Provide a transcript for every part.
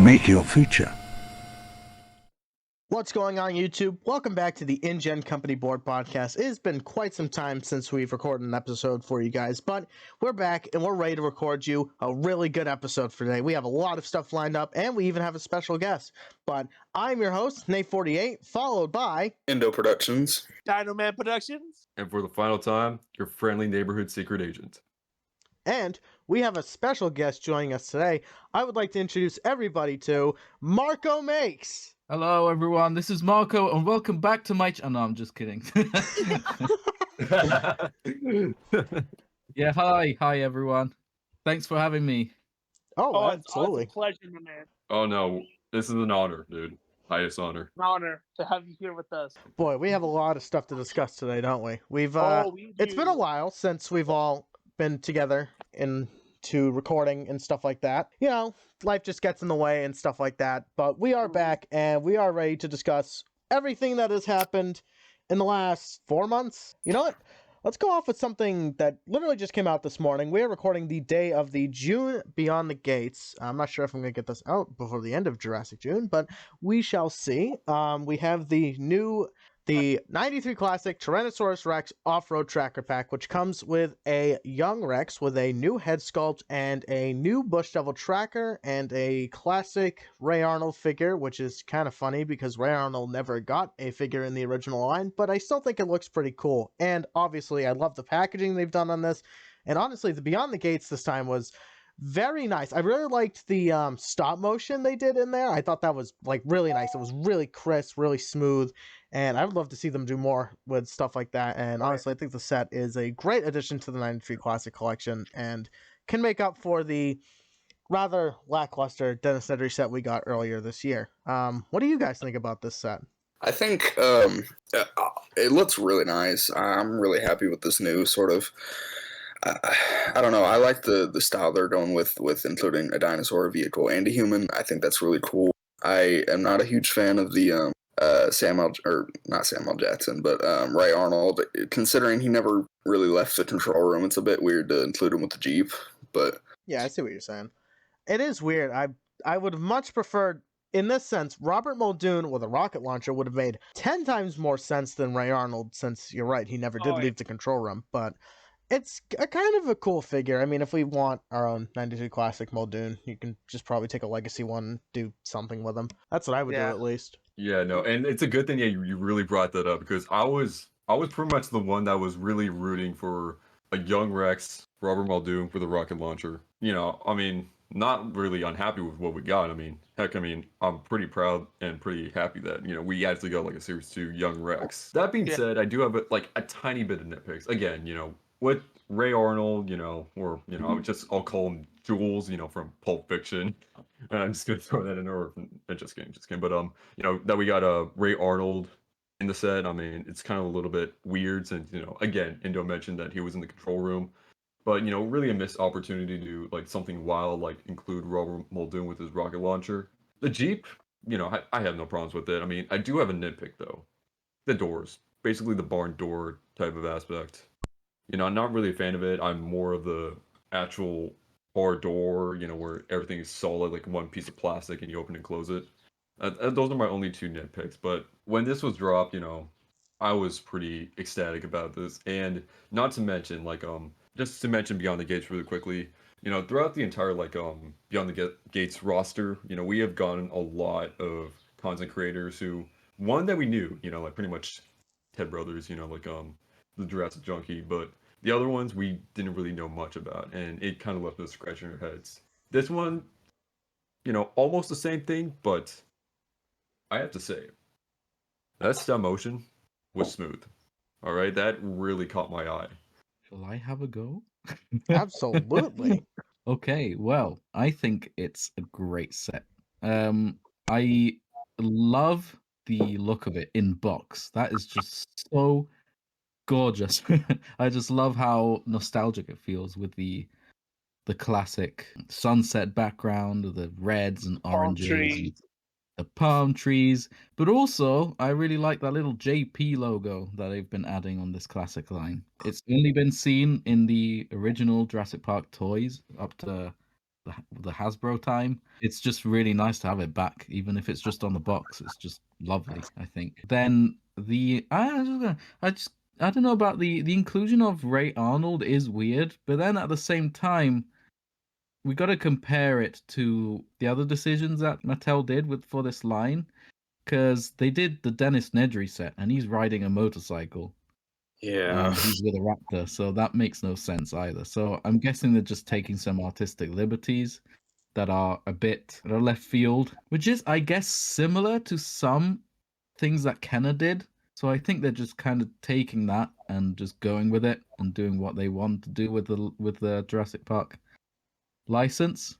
make your future. What's going on, YouTube? Welcome back to the InGen Company Board podcast. It has been quite some time since we've recorded an episode for you guys, but we're back and we're ready to record you a really good episode for today. We have a lot of stuff lined up and we even have a special guest. But I'm your host, Nate48, followed by Indo Productions, Dino Man Productions, and for the final time, your friendly neighborhood secret agent. And we have a special guest joining us today. I would like to introduce everybody to Marco Makes. Hello, everyone. This is Marco, and welcome back to my channel. No, I'm just kidding. Yeah, hi, everyone. Thanks for having me. Oh, it's absolutely. a pleasure, my man. Oh no, this is an honor, dude. Highest honor. An honor to have you here with us. Boy, we have a lot of stuff to discuss today, don't we? It's been a while since we've all been together into recording and stuff like that. You know, life just gets in the way and stuff like that. But we are back and we are ready to discuss everything that has happened in the last 4 months. You know what? Let's go off with something that literally just came out this morning. We are recording the day of the June Beyond the Gates. I'm not sure if I'm going to get this out before the end of Jurassic June, but we shall see. We have the 93 Classic Tyrannosaurus Rex Off-Road Tracker Pack, which comes with a young Rex with a new head sculpt and a new Bush Devil tracker and a classic Ray Arnold figure, which is kind of funny because Ray Arnold never got a figure in the original line, but I still think it looks pretty cool. And obviously, I love the packaging they've done on this. And honestly, the Beyond the Gates this time was very nice. I really liked the stop motion they did in there. I thought that was like really nice. It was really crisp, really smooth, and I would love to see them do more with stuff like that. And honestly, I think the set is a great addition to the 93 Classic collection and can make up for the rather lackluster Dennis Nedry set we got earlier this year. What do you guys think about this set? I think it looks really nice. I'm really happy with this new sort of. I don't know. I like the style they're going with including a dinosaur, a vehicle, and a human. I think that's really cool. I am not a huge fan of the not Samuel Jackson, but Ray Arnold. Considering he never really left the control room, it's a bit weird to include him with the Jeep. But yeah, I see what you're saying. It is weird. I would have much preferred, in this sense, Robert Muldoon with a rocket launcher would have made 10 times more sense than Ray Arnold, since you're right, he never did leave the control room, but it's a kind of a cool figure. I mean, if we want our own 92 Classic Muldoon, you can just probably take a Legacy one and do something with him. That's what I would do, at least. Yeah, no, and it's a good thing you really brought that up, because I was pretty much the one that was really rooting for a young Rex, Robert Muldoon with a rocket launcher. You know, I mean, not really unhappy with what we got. I mean, heck, I'm pretty proud and pretty happy that, you know, we actually got like a Series 2 young Rex. That being said, I do have a tiny bit of nitpicks. Again, you know, with Ray Arnold, you know, or, you know, I'll call him Jules, you know, from Pulp Fiction. And I'm just gonna throw that in there, or just kidding. But you know, that we got Ray Arnold in the set. I mean, it's kind of a little bit weird since, you know, again, Indo mentioned that he was in the control room, but, you know, really a missed opportunity to do like something wild, like include Robert Muldoon with his rocket launcher. The Jeep, you know, I have no problems with it. I mean, I do have a nitpick though. The doors, basically the barn door type of aspect. You know, I'm not really a fan of it. I'm more of the actual bar door, you know, where everything is solid, like one piece of plastic, and you open and close it. Those are my only two nitpicks. But when this was dropped, you know, I was pretty ecstatic about this. And not to mention, like, just to mention Beyond the Gates really quickly, you know, throughout the entire, like, Beyond the Gates roster, you know, we have gotten a lot of content creators who, one that we knew, you know, like pretty much Ted Brothers, you know, like, the Jurassic Junkie, but the other ones we didn't really know much about, and it kind of left us scratching our heads. This one, you know, almost the same thing, but I have to say, that stop motion was smooth. All right, that really caught my eye. Shall I have a go? Absolutely. Okay, well, I think it's a great set. I love the look of it in box. That is just so gorgeous. I just love how nostalgic it feels with the classic sunset background, the reds and oranges, and the palm trees. But also, I really like that little JP logo that they've been adding on this classic line. It's only been seen in the original Jurassic Park toys up to the Hasbro time. It's just really nice to have it back, even if it's just on the box. It's just lovely, I think. Then I don't know about the inclusion of Ray Arnold is weird, but then at the same time, we got to compare it to the other decisions that Mattel did for this line, because they did the Dennis Nedry set, and he's riding a motorcycle. Yeah. And he's with a raptor, so that makes no sense either. So I'm guessing they're just taking some artistic liberties that are left field, which is, I guess, similar to some things that Kenner did. So I think they're just kind of taking that and just going with it and doing what they want to do with the Jurassic Park license.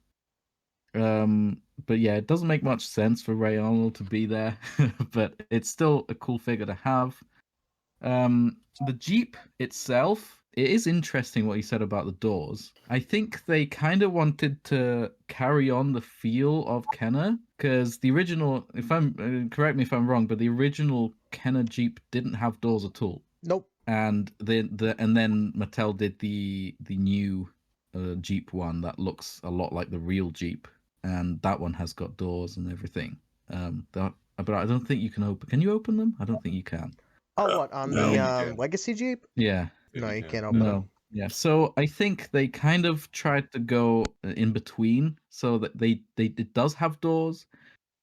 But yeah, it doesn't make much sense for Ray Arnold to be there, but it's still a cool figure to have. The Jeep itself, it is interesting what you said about the doors. I think they kind of wanted to carry on the feel of Kenner, because the original, if I'm correct me if I'm wrong, but the original Kenner Jeep didn't have doors at all. Nope. And then Mattel did the new Jeep one that looks a lot like the real Jeep, and that one has got doors and everything. But I don't think you can open. Can you open them? I don't think you can. Oh, what, on No, the you can. Legacy Jeep? Yeah. No, you can. can't open it. No. Yeah. So I think they kind of tried to go in between, so that it does have doors,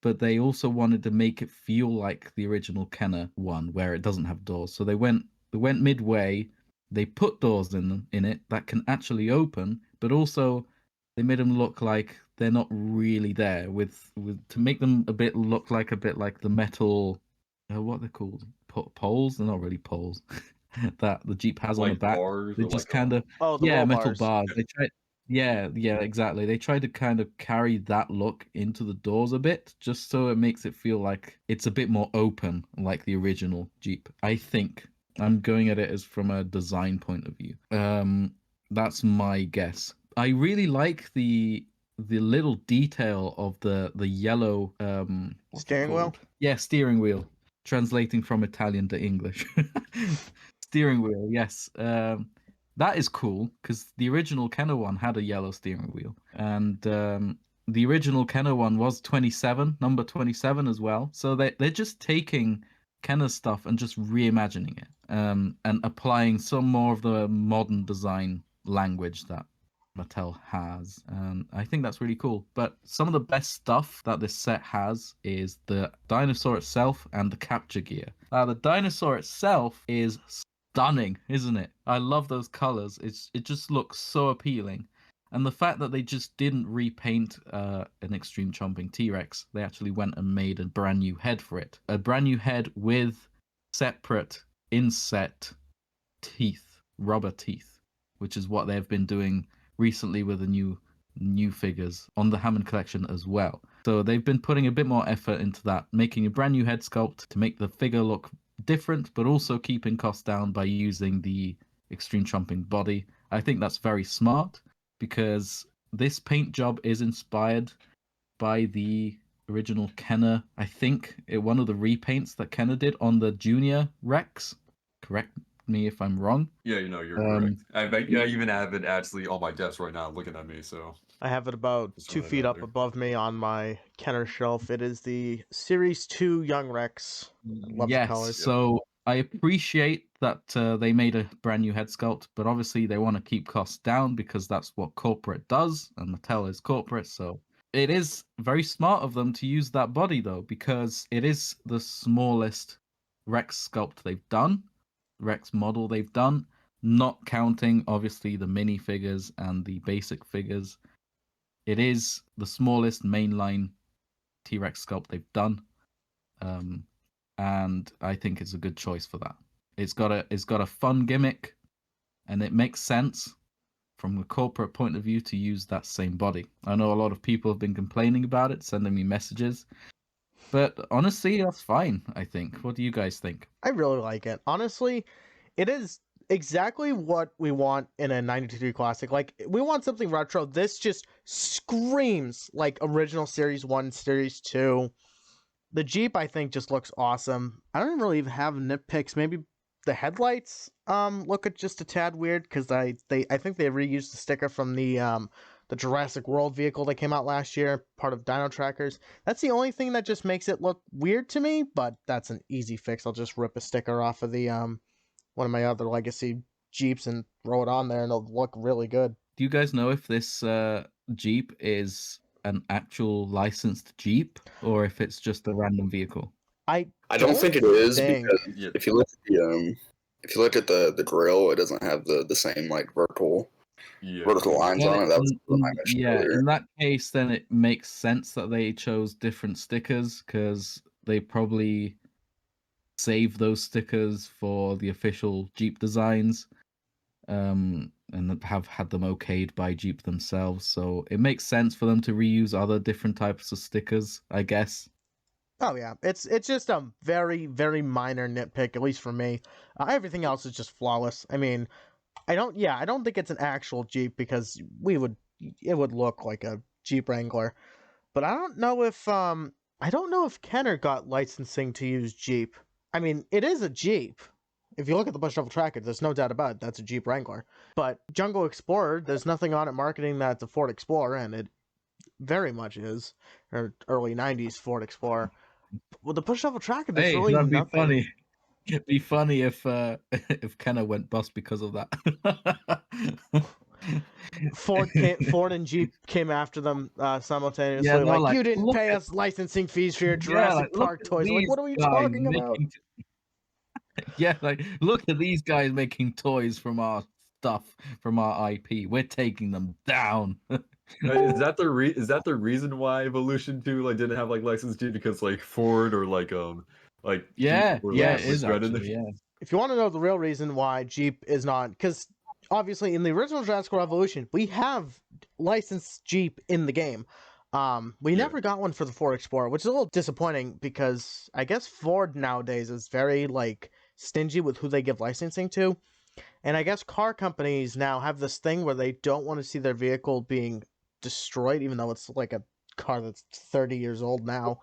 but they also wanted to make it feel like the original Kenner one, where it doesn't have doors. So they went midway. They put doors in it that can actually open, but also they made them look like they're not really there, with to make them look like the metal. What they're called? Poles? They're not really poles. That the Jeep has on the Like back. bars They or just like kind of Oh, the roll metal bars. bars. They tried. Yeah, exactly. They tried to kind of carry that look into the doors a bit, just so it makes it feel like it's a bit more open, like the original Jeep. I think I'm going at it as from a design point of view. That's my guess. I really like the little detail of the yellow what's it Steering wheel? called? Yeah, steering wheel. Translating from Italian to English. Steering wheel, yes. That is cool, because the original Kenner one had a yellow steering wheel, and the original Kenner one was 27, number 27 as well. So they're just taking Kenner stuff and just reimagining it, and applying some more of the modern design language that Mattel has. I think that's really cool. But some of the best stuff that this set has is the dinosaur itself and the capture gear. The dinosaur itself is stunning, isn't it? I love those colors. It just looks so appealing. And the fact that they just didn't repaint an extreme chomping T-Rex, they actually went and made a brand new head for it. A brand new head with separate inset teeth, rubber teeth, which is what they've been doing recently with the new figures on the Hammond collection as well. So they've been putting a bit more effort into that, making a brand new head sculpt to make the figure look different, but also keeping costs down by using the extreme chomping body. I think that's very smart, because this paint job is inspired by the original Kenner. I think one of the repaints that Kenner did on the Junior Rex. Correct me if I'm wrong. Yeah, you're correct. I even have it actually on my desk right now, looking at me. So I have it about 2 feet up above me on my Kenner shelf. It is the Series 2 Young Rex. Love the colors. So I appreciate that they made a brand new head sculpt, but obviously they want to keep costs down, because that's what corporate does, and Mattel is corporate. So it is very smart of them to use that body, though, because it is the smallest Rex sculpt they've done, Rex model they've done, not counting obviously the mini figures and the basic figures. It is the smallest mainline T-Rex sculpt they've done, and I think it's a good choice for that. It's got a fun gimmick, and it makes sense from a corporate point of view to use that same body. I know a lot of people have been complaining about it, sending me messages, but honestly, that's fine, I think. What do you guys think? I really like it. Honestly, it is exactly what we want in a 92 classic. Like, we want something retro. This just screams like original Series 1, Series 2. The Jeep, I think, just looks awesome. I don't really even have nitpicks. Maybe the headlights look just a tad weird, because I think they reused the sticker from the the Jurassic World vehicle that came out last year, part of Dino Trackers. That's the only thing that just makes it look weird to me, but that's an easy fix. I'll just rip a sticker off of the one of my other legacy Jeeps and throw it on there, and it'll look really good. Do you guys know if this Jeep is an actual licensed Jeep or if it's just a random vehicle? I don't think it is because Yeah. if you look at the grill, it doesn't have the same like vertical lines on it. That was what I mentioned earlier. In that case, then it makes sense that they chose different stickers because they probably save those stickers for the official Jeep designs, and have had them okayed by Jeep themselves. So it makes sense for them to reuse other different types of stickers, I guess. Oh yeah, it's just a very, very minor nitpick, at least for me. Everything else is just flawless. I mean, I don't think it's an actual Jeep because it would look like a Jeep Wrangler. But I don't know if Kenner got licensing to use Jeep. I mean, it is a Jeep. If you look at the Bush Level Tracker, there's no doubt about it, that's a Jeep Wrangler. But Jungle Explorer, there's nothing on it marketing that it's a Ford Explorer, and it very much is, or early 90s Ford Explorer. With the Bush Level Tracker, there's really that'd be nothing. funny. It'd be funny if Kenner went bust because of that. Ford and Jeep came after them simultaneously. Yeah, like, you didn't pay us licensing fees for your Jurassic Park toys. Like, what are we talking about? Yeah, like, look at these guys making toys from our stuff, from our IP. We're taking them down. Is that the reason why Evolution 2 like didn't have like licensed Jeep because like Ford or like yeah, Jeep were, yeah, like, it is regretted? actually, yeah. If you want to know the real reason why Jeep is not, because obviously in the original Jurassic World Evolution, we have licensed Jeep in the game. We never got one for the Ford Explorer, which is a little disappointing because I guess Ford nowadays is very like stingy with who they give licensing to. And I guess car companies now have this thing where they don't want to see their vehicle being destroyed, even though it's like a car that's 30 years old now.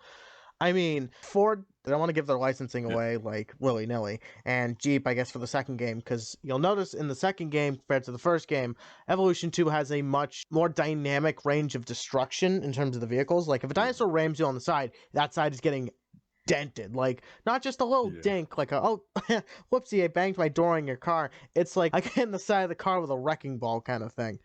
I mean, Ford, they don't want to give their licensing away like willy-nilly. And Jeep, I guess, for the second game, because you'll notice in the second game compared to the first game, Evolution 2 has a much more dynamic range of destruction in terms of the vehicles. Like, if a dinosaur rams you on the side, that side is getting dented. Like, not just a little dink, like oh, whoopsie, I banged my door on your car. It's like I get in the side of the car with a wrecking ball kind of thing.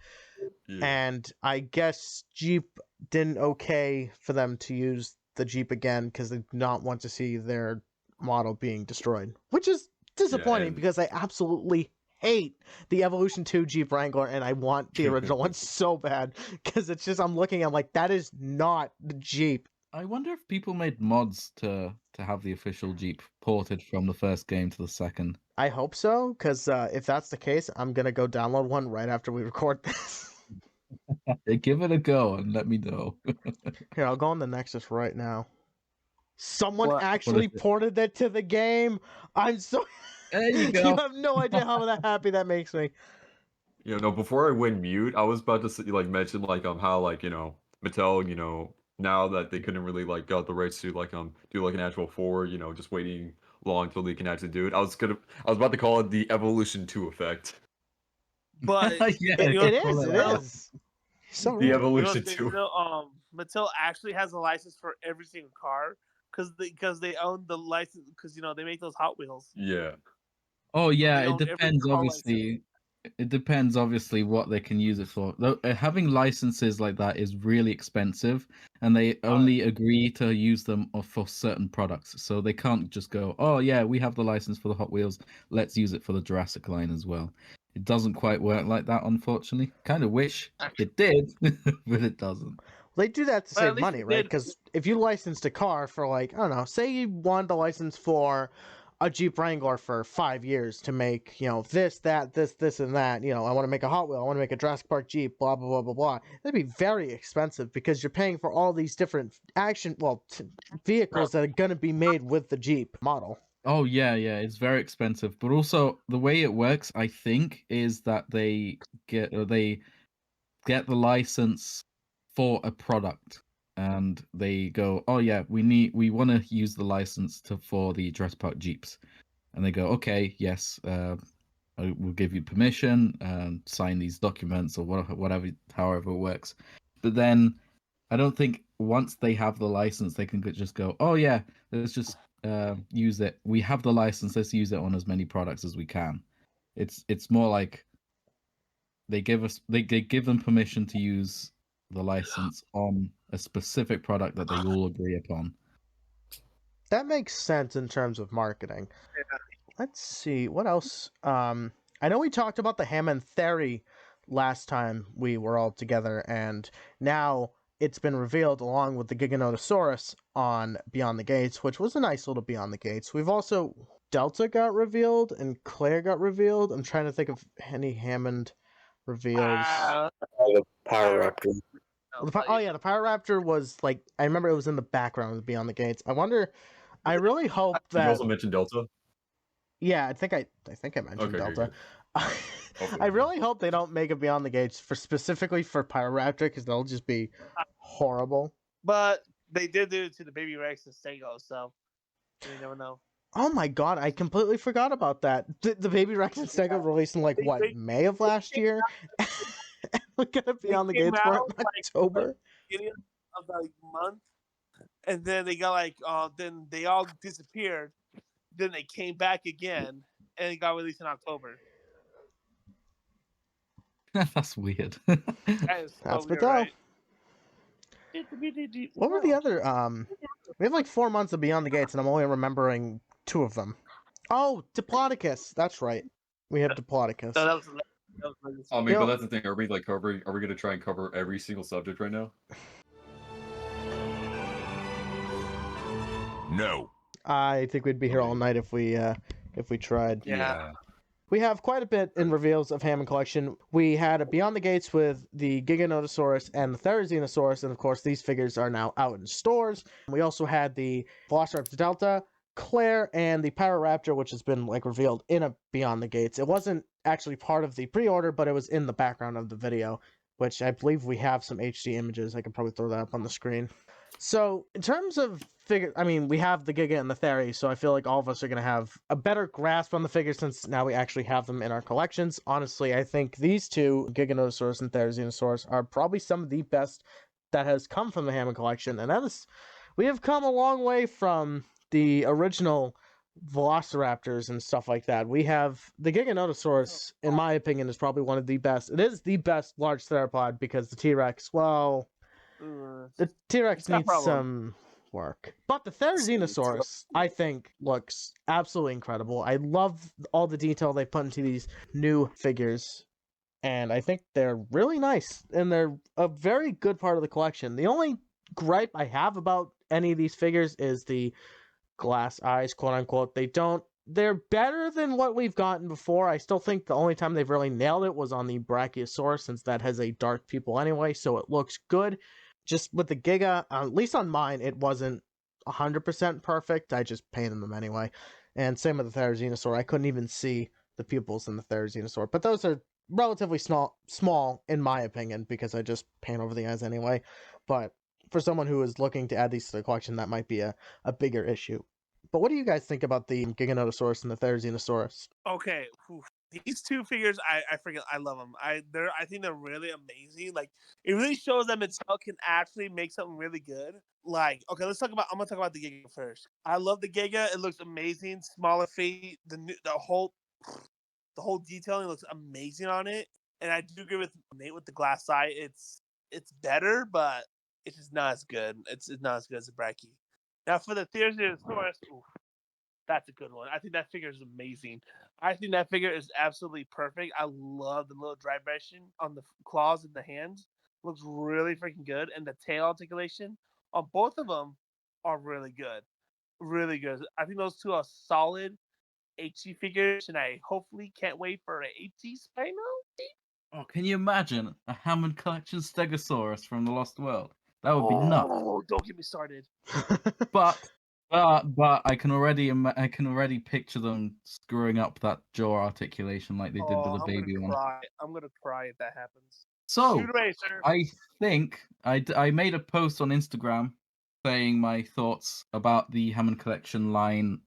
Yeah. And I guess Jeep didn't okay for them to use the Jeep again because they did not want to see their model being destroyed, which is disappointing because I absolutely hate the Evolution 2 Jeep Wrangler and I want the original one so bad because it's just I'm like, that is not the Jeep. I wonder if people made mods to have the official Jeep ported from the first game to the second. I hope so, because if that's the case, I'm going to go download one right after we record this. Give it a go and let me know. Here, I'll go on the Nexus right now. Someone actually ported that to the game. I'm so... There you go. You have no idea how happy that makes me. You know, before I went mute, I was about to like mention like how like Mattel now that they couldn't really like got the rights to like do like an actual 4, just waiting long until they can actually do it. I was about to call it the Evolution 2 effect. But yeah, it is. So the Evolution 2. Mattel actually has a license for every single car because they own the license because they make those Hot Wheels. Yeah. Oh yeah, it depends obviously. It depends obviously what they can use it for. Though having licenses like that is really expensive, and they only agree to use them for certain products. So they can't just go, "Oh yeah, we have the license for the Hot Wheels. Let's use it for the Jurassic line as well." It doesn't quite work like that, unfortunately. Kind of wish it did, but it doesn't. They do that to save money, right? Because if you licensed a car for like, I don't know, say you wanted a license for a Jeep Wrangler for 5 years to make, this, that, this, and that. I want to make a Hot Wheel. I want to make a Jurassic Park Jeep, blah, blah, blah, blah, blah. That'd be very expensive because you're paying for all these different vehicles that are going to be made with the Jeep model. Oh, yeah, it's very expensive. But also, the way it works, I think, is that they get the license for a product. And they go, oh yeah, we want to use the license for the Jurassic Park Jeeps, and they go, okay, yes, we'll give you permission, sign these documents or whatever, however it works. But then I don't think once they have the license, they can just go, oh yeah, let's just use it. We have the license, let's use it on as many products as we can. It's more like they give them permission to use the license on a specific product that they all agree upon. That makes sense in terms of marketing. Yeah. Let's see what else. I know we talked about the Hammond theory last time we were all together, and now it's been revealed along with the Giganotosaurus on Beyond the Gates, which was a nice little Beyond the Gates. We've also Delta got revealed and Claire got revealed. I'm trying to think of any Hammond reveals. The Power Raptor. The Pyroraptor was like, I remember it was in the background of Beyond the Gates. I wonder. I really hope that. You also mentioned Delta. Yeah, I think I mentioned Delta. I really hope they don't make a Beyond the Gates specifically for Pyroraptor, because they'll just be horrible. But they did do it to the Baby Rex and Stego, so you never know. Oh my god, I completely forgot about that. The Baby Rex and Stego released in May of last year. We're gonna be on the Gates for in October. Beginning of the month, and then they got then they all disappeared. Then they came back again, and it got released in October. That's weird. That's weird, right? What were the other? We have 4 months of Beyond the Gates, and I'm only remembering 2 of them. Oh, Diplodocus. That's right. We have Diplodocus. So that was I mean, but that's the thing. Are we going to try and cover every single subject right now? No. I think we'd be here all night if we tried. Yeah. We have quite a bit in reveals of Hammond Collection. We had a Beyond the Gates with the Giganotosaurus and the Therizinosaurus, and of course these figures are now out in stores. We also had the Velociraptor Delta, Claire, and the Pyroraptor, which has been revealed in a Beyond the Gates. It wasn't actually part of the pre-order, but it was in the background of the video, which I believe we have some HD images. I could probably throw that up on the screen. So in terms of figure, I mean, we have the Giga and the Theri, so I feel like all of us are going to have a better grasp on the figures since now we actually have them in our collections. Honestly, I think these two, Giganotosaurus and Therizinosaurus, are probably some of the best that has come from the Hammond collection, and that is, we have come a long way from the original Velociraptors and stuff like that. We have the Giganotosaurus, in my opinion, is probably one of the best. It is the best large theropod because the T-Rex, well, the T-Rex needs some work. But the Therizinosaurus, I think, looks absolutely incredible. I love all the detail they put into these new figures, and I think they're really nice, and they're a very good part of the collection. The only gripe I have about any of these figures is the glass eyes, quote-unquote. They're better than what we've gotten before. I still think the only time they've really nailed it was on the Brachiosaurus, since that has a dark pupil anyway, so it looks good. Just with the Giga, at least on mine, it wasn't 100% perfect. I just painted them anyway. And same with the Therizinosaur. I couldn't even see the pupils in the Therizinosaur. But those are relatively small in my opinion, because I just paint over the eyes anyway. But for someone who is looking to add these to the collection, that might be a bigger issue. But what do you guys think about the Giganotosaurus and the Therizinosaurus? Okay, these two figures, I love them. I think they're really amazing. It really shows that Mattel can actually make something really good. Okay, I'm gonna talk about the Giga first. I love the Giga. It looks amazing. Smaller feet. The whole detailing looks amazing on it. And I do agree with Nate with the glass eye. It's better, but it's just not as good. It's not as good as the Brachii. Now for the Therizinosaurus, that's a good one. I think that figure is amazing. I think that figure is absolutely perfect. I love the little dry brushing on the claws and the hands. Looks really freaking good. And the tail articulation on both of them are really good. Really good. I think those two are solid HG figures, and I hopefully can't wait for an HG Spino. Oh, can you imagine a Hammond Collection Stegosaurus from the Lost World? That would be nuts. Oh, don't get me started. But I can already picture them screwing up that jaw articulation like they did with the baby one. I'm gonna cry if that happens. So Shoot away, sir. I think I made a post on Instagram saying my thoughts about the Hammond Collection line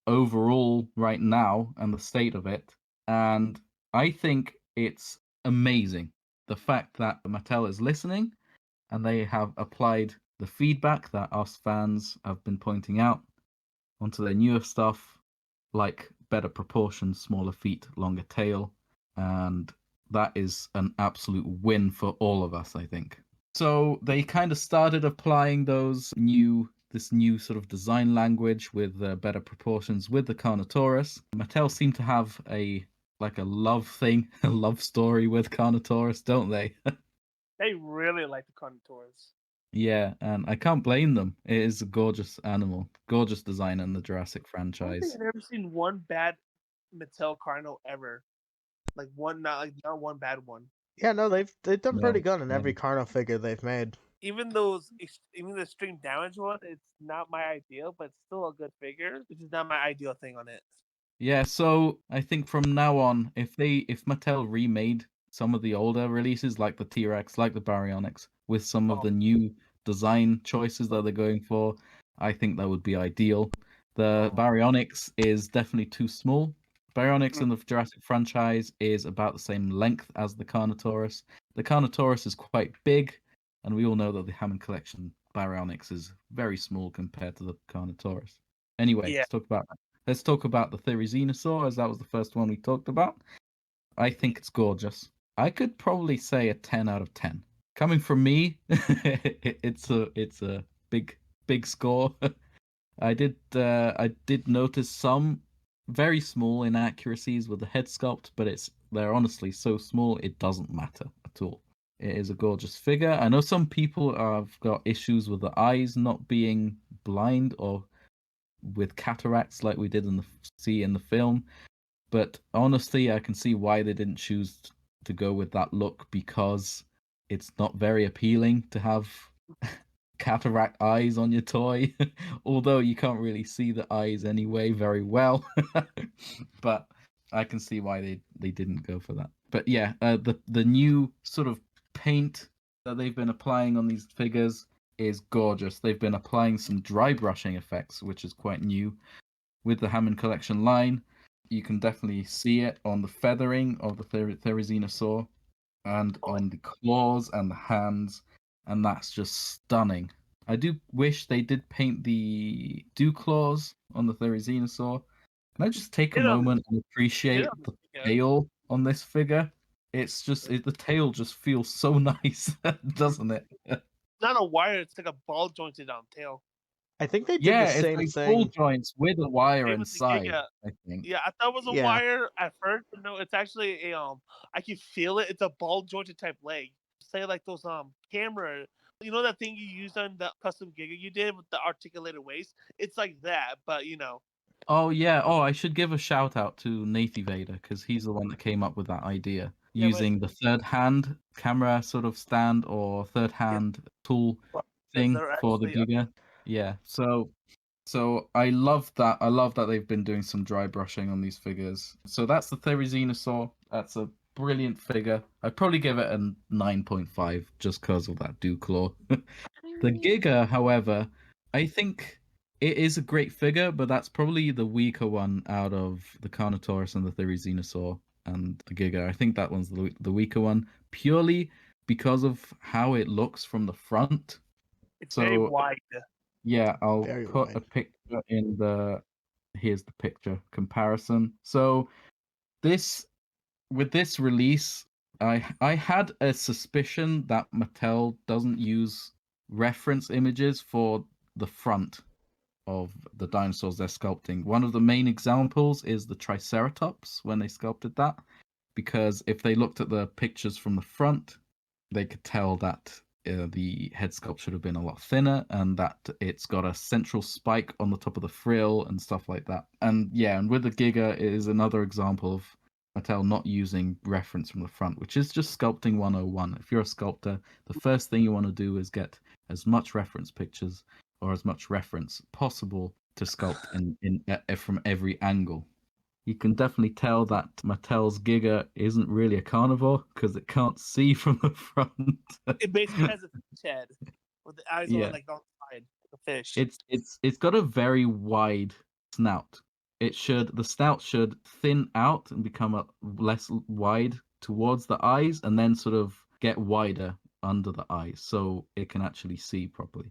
overall right now and the state of it. and I think it's amazing the fact that Mattel is listening and they have applied the feedback that us fans have been pointing out onto their newer stuff, like better proportions, smaller feet, longer tail, and that is an absolute win for all of us, I think. So they kind of started applying this new sort of design language with better proportions with the Carnotaurus. Mattel seem to have a love thing, a love story with Carnotaurus, don't they? They really like the Carnotaurus. Yeah, and I can't blame them. It is a gorgeous animal, gorgeous design in the Jurassic I don't think franchise. I've ever seen one bad Mattel Carno ever. Like not one bad one. Yeah, no, they've done No, pretty good in yeah. every Carno figure they've made. Even the extreme damage one, it's not my ideal, but it's still a good figure. It's just not my ideal thing on it. Yeah, so I think from now on, if Mattel remade some of the older releases, like the T-Rex, like the Baryonyx, with some of the new design choices that they're going for, I think that would be ideal. The Baryonyx is definitely too small. Baryonyx in the Jurassic franchise is about the same length as the Carnotaurus. The Carnotaurus is quite big, and we all know that the Hammond collection Baryonyx is very small compared to the Carnotaurus. Anyway, Yeah. let's talk about the Therizinosaur, as that was the first one we talked about. I think it's gorgeous. I could probably say a 10 out of 10. Coming from me, it's a big score. I did notice some very small inaccuracies with the head sculpt, but they're honestly so small it doesn't matter at all. It is a gorgeous figure. I know some people have got issues with the eyes not being blind or with cataracts like we did see in the film, but honestly, I can see why they didn't choose to go with that look, because it's not very appealing to have cataract eyes on your toy. Although you can't really see the eyes anyway very well. But I can see why they didn't go for that. But yeah, the new sort of paint that they've been applying on these figures is gorgeous. They've been applying some dry brushing effects, which is quite new with the Hammond collection line. You can definitely see it on the feathering of the Therizinosaur and on the claws and the hands, and that's just stunning. I do wish they did paint the dew claws on the Therizinosaur. Can I just take a moment and appreciate the tail on this figure? It's just the tail just feels so nice, doesn't it? It's not a wire; it's like a ball jointed on tail. I think they did the same it's like thing. ball joints with a wire inside. I think. Yeah, I thought it was a wire at first, but no, it's actually a I can feel it. It's a ball jointed type leg. Say like those camera, you know that thing you used on the custom Giga you did with the articulated waist. It's like that, but you know. Oh yeah. Oh, I should give a shout out to Nathy Vader, because he's the one that came up with that idea, using the third hand camera sort of stand or third hand tool thing for the Giga. Yeah. So I love that. I love that they've been doing some dry brushing on these figures. So that's the Therizinosaur. That's a brilliant figure. I'd probably give it a 9.5 just because of that dew claw. The Giga, however, I think it is a great figure, but that's probably the weaker one out of the Carnotaurus and the Therizinosaur and the Giga. I think that one's the weaker one, purely because of how it looks from the front. It's very wide. Yeah, I'll put a picture in here's the picture comparison. So with this release, I had a suspicion that Mattel doesn't use reference images for the front of the dinosaurs they're sculpting. One of the main examples is the Triceratops when they sculpted that, because if they looked at the pictures from the front, they could tell that the head sculpt should have been a lot thinner, and that it's got a central spike on the top of the frill and stuff like that. And yeah, and with the Giga, it is another example of Mattel not using reference from the front, which is just sculpting 101. If you're a sculptor, the first thing you want to do is get as much reference pictures or as much reference possible to sculpt from every angle. You can definitely tell that Mattel's Giga isn't really a carnivore because it can't see from the front. It basically has a fish head with the eyes on the side, like the fish. It's got a very wide snout. the snout should thin out and become less wide towards the eyes, and then sort of get wider under the eyes, so it can actually see properly.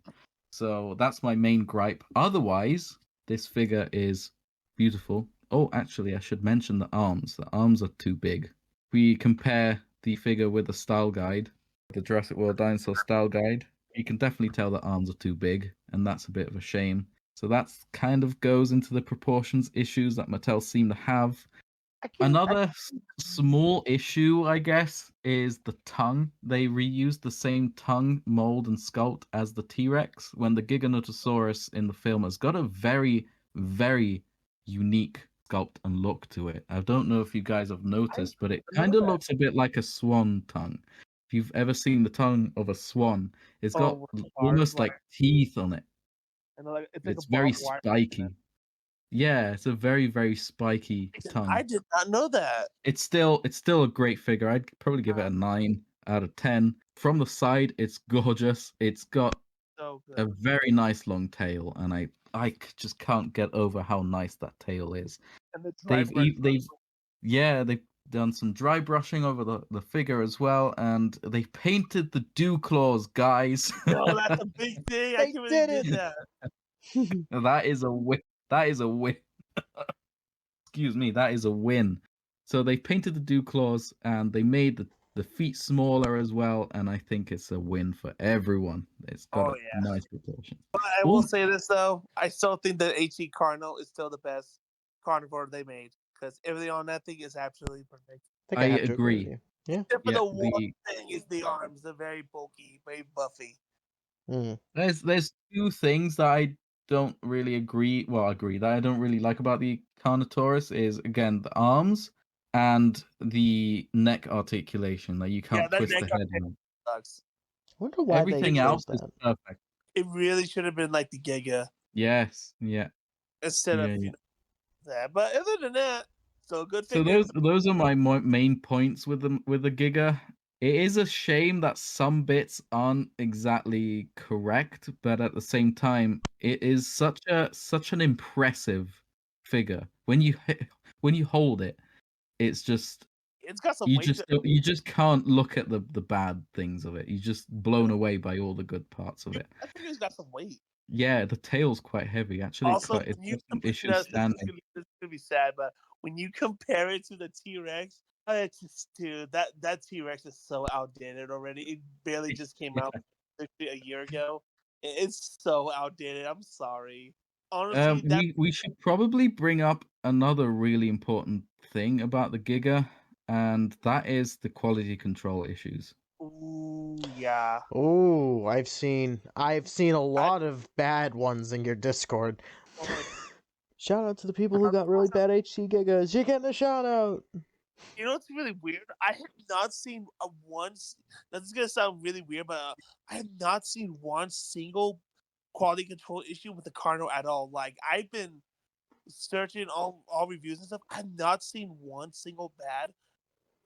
So that's my main gripe. Otherwise, this figure is beautiful. Oh, actually, I should mention the arms. The arms are too big. We compare the figure with the style guide, the Jurassic World Dinosaur style guide. You can definitely tell the arms are too big, and that's a bit of a shame. So that kind of goes into the proportions issues that Mattel seem to have. Another small issue, I guess, is the tongue. They reused the same tongue mold and sculpt as the T-Rex, when the Giganotosaurus in the film has got a very, very unique sculpt and look to it. I don't know if you guys have noticed, but it kind of looks a bit like a swan tongue. If you've ever seen the tongue of a swan, it's got almost like teeth on it. And like, it's very spiky. Yeah, it's a very, very spiky tongue. I did not know that. It's still a great figure. I'd probably give it a 9 out of 10. From the side, it's gorgeous. It's got a very nice long tail, and I just can't get over how nice that tail is. And the they've done some dry brushing over the figure as well, and they painted the dew claws, guys. No, that's a big thing. I can't believe they did that. That is a win. That is a win. Excuse me, that is a win. So they painted the dew claws, and they made the feet smaller as well, and I think it's a win for everyone. It's got a nice proportion. But I will say this, though. I still think that HE Carno is still the best carnivore they made, because everything on that thing is absolutely perfect. I agree. Yeah. Except for the one thing is the arms. They're very bulky, very buffy. There's two things that I don't really agree that I don't really like about the Carnotaurus is, again, the arms and the neck articulation. Like, you can't twist the head on. Sucks. I wonder why everything else is perfect. It really should have been like the Giga. Yes, yeah. Instead of that, but other than that, so good. So those are my main points with the Giga. It is a shame that some bits aren't exactly correct, but at the same time, it is such an impressive figure. When you hold it, it's got some weight. You just can't look at the bad things of it. You're just blown away by all the good parts of it. I think it's got some weight. Yeah, the tail's quite heavy. Actually, also, it's some issues standing. This is gonna be sad, but when you compare it to the T-Rex, it's just, dude, that T-Rex is so outdated already. It barely just came out a year ago. It's so outdated. I'm sorry. Honestly, we should probably bring up another really important thing about the Giga, and that is the quality control issues. Ooh, yeah. Oh, I've seen a lot of bad ones in your Discord. Shout out to the people who got really bad HC Gigas. You're getting a shout out. You know what's really weird? I have not seen this is gonna sound really weird, but I have not seen one single quality control issue with the Carno at all. Like, I've been searching all reviews and stuff. I've not seen one single bad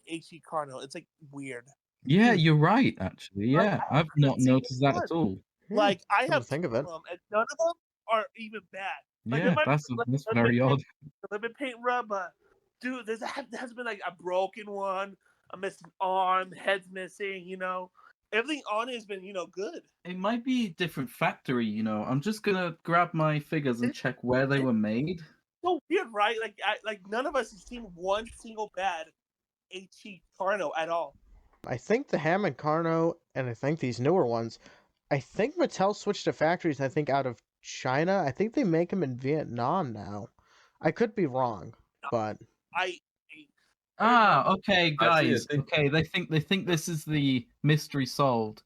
HE Carno. It's like weird. Yeah, you're right. Actually, yeah, I've not noticed that at all. Like, I have think of it, and none of them are even bad. Like, yeah, that's very odd. A little bit paint rub, but dude, there has been like a broken one, a missing arm, head's missing. Everything on it has been good. It might be a different factory. I'm just gonna grab my figures and check where they were made. So weird, right? Like none of us have seen one single bad HE Carno at all. I think the Hammond Carno, and I think these newer ones, I think Mattel switched to factories, I think, out of China. I think they make them in Vietnam now. I could be wrong, but... Okay, guys. Okay, they think this is the mystery solved.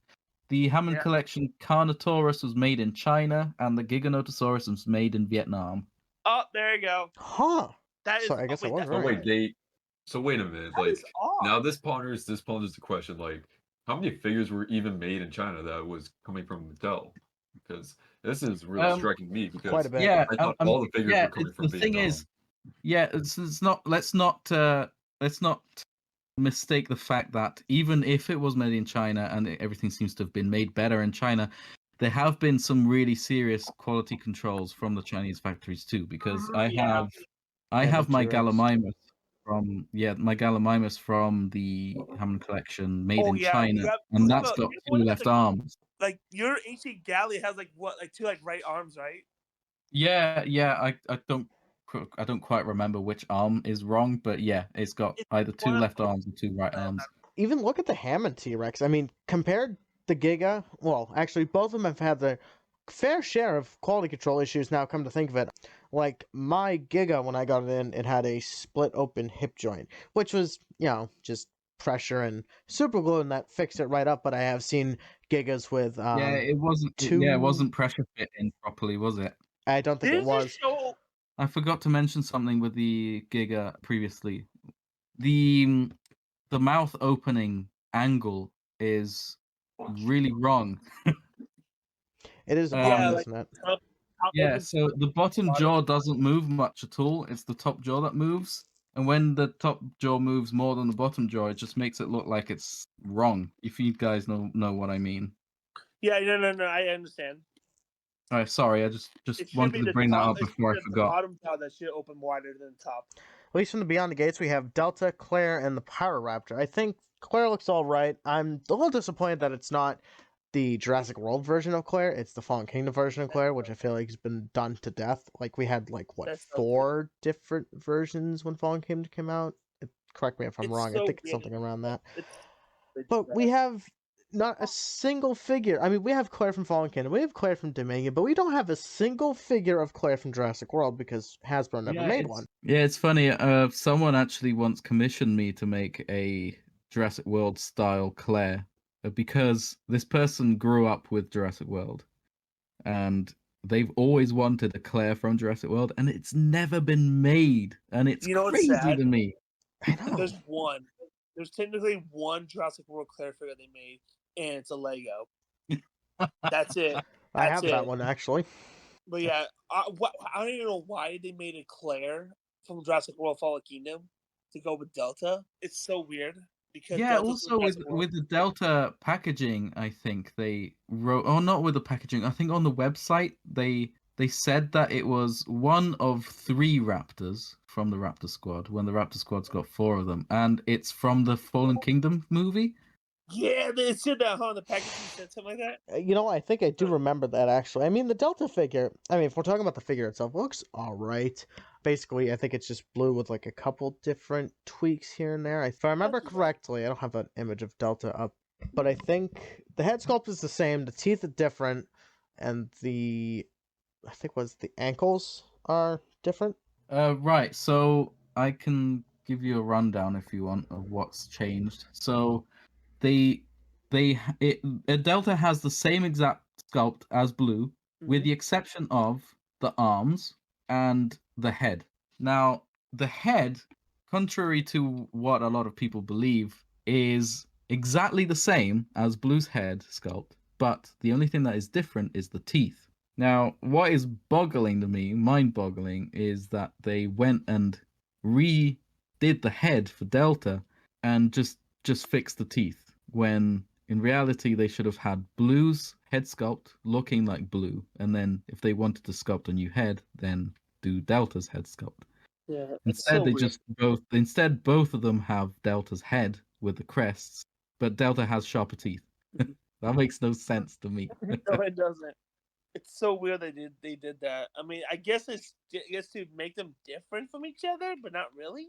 The Hammond collection Carnotaurus was made in China, and the Giganotosaurus was made in Vietnam. Oh, there you go. Huh. That is. So I guess I was right. Wait a minute. Like, now this ponders the question, like, how many figures were even made in China that was coming from Mattel? Because this is really striking me. Because quite a bit. Yeah, I thought all the figures were coming from Vietnam. The thing is, it's not. Let's not mistake the fact that even if it was made in China and everything seems to have been made better in China, there have been some really serious quality controls from the Chinese factories too. Because I have I have my T-Rex. Gallimimus from the Hammond collection, made in China, have, and that's got two left arms. Like your ancient galley has like what, like 2 like right arms, right? Yeah. I don't quite remember which arm is wrong, but yeah, it's got either 2 left arms and 2 right arms. Even look at the Hammond T-Rex. I mean, compared the Giga, well, actually, both of them have had their fair share of quality control issues now, come to think of it. Like, my Giga, when I got it in, it had a split open hip joint, which was, just pressure and super glue, and that fixed it right up. But I have seen Gigas with it wasn't pressure fit in properly, was it? I don't think it was. I forgot to mention something with the Giga previously. The mouth opening angle is really wrong. It is odd, isn't it? Yeah, so the bottom jaw doesn't move much at all. It's the top jaw that moves. And when the top jaw moves more than the bottom jaw, it just makes it look like it's wrong. If you guys know what I mean. Yeah, no, I understand. All right, sorry, I just wanted to bring that up before I forgot. The bottom jaw that should open wider than the top. At least from the Beyond the Gates, we have Delta, Claire, and the Pyroraptor. I think Claire looks all right. I'm a little disappointed that it's not the Jurassic World version of Claire. It's the Fallen Kingdom version of Claire, which I feel like has been done to death. Like, we had, 4 different versions when Fallen Kingdom came out? Correct me if I'm wrong. I think it's something around that. But we have not a single figure. I mean, we have Claire from Fallen Kingdom, we have Claire from Dominion, but we don't have a single figure of Claire from Jurassic World because Hasbro never made one. Yeah, it's funny. Someone actually once commissioned me to make a Jurassic World style Claire because this person grew up with Jurassic World, and they've always wanted a Claire from Jurassic World, and it's never been made, and it's crazy to me. I know. There's technically one Jurassic World Claire figure they made, and it's a Lego. That's it. I have that one, actually. But yeah, I don't even know why they made a Claire from Jurassic World Fallen Kingdom to go with Delta. It's so weird. Because also with the Delta packaging, I think they wrote, not with the packaging, I think on the website, they said that it was one of 3 raptors from the Raptor Squad, when the Raptor Squad's got 4 of them, and it's from the Fallen Kingdom movie. Yeah, they said that on the packaging, said something like that. I think I do remember that, actually. I mean, the Delta figure, if we're talking about the figure itself, looks alright. Basically, I think it's just blue with a couple different tweaks here and there. If I remember correctly, I don't have an image of Delta up, but I think the head sculpt is the same, the teeth are different, and the ankles are different. Right, so I can give you a rundown if you want of what's changed. So Delta has the same exact sculpt as Blue, with the exception of the arms and the head. Now, the head, contrary to what a lot of people believe, is exactly the same as Blue's head sculpt, but the only thing that is different is the teeth. Now, what is boggling to me, mind-boggling, is that they went and redid the head for Delta and just fixed the teeth, when in reality they should have had Blue's head sculpt looking like Blue, and then if they wanted to sculpt a new head, then do Delta's head sculpt. Yeah. Instead both of them have Delta's head with the crests, but Delta has sharper teeth. That makes no sense to me. No, it doesn't. It's so weird they did that. I mean, I guess it's to make them different from each other, but not really.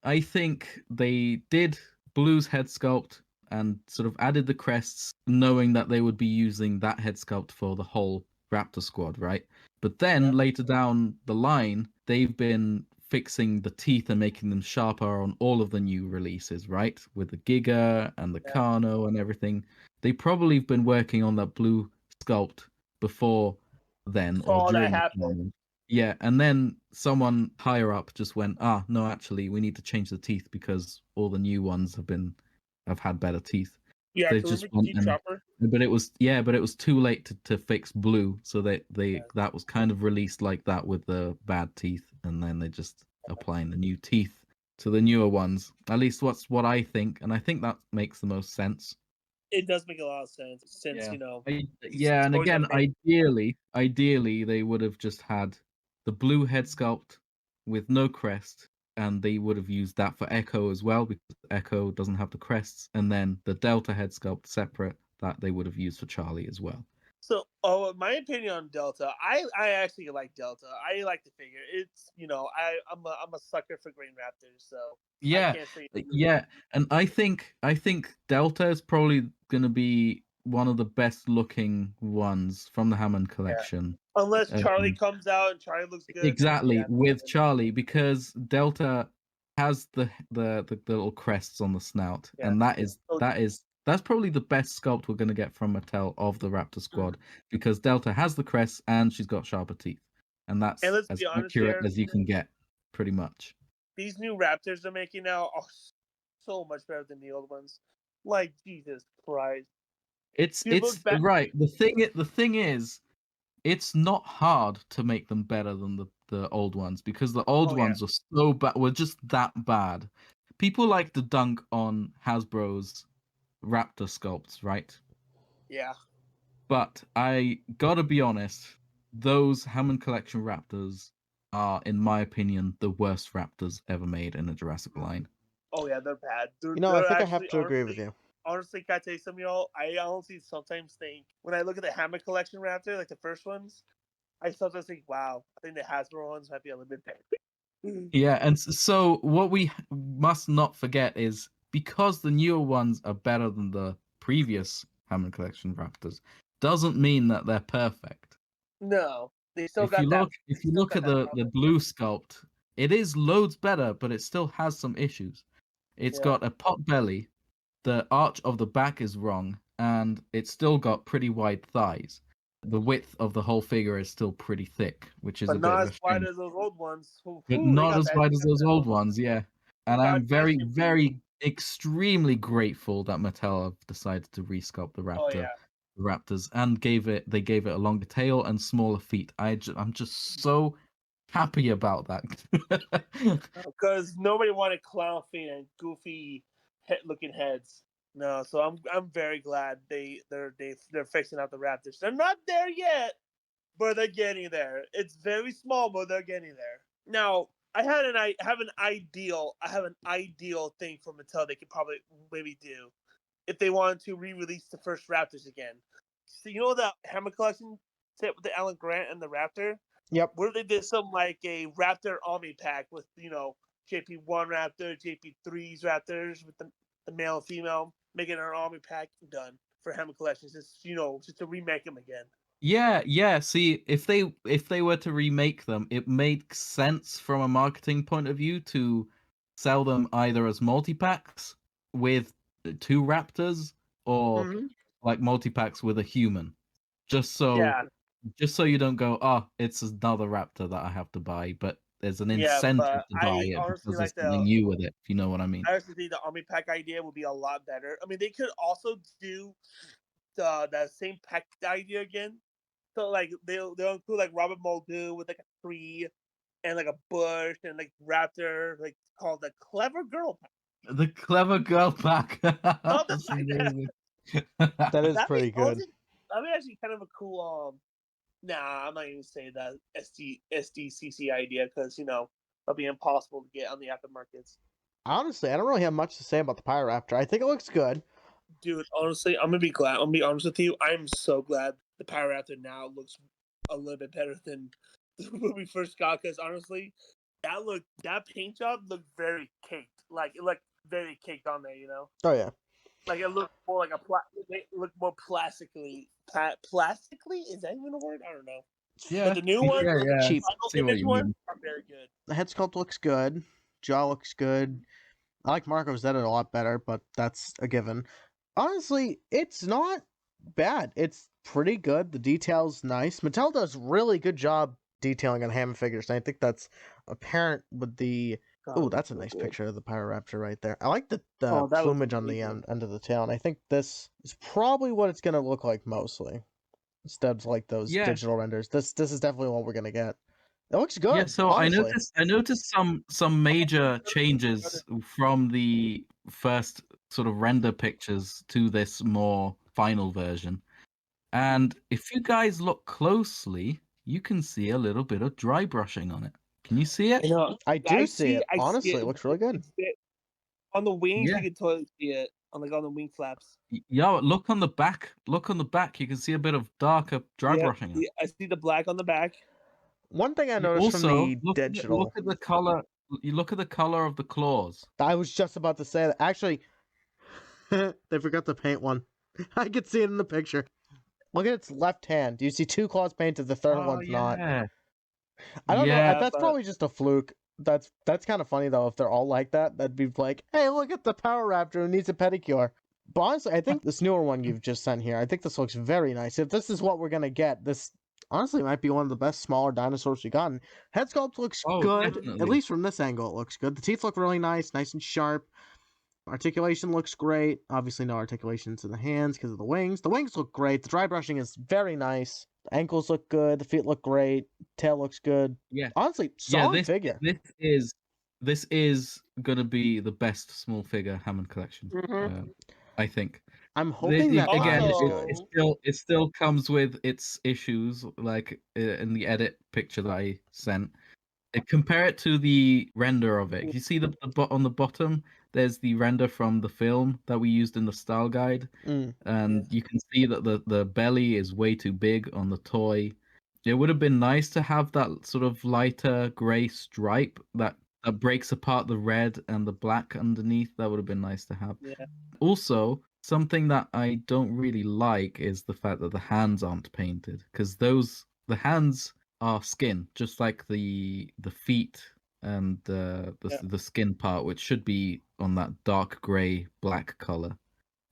I think they did Blue's head sculpt and sort of added the crests, knowing that they would be using that head sculpt for the whole Raptor Squad, right? But then later down the line, they've been fixing the teeth and making them sharper on all of the new releases, right? With the Giga and the Carno and everything. They probably have been working on that Blue sculpt before then, or during that happened. Yeah, and then someone higher up just went, no, actually, we need to change the teeth because all the new ones have had better teeth. Yeah, they just but it was too late to fix Blue, so that was kind of released like that with the bad teeth, and then they just applying the new teeth to the newer ones. At least what's what I think, and I think that makes the most sense. It does make a lot of sense since and again, ideally they would have just had the blue head sculpt with no crest, and they would have used that for Echo as well because Echo doesn't have the crests, and then the Delta head sculpt separate that they would have used for Charlie as well. So, my opinion on Delta, I actually like Delta. I like the figure. It's I'm a sucker for green raptors, so yeah, I can't say yeah, and I think Delta is probably gonna be one of the best looking ones from the Hammond collection. Unless Charlie comes out and Charlie looks good. Exactly, with Charlie, because Delta has the little crests on the snout, and that's probably the best sculpt we're gonna get from Mattel of the Raptor squad, because Delta has the crests and she's got sharper teeth, and that's let's as be honest accurate here, as you can get, pretty much. These new Raptors they're making now are so much better than the old ones. Like Jesus Christ! It's right. The thing is, it's not hard to make them better than the old ones, because the old ones are so bad. Were just that bad. People like to dunk on Hasbro's Raptor sculpts, right? Yeah. But I gotta be honest, those Hammond Collection Raptors are, in my opinion, the worst Raptors ever made in a Jurassic line. Oh yeah, they're bad. I think I have to agree with you. Honestly, can I tell you something, y'all? I honestly sometimes think when I look at the Hammond Collection Raptor, like the first ones, I sometimes think, wow, I think the Hasbro ones might be a little bit better. Yeah, and so what we must not forget is, because the newer ones are better than the previous Hammond Collection Raptors, doesn't mean that they're perfect. No, they still If you look at the blue sculpt, it is loads better, but it still has some issues. It's got a pot belly, the arch of the back is wrong, and it's still got pretty wide thighs. The width of the whole figure is still pretty thick, which is a bit of a shame. Not as wide as those old ones. But not as wide as those old ones, yeah. And I'm very, very, extremely grateful that Mattel have decided to resculpt the Raptors, and they gave it a longer tail and smaller feet. I'm just so happy about that. Because nobody wanted clown feet and goofy looking heads. No, so I'm very glad they're fixing out the Raptors. They're not there yet, but they're getting there. It's very small, but they're getting there. Now, I have an ideal thing for Mattel they could probably maybe do if they wanted to re-release the first Raptors again. So you know that Hammond Collection set with the Alan Grant and the Raptor? Yep. Where they did some like a Raptor Omni pack with JP1 Raptor, JP3's Raptors with the male and female, making an Omni pack done for Hammond Collections. Just to remake them again. Yeah. See, if they were to remake them, it makes sense from a marketing point of view to sell them either as multi-packs with 2 Raptors, or like multi-packs with a human. Just so you don't go, oh, it's another Raptor that I have to buy, but there's an incentive to buy it because there's something new with it, if you know what I mean. I actually think the Omni pack idea would be a lot better. I mean, they could also do that same pack idea again. So like they'll include like Robert Muldoon with like a tree and like a bush and like Raptor, like called the Clever Girl Pack. The Clever Girl Pack. That's amazing. That is pretty good. That'd be actually kind of a cool. Nah, I'm not even saying that SDCC idea because that'll be impossible to get on the aftermarkets. Honestly, I don't really have much to say about the Pyroraptor. I think it looks good. Dude, honestly, I'm gonna be honest with you. I'm so glad the Pyroraptor now looks a little bit better than when we first got. Because honestly, that paint job looked very caked. Like it looked very caked on there. Oh yeah. Like it looked more like it looked more plastically. Plastically, is that even a word? I don't know. Yeah. But the new one, cheap. See what you mean. Are very good. The head sculpt looks good. Jaw looks good. I like Marco's Dead a lot better, but that's a given. Honestly, it's not bad. It's pretty good. The detail's nice. Mattel does really good job detailing on Hammond figures, and I think that's apparent with the... Oh, that's a nice picture of the Pyroraptor right there. I like the plumage on the end of the tail, and I think this is probably what it's going to look like mostly. Instead of like those digital renders. This is definitely what we're going to get. It looks good. Yeah, so honestly. I noticed some major changes from the first sort of render pictures to this more final version. And if you guys look closely, you can see a little bit of dry brushing on it. Can you see it? You know, I do see it. I see Honestly, it looks really good. On the wings, Yeah. you can totally see it. On the wing flaps. Yo, look on the back. Look on the back. You can see a bit of darker dry brushing. Yeah, I see the black on the back. One thing I noticed from the digital. Look at the color. You look at the color of the claws. I was just about to say that. Actually, they forgot to paint one. I could see it in the picture. Look at its left hand. Do you see 2 claws painted? The third one's not. I don't know. That's probably just a fluke. That's kind of funny though. If they're all like that, that'd be like, hey, look at the Power Raptor who needs a pedicure. But honestly, I think this newer one you've just sent here, I think this looks very nice. If this is what we're gonna get, this honestly might be one of the best smaller dinosaurs we've gotten. Head sculpt looks good. Definitely. At least from this angle, it looks good. The teeth look really nice and sharp. Articulation looks great. Obviously, no articulation to the hands because of the wings. The wings look great. The dry brushing is very nice. The ankles look good. The feet look great. Tail looks good. Yeah. Honestly, solid figure. This is gonna be the best small figure Hammond collection. I think. I'm hoping that again, is good. it still comes with its issues, like in the edit picture that I sent. Compare it to the render of it. You see on the bottom, there's the render from the film that we used in the style guide, and you can see that the belly is way too big on the toy. It would have been nice to have that sort of lighter gray stripe that breaks apart the red and the black underneath. That would have been nice to have. Yeah. Also, something that I don't really like is the fact that the hands aren't painted, because the hands are skin, just like the feet and the skin part, which should be on that dark gray black color,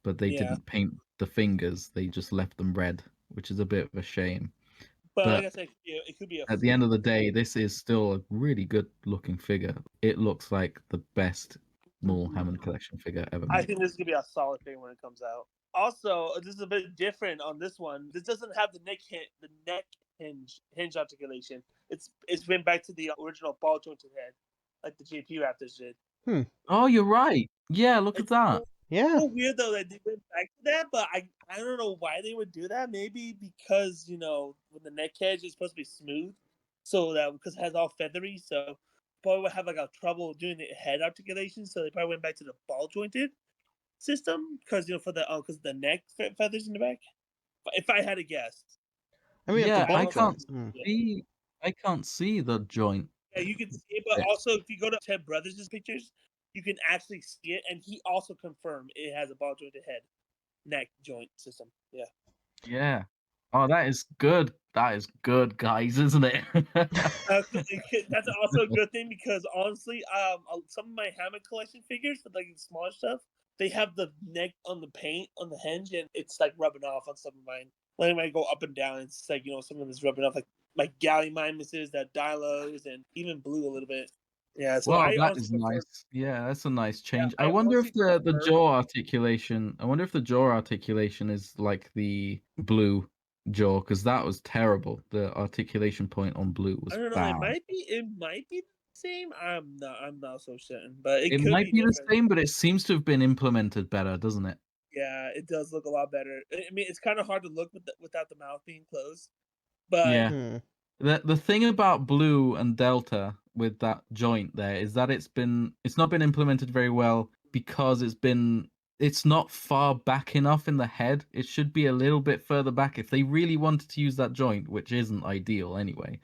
but they didn't paint the fingers. They just left them red, which is a bit of a shame. But like I said, it could be at the end of the day, this is still a really good looking figure. It looks like the best small Hammond collection figure ever made. I think this is gonna be a solid figure when it comes out. Also, this is a bit different on this one. This doesn't have the neck hinge articulation. It's went back to the original ball jointed head, like the JP Raptors did. Oh, you're right. Yeah, look at that. Yeah. So weird though that they went back to that, but I don't know why they would do that. Maybe because when the neck edge is supposed to be smooth, so that because it has all feathery, so probably would have like a trouble doing the head articulation. So they probably went back to the ball jointed system because for the because the neck feathers in the back. If I had to guess, I mean, I can't see the joint. Yeah, you can see it, but also if you go to Ted Brothers' pictures, you can actually see it, and he also confirmed it has a ball jointed head, neck joint system. Yeah. Yeah. Oh, that is good. That is good, guys, isn't it? That's also a good thing because honestly, some of my Hammond collection figures, for like the smaller stuff, they have the neck on the paint on the hinge, and it's like rubbing off on some of mine. When I go up and down, it's like some of them is rubbing off, like Gallimimuses, that Dilos, and even Blue a little bit. Yeah, so that is nice. Yeah, that's a nice change. I wonder if the jaw articulation. I wonder if the jaw articulation is like the Blue jaw, because that was terrible. The articulation point on Blue was bad. I don't know. It might be the same. I'm not so certain, but it might be the same. But it seems to have been implemented better, doesn't it? Yeah, it does look a lot better. I mean, it's kind of hard to look without the mouth being closed. But yeah, the thing about Blue and Delta with that joint there is that it's not been implemented very well because it's not far back enough in the head. It should be a little bit further back if they really wanted to use that joint, which isn't ideal anyway.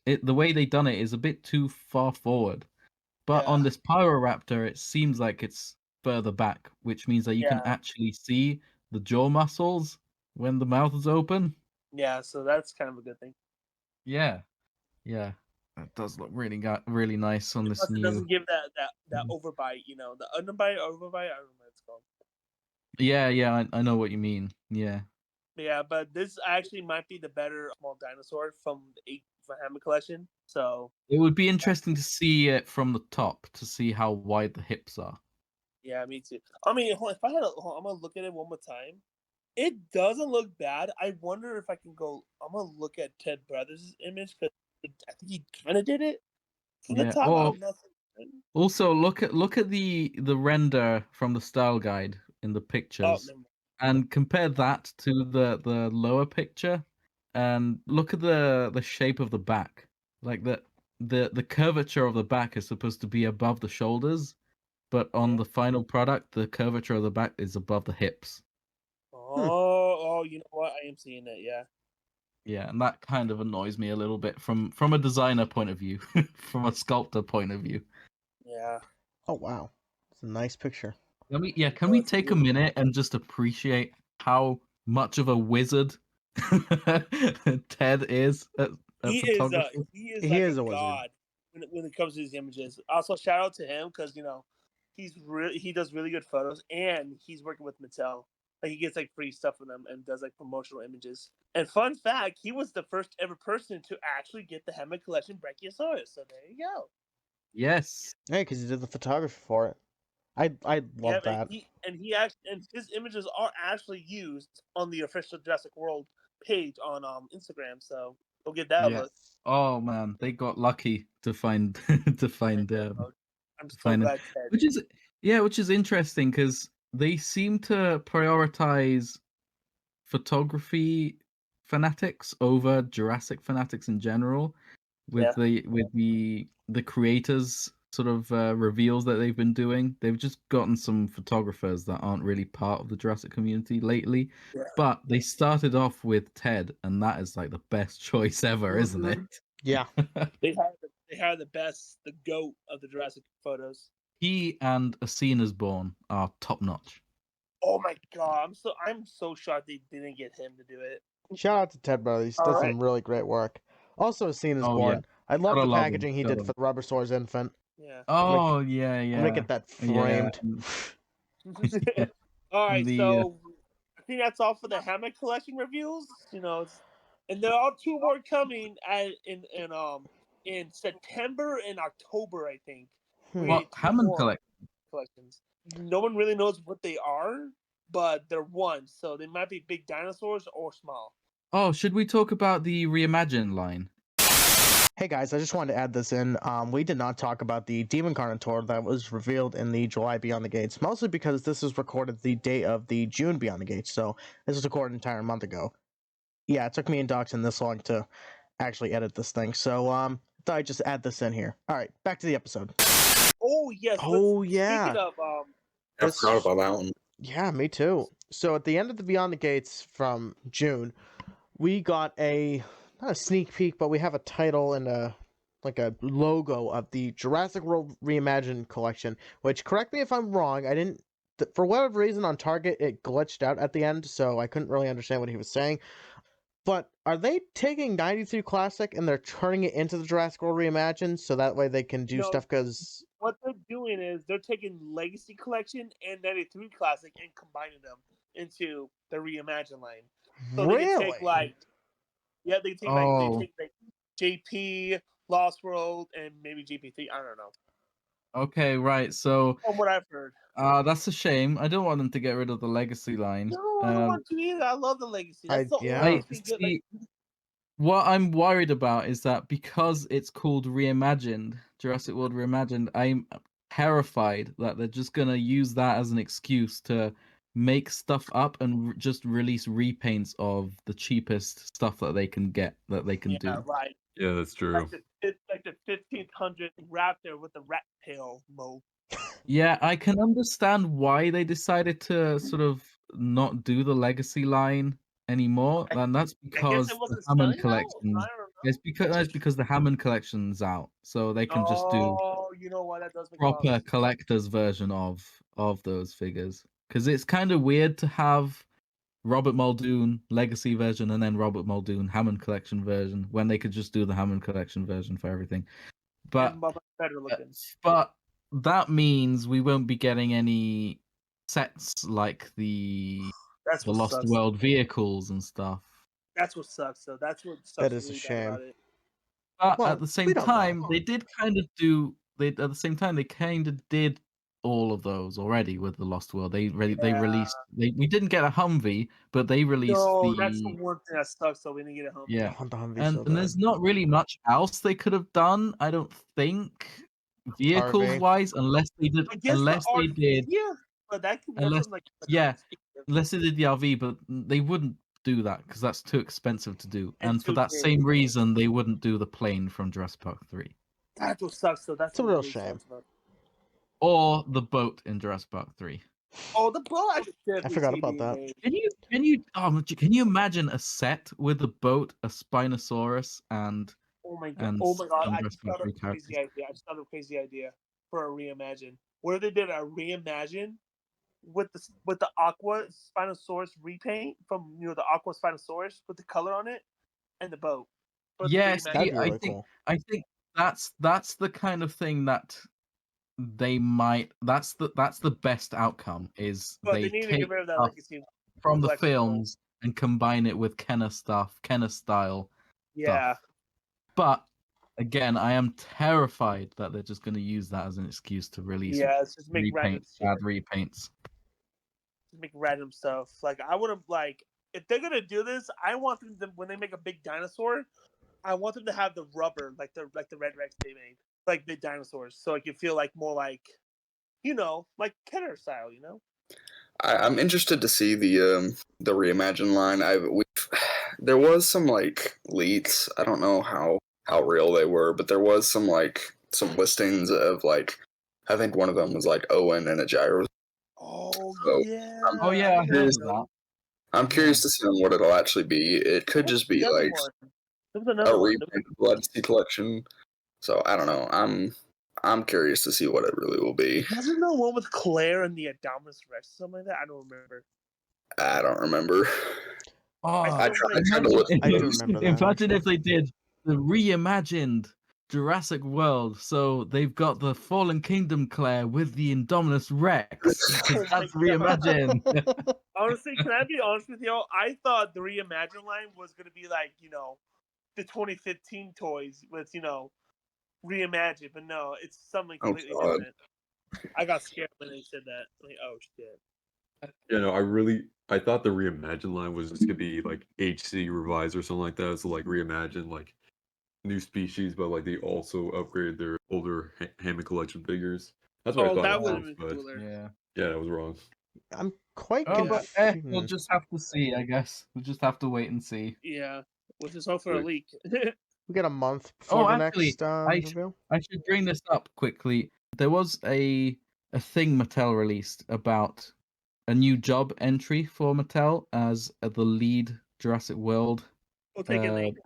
The way they done it is a bit too far forward. But on this Pyroraptor, it seems like it's further back, which means that you can actually see the jaw muscles when the mouth is open. Yeah, so that's kind of a good thing. Yeah. That does look really nice on this new. It doesn't give that overbite, the underbite or overbite. I don't know what it's called. Yeah, I know what you mean. Yeah. Yeah, but this actually might be the better small dinosaur from the Hammond collection. So it would be interesting to see it from the top to see how wide the hips are. Yeah, me too. I mean, if I had, I'm gonna look at it one more time. It doesn't look bad. I wonder if I can go. I'm gonna look at Ted Brothers' image because I think he kind of did it from the top. Also, look at the render from the style guide in the pictures, and compare that to the lower picture. and look at the shape of the back. Like the curvature of the back is supposed to be above the shoulders, but on the final product, the curvature of the back is above the hips. Oh, you know what? I am seeing it. Yeah. Yeah, and that kind of annoys me a little bit from a designer point of view, from a sculptor point of view. Yeah. Oh wow, it's a nice picture. Can we take a minute and just appreciate how much of a wizard Ted is at photography? He is a god when it comes to these images. Also, shout out to him because he does really good photos, and he's working with Mattel. Like he gets like free stuff from them and does like promotional images. And fun fact, he was the first ever person to actually get the Hammond collection Brachiosaurus. So there you go. Yes. Hey, because he did the photography for it. I love that. And his images are actually used on the official Jurassic World page on Instagram. So go get that look. Oh man, they got lucky to find I'm so glad Ted. Which is interesting because they seem to prioritize photography fanatics over Jurassic fanatics in general. With the creators sort of reveals that they've been doing, they've just gotten some photographers that aren't really part of the Jurassic community lately. Yeah. But they started off with Ted, and that is like the best choice ever, isn't it? Yeah. They hired the GOAT of the Jurassic photos. He and A Scene Is Born are top notch. Oh my god, I'm so shocked they didn't get him to do it. Shout out to Ted Brothers. He does some really great work. Also, A Scene Is Born. Yeah. I love the packaging he did for the RUBBERSAURS infant. Yeah. Oh, I'm gonna get that framed. Yeah. All right, so I think that's all for the Hammond collection reviews. And there are 2 more coming in September and October, I think. What Hammond collections? No one really knows what they are, but they're one, so they might be big dinosaurs or small. Oh, should we talk about the Reimagined line? Hey guys, I just wanted to add this in. We did not talk about the Demon Carnotaur that was revealed in the July Beyond the Gates, mostly because this was recorded the day of the June Beyond the Gates, so this was recorded an entire month ago. Yeah, it took me and Doxon this long to actually edit this thing, so thought I'd just add this in here. All right, back to the episode. Oh yes. Oh yeah. Speaking of, I forgot about that one. Yeah, me too. So at the end of the Beyond the Gates from June, we got not a sneak peek, but we have a title and a logo of the Jurassic World Reimagined collection, which, correct me if I'm wrong, I didn't, for whatever reason on Target, it glitched out at the end, so I couldn't really understand what he was saying. But are they taking 93 Classic and they're turning it into the Jurassic World Reimagined so that way they can do stuff? Because what they're doing is they're taking Legacy Collection and 93 Classic and combining them into the Reimagined line. So really? They can take JP, Lost World, and maybe JP3. I don't know. Okay, right. So from what I've heard, that's a shame. I don't want them to get rid of the Legacy line. No, I don't want to either. I love the Legacy. That's the only thing good. What I'm worried about is that because it's called Reimagined, Jurassic World Reimagined, I'm terrified that they're just gonna use that as an excuse to make stuff up and just release repaints of the cheapest stuff that they can get, that they can do. Right. Yeah, that's true. It's like the 1500 Raptor with the rat tail mode. Yeah, I can understand why they decided to sort of not do the Legacy line anymore, and that's because the Hammond collection. It's because the Hammond collection's out, so they can just do that does make proper collector's version of those figures. Because it's kind of weird to have Robert Muldoon Legacy version and then Robert Muldoon Hammond collection version when they could just do the Hammond collection version for everything. But better looking. But that means we won't be getting any sets like the Lost World vehicles and stuff. That's what sucks. So that's what sucks. That is a shame. But at the same time, they kind of did all of those already with the Lost World. They released. We didn't get a Humvee, but they released. No, that's the one thing that sucks. So we didn't get a Humvee. Yeah, and there's not really much else they could have done. I don't think vehicles wise, unless they did. Yeah, but that could unless they did the RV, but they wouldn't do that because that's too expensive to do. It's And for too that big. same reason, they wouldn't do the plane from Jurassic Park 3. That's what sucks, though. That's It's a what real really shame. sucks about it. Or the boat in Jurassic Park 3. Oh, the boat! I forgot about that. Can you imagine a set with a boat, a Spinosaurus, and Oh my god! and Oh my god! some I Jurassic just Park thought of 3 a crazy characters? idea. I just thought of a crazy idea for a reimagine. What if they did a reimagine with the Aqua Spinosaurus repaint from the Aqua Spinosaurus with the color on it and the boat? But Yes, That'd be I really think cool. I think that's the kind of thing that they might. That's the best outcome. Is But they they need to take get rid of that stuff legacy from the collection. films and combine it with Kenner stuff, Kenner style Yeah. stuff. But again, I am terrified that they're just going to use that as an excuse to release Yeah, it's just make random shit. bad repaints. Just make random stuff. Like I would have if they're gonna do this, I want them to, when they make a big dinosaur, I want them to have the rubber like the Red Rex they made, like big dinosaurs, so it can feel like more like like Kenner style. I'm interested to see the Reimagine line. There was some like leaks. I don't know how real they were, but there was some listings of like, I think one of them was like Owen and a gyro. Oh So, yeah. Oh yeah, I heard of that. I'm curious to see what it'll actually be. It could just be like There was a another one. repaint of Legacy Collection. So I don't know. I'm curious to see what it really will be. Wasn't there one with Claire and the Indominus Rex or something like that? I don't remember. I don't remember. Oh, I tried to look. I do remember that, Imagine actually. if they did the reimagined Jurassic World. So they've got the Fallen Kingdom Claire with the Indominus Rex. Oh my That's reimagined. Honestly, can I be honest with y'all? I thought the Reimagine line was gonna be like, the 2015 toys with, Reimagine, but no, it's something completely different. I got scared when they said that. Like, oh shit. I thought the Reimagine line was just gonna be like HC revised or something like that. So like Reimagine like new species, but like they also upgraded their older Hammond collection figures. That's what I thought. That would have was, been but cooler. yeah, that was wrong. I'm quite Oh, but confused. we'll just have to see, I guess. We'll just have to wait and see. Yeah, which is hope for a leak. We got a month before the actually, next reveal. I should bring this up quickly. There was a thing Mattel released about a new job entry for Mattel as the lead Jurassic World. We'll take a leak.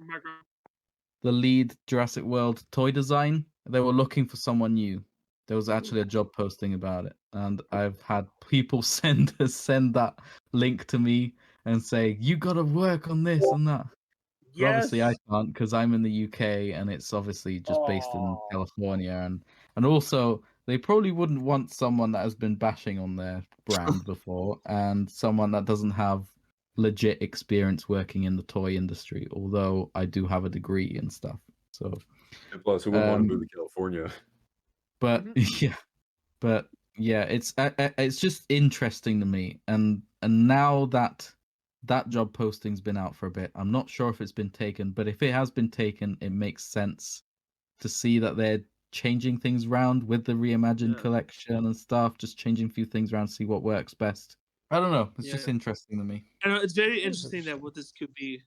The lead Jurassic World toy design. They were looking for someone new. There was actually a job posting about it, and I've had people send that link to me and say, "You got to work on this and that." Yes. Obviously, I can't because I'm in the UK and it's obviously just based in California, and also they probably wouldn't want someone that has been bashing on their brand before and someone that doesn't have legit experience working in the toy industry. Although I do have a degree and stuff, so. And plus, who would want to move to California? But yeah, it's just interesting to me, and now that job posting's been out for a bit, I'm not sure if it's been taken, but if it has been taken, it makes sense to see that they're changing things around with the reimagined collection and stuff, just changing a few things around, see what works best. I don't know. It's just interesting to me. I know it's very interesting that what this could be.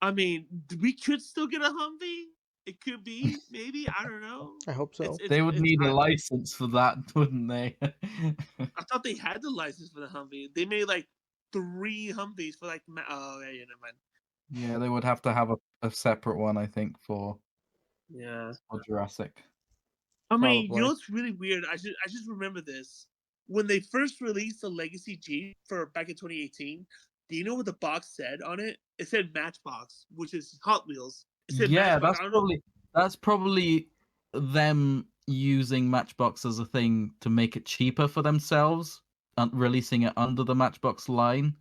I mean, we could still get a Humvee. It could be, maybe. I don't know. I hope so. They would need a license for that, wouldn't they? I thought they had the license for the Humvee. They made like 3 Humvees for like. Oh yeah, never mind. Yeah, they would have to have a separate one, I think, for Jurassic. I mean, you know what's really weird? I just remember this. When they first released the Legacy Jeep for back in 2018, do you know what the box said on it? It said Matchbox, which is Hot Wheels. Yeah, that's probably them using Matchbox as a thing to make it cheaper for themselves and releasing it under the Matchbox line.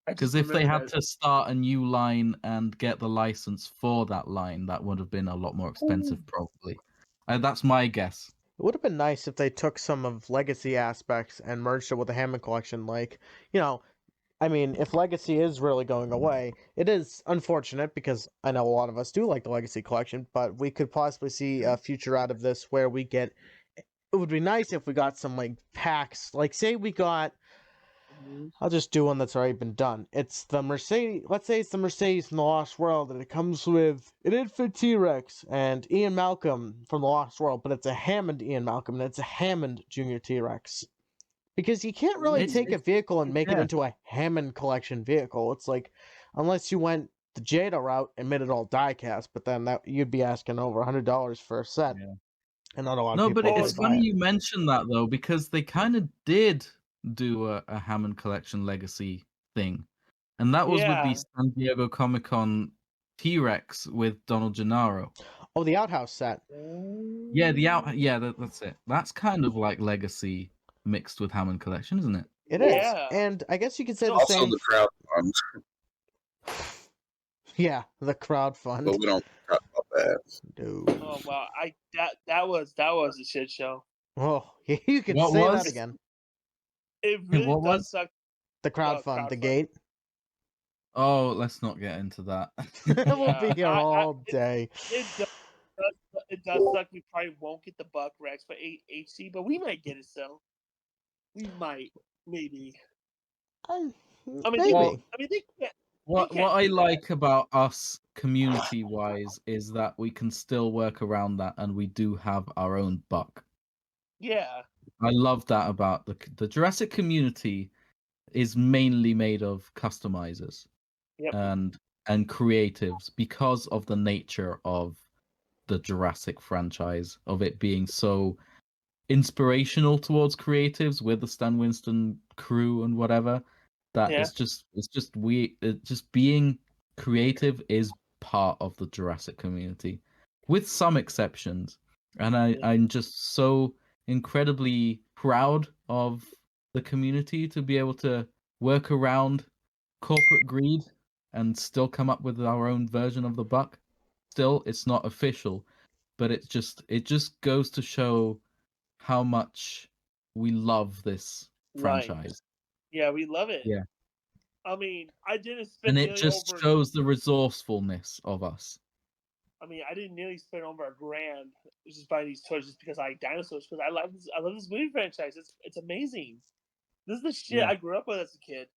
Because if they had to start a new line and get the license for that line, that would have been a lot more expensive, probably. That's my guess. It would have been nice if they took some of Legacy aspects and merged it with the Hammond collection. Like, I mean, if Legacy is really going away, it is unfortunate because I know a lot of us do like the Legacy collection, but we could possibly see a future out of this where we get. It would be nice if we got some like packs. Like, say we got I'll just do one that's already been done. It's the Mercedes. Let's say it's the Mercedes from the Lost World, and it comes with an infant T-Rex and Ian Malcolm from the Lost World, but it's a Hammond Ian Malcolm, and it's a Hammond Junior T-Rex. Because you can't really take a vehicle and make it into a Hammond collection vehicle. It's like, unless you went the Jada route and made it all die-cast, but then that you'd be asking over $100 for a set. Yeah. And not a lot of No, people but would it's buy funny it. you mentioned that though, because they kind of did do a Hammond Collection Legacy thing, and that was with the San Diego Comic-Con T-Rex with Donald Gennaro. Oh, the Outhouse set. Yeah, that's it. That's kind of like Legacy mixed with Hammond Collection, isn't it? It is, and I guess you could say the also same. the crowd fund. Yeah, the crowd fund. But we don't talk about that. Dude. Oh wow, that was a shit show. Oh, you can say that again. It really does suck. The crowd fund, the gate. Oh, let's not get into that. We'll be here all day. It does suck. We probably won't get the Buck Rex for HC, but we might get it still. We might, maybe. Maybe. What I like about us community-wise is that we can still work around that, and we do have our own Buck. Yeah. I love that about the Jurassic community is mainly made of customizers and creatives because of the nature of the Jurassic franchise, of it being so inspirational towards creatives with the Stan Winston crew and whatever. That it's just being creative is part of the Jurassic community, with some exceptions. And I'm just so incredibly proud of the community to be able to work around corporate greed and still come up with our own version of the Buck. Still, it's not official, but it just goes to show how much we love this franchise. Yeah, we love it. Yeah. I mean, I didn't spend. And it just shows the resourcefulness of us. I mean, I didn't nearly spend over $1,000 just buying these toys just because I like dinosaurs. Because I love this movie franchise. It's amazing. This is the shit I grew up with as a kid.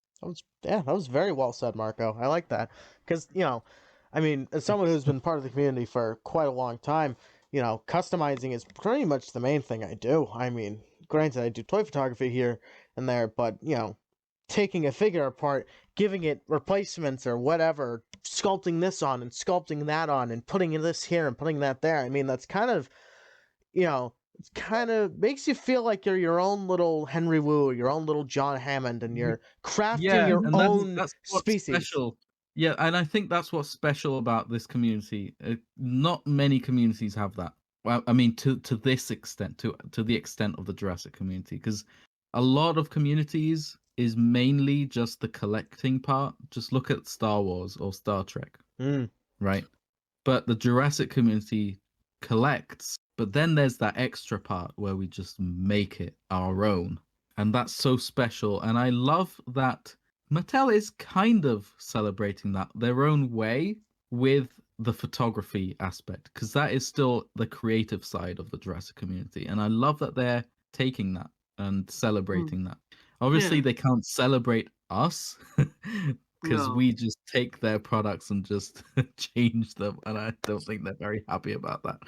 That was very well said, Marco. I like that because I mean, as someone who's been part of the community for quite a long time, customizing is pretty much the main thing I do. I mean, granted, I do toy photography here and there, but taking a figure apart, giving it replacements or whatever, sculpting this on and sculpting that on and putting this here and putting that there. I mean, that's kind of, it kind of makes you feel like you're your own little Henry Wu, your own little John Hammond, and you're crafting your own that's species. Special. Yeah, and I think that's what's special about this community. Not many communities have that. Well, I mean, to this extent, to the extent of the Jurassic community, because a lot of communities is mainly just the collecting part. Just look at Star Wars or Star Trek, right? But the Jurassic community collects, but then there's that extra part where we just make it our own, and that's so special. And I love that Mattel is kind of celebrating that their own way with the photography aspect, because that is still the creative side of the Jurassic community, and I love that they're taking that and celebrating that. Obviously, they can't celebrate us because we just take their products and just change them, and I don't think they're very happy about that.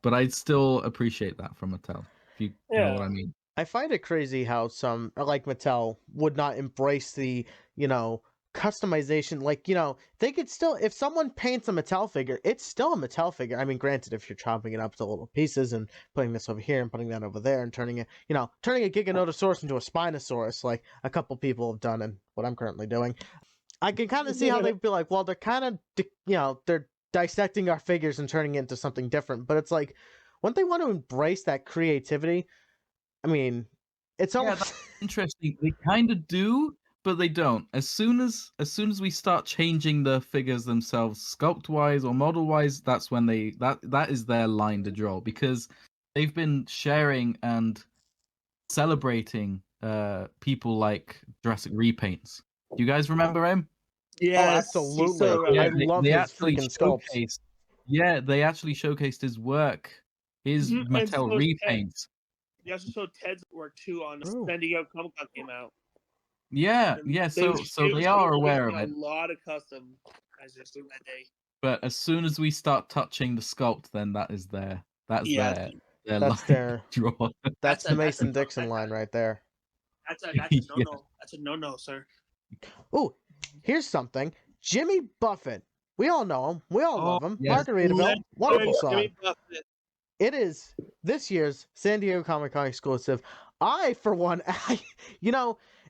But I still appreciate that from Mattel, if you know what I mean. I find it crazy how some, like Mattel, would not embrace the, customization. Like, they could still, if someone paints a Mattel figure, it's still a Mattel figure. I mean, granted, if you're chopping it up to little pieces and putting this over here and putting that over there and turning it, turning a Giganotosaurus into a Spinosaurus, like a couple people have done and what I'm currently doing, I can kind of see how they'd be like, well, they're kind of, they're dissecting our figures and turning it into something different. But it's like, when they want to embrace that creativity, I mean, it's almost that's interesting. They kind of do, but they don't. As soon as we start changing the figures themselves, sculpt wise or model wise, that's when that is their line to draw, because they've been sharing and celebrating people like Jurassic Repaints. Do you guys remember him? Yes, absolutely. I love his freaking sculpts. Yeah, they actually showcased his work, his Mattel repaints. They also showed Ted's work too on San Diego Comic-Con came out. Yeah, And yeah. they So was- so it they was are showing aware of a it. lot of custom that day. But as soon as we start touching the sculpt, then that is their That's line their draw. that's the a Mason no- Dixon line right there. That's a Yeah. no-no. That's a no-no, sir. Ooh, here's something. Jimmy Buffett. We all know him. We all love him. yes. Margaritaville. Wonderful song. Jimmy Buffett. It is this year's San Diego Comic-Con exclusive. I, for one,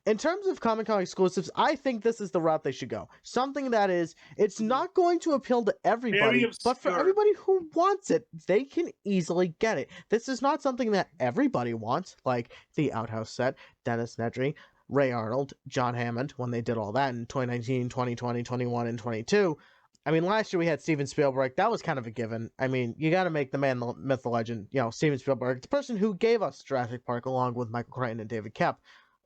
in terms of Comic-Con exclusives, I think this is the route they should go. Something that it's not going to appeal to everybody, but for obscure. everybody who wants it, they can easily get it. This is not something that everybody wants, like the Outhouse set, Dennis Nedry, Ray Arnold, John Hammond, when they did all that in 2019, 2020, 21, and 22. I mean, last year we had Steven Spielberg. That was kind of a given. I mean, you got to make the man, the myth, the legend. Steven Spielberg, the person who gave us Jurassic Park, along with Michael Crichton and David Koepp.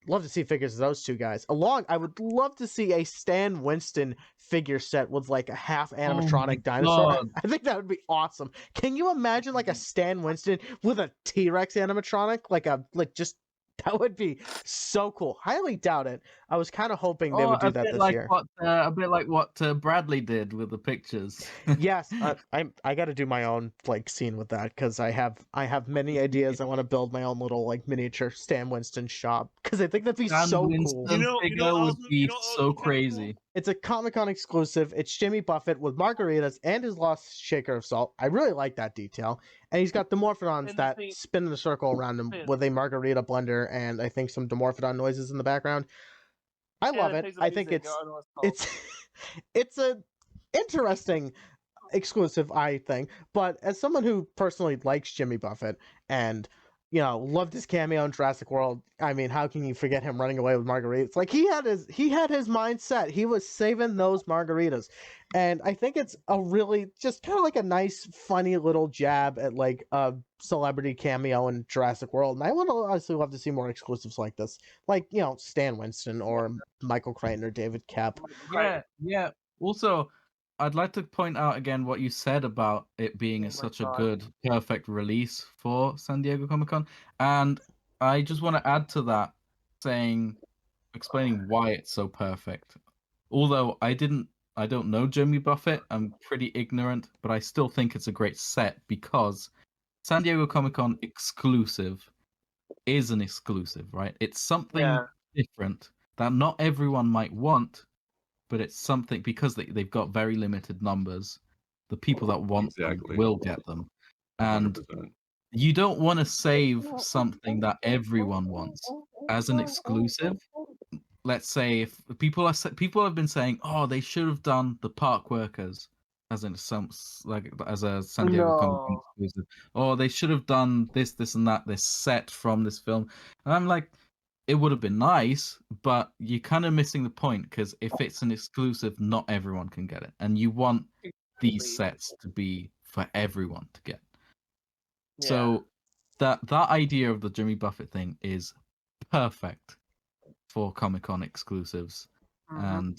Love to see figures of those two guys. I would love to see a Stan Winston figure set with like a half animatronic dinosaur. God. I think that would be awesome. Can you imagine like a Stan Winston with a T-Rex animatronic? That would be so cool. Highly doubt it. I was kind of hoping they would do that this year. A bit like what Bradley did with the pictures. Yes, I got to do my own scene with that because I have many ideas. I want to build my own little miniature Stan Winston shop because I think that'd be so cool. Figure would be so crazy. It's a Comic-Con exclusive. It's Jimmy Buffett with margaritas and his lost shaker of salt. I really like that detail. And he's got Dimorphodons that spin in a circle around him with a margarita blender and I think some Dimorphodon noises in the background. I love it. I think it's a interesting exclusive, I think. But as someone who personally likes Jimmy Buffett and loved his cameo in Jurassic World. I mean, how can you forget him running away with margaritas? Like he had his mind set. He was saving those margaritas. And I think it's a really just kind of like a nice, funny little jab at like a celebrity cameo in Jurassic World. And I would honestly love to see more exclusives like this. Like, Stan Winston or Michael Crichton or David Koepp. Yeah. Also, I'd like to point out again what you said about it being such a good, perfect release for San Diego Comic-Con. And I just want to add to that, explaining why it's so perfect. Although I don't know Jimmy Buffett, I'm pretty ignorant, but I still think it's a great set because San Diego Comic-Con exclusive is an exclusive, right? It's something different that not everyone might want, but it's something because they've got very limited numbers. The people that want them will get them. And 100%. You don't want to save something that everyone wants as an exclusive. Let's say if people have been saying, "Oh, they should have done the park workers as a San Diego Comic-Con exclusive. Oh, they should have done this, and that, this set from this film." And I'm like, it would have been nice, but you're kind of missing the point because if it's an exclusive, not everyone can get it, and you want these sets to be for everyone to get. Yeah. So that idea of the Jimmy Buffett thing is perfect for Comic-Con exclusives, and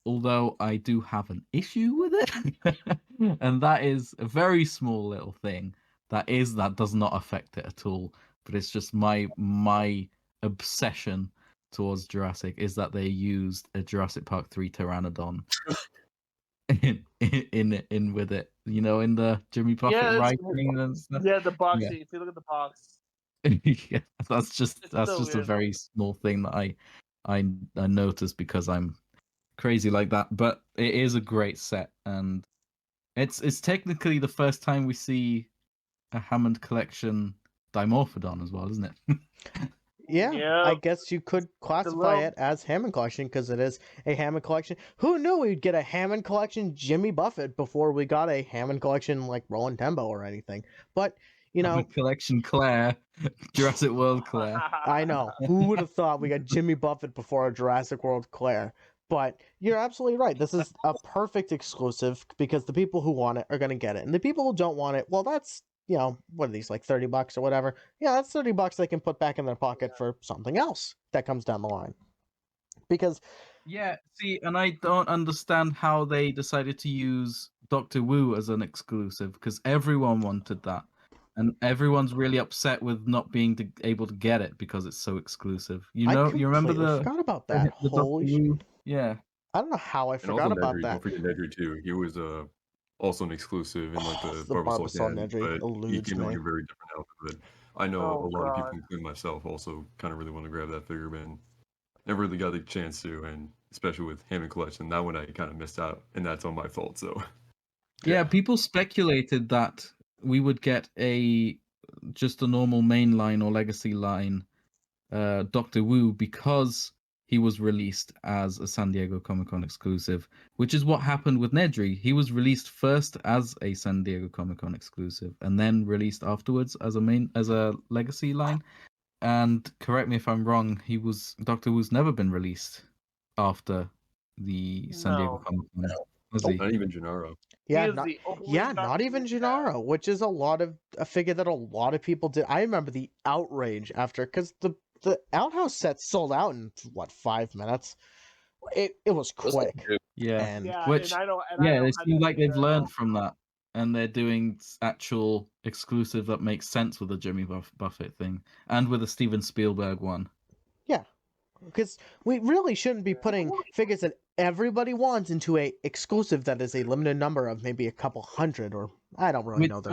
although I do have an issue with it, and that is a very small little thing that does not affect it at all, but it's just my obsession towards Jurassic is that they used a Jurassic Park 3 Pteranodon in with it, in the Jimmy Buffet writing and stuff. Yeah, the box. Yeah. If you look at the box. Yeah, that's just a very small thing that I noticed because I'm crazy like that. But it is a great set, and it's technically the first time we see a Hammond collection Dimorphodon as well, isn't it? Yeah, I guess you could classify it as Hammond collection because it is a Hammond collection. Who knew we'd get a Hammond collection Jimmy Buffett before we got a Hammond collection like Roland Tembo or anything? But Hammond collection Claire, Jurassic World Claire. I know. Who would have thought we got Jimmy Buffett before a Jurassic World Claire? But you're absolutely right. This is a perfect exclusive because the people who want it are going to get it, and the people who don't want it, well, that's what are these, like $30 or whatever? Yeah, that's $30 they can put back in their pocket for something else that comes down the line. Because see, and I don't understand how they decided to use Doctor Wu as an exclusive because everyone wanted that, and everyone's really upset with not being able to get it because it's so exclusive. You remember I forgot about that. Holy shit! Yeah. I don't know how I And forgot also about Nedry, that. don't forget Nedry too. He was also an exclusive in like the Barbasol Barbasol gang, Nedry but he eludes came in me. like a very different outfit. I know Oh, a lot of people, God. including myself, also kind of really want to grab that figure, man. Never really got the chance to, and especially with Hammond Collection, that one I kind of missed out, and that's on my fault. So Yeah, people speculated that we would get just a normal mainline or legacy line Doctor Wu because he was released as a San Diego Comic-Con exclusive, which is what happened with Nedry. He was released first as a San Diego Comic-Con exclusive and then released afterwards as a legacy line. And correct me if I'm wrong, Doctor Wu's never been released after the San Diego Comic-Con. Has he? not even Gennaro. Yeah, not even Gennaro, which is a figure that a lot of people did. I remember the outrage after, because the Outhouse set sold out in 5 minutes. It was quick. Yeah, and it seems like they've learned from that, and they're doing actual exclusive that makes sense with the Jimmy Buffett thing and with the Steven Spielberg one. Yeah, because we really shouldn't be putting figures that everybody wants into a exclusive that is a limited number of maybe a couple hundred, or I don't really know their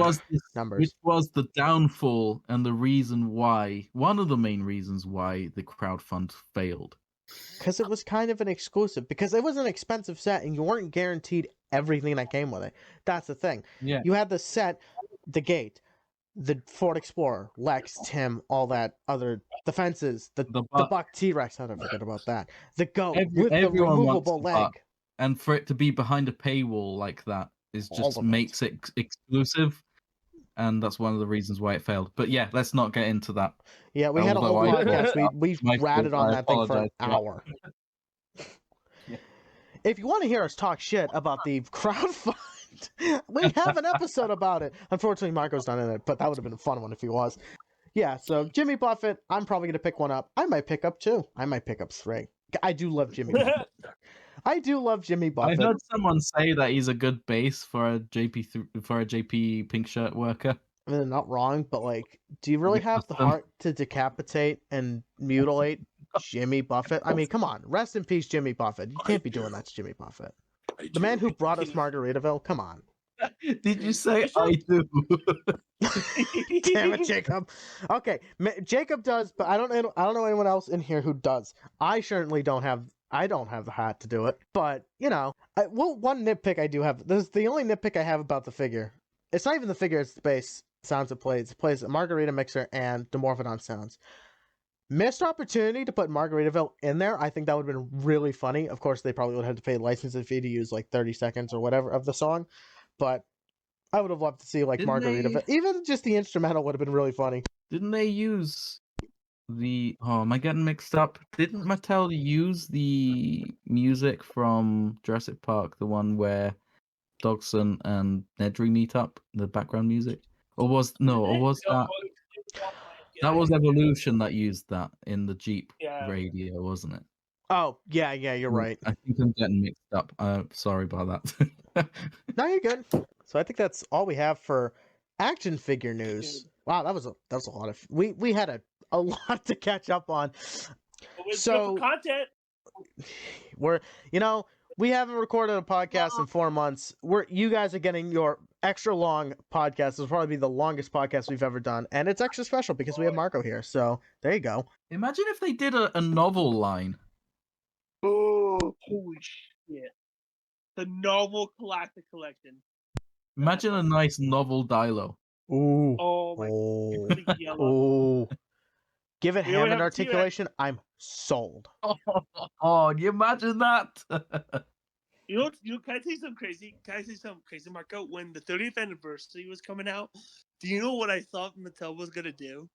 numbers. Which was the downfall and the reason why, one of the main reasons why the crowdfund failed. Because it was kind of an exclusive, because it was an expensive set and you weren't guaranteed everything that came with it. That's the thing. Yeah. You had the set, the gate, the Ford Explorer, Lex, Tim, all that other, the fences, the Buck T-Rex, how did I forget about that? The goat with the removable leg. Buck, and for it to be behind a paywall like that is just makes it exclusive. And that's one of the reasons why it failed. But yeah, let's not get into that. Yeah, we had a whole podcast. We ratted on that thing for an hour. Yeah. If you want to hear us talk shit about the crowdfund, we have an episode about it. Unfortunately, Marco's not in it, but that would have been a fun one if he was. Yeah, so Jimmy Buffett, I'm probably going to pick one up. I might pick up 2. I might pick up 3. I do love Jimmy Buffett. I do love Jimmy Buffett. I heard someone say that he's a good base for a JP pink shirt worker. I mean, not wrong, but like, do you really have the heart to decapitate and mutilate Jimmy Buffett? I mean, come on, rest in peace, Jimmy Buffett. You can't be doing that to Jimmy Buffett. The man who brought us Margaritaville. Come on. Did you say I do? Damn it, Jacob. Okay, Jacob does, but I don't know anyone else in here who does. I certainly don't have. I don't have the heart to do it. But one nitpick I do have. This is the only nitpick I have about the figure. It's not even the figure; it's the base sounds it plays. It plays a Margarita Mixer and Demorphodon sounds. Missed opportunity to put Margaritaville in there. I think that would have been really funny. Of course, they probably would have had to pay a licensing fee to use like 30 seconds or whatever of the song. But I would have loved to see like Margaritaville. Even just the instrumental would have been really funny. Didn't they use am I getting mixed up? Didn't Mattel use the music from Jurassic Park, the one where Dodgson and Nedry meet up, the background music? Or was that was Evolution that used that in the Jeep radio, wasn't it? Oh, yeah, you're right. I think I'm getting mixed up. Sorry about that. No, you're good. So I think that's all we have for action figure news. Wow, that was a lot of we had a lot to catch up on. So content. We haven't recorded a podcast in 4 months. You guys are getting your extra long podcast. This will probably be the longest podcast we've ever done, and it's extra special because we have Marco here. So there you go. Imagine if they did a novel line. Oh, holy shit! The novel classic collection. Imagine a nice novel Dilo. Ooh. Oh my god. Ooh. Give it Hammond articulation. I'm sold. Oh, you imagine that? Can I say something crazy? Can I say something crazy, Marco? When the 30th anniversary was coming out, do you know what I thought Mattel was gonna do?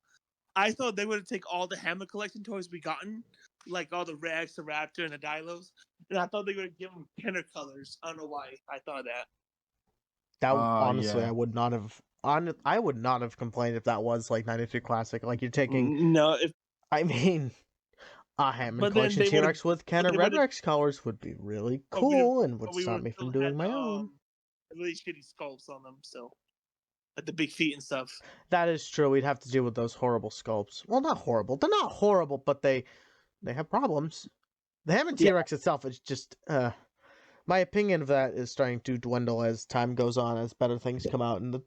I thought they would take all the Hammond collection toys we gotten, like all the Rex, the Raptor, and the Dilos, and I thought they would give them Kenner colors. I don't know why I thought that. That honestly, yeah. I would not have complained if that was like 93 Classic. Like you're taking a Hammond collection T-Rex with Kenner Red Rex colors would be really cool and would stop me from doing my own. Really shitty sculpts on them, so. like the big feet and stuff. That is true. We'd have to deal with those horrible sculpts. Well, not horrible. They're not horrible, but they have problems. The Hammond T-Rex itself is just my opinion of that is starting to dwindle as time goes on, as better things come out, and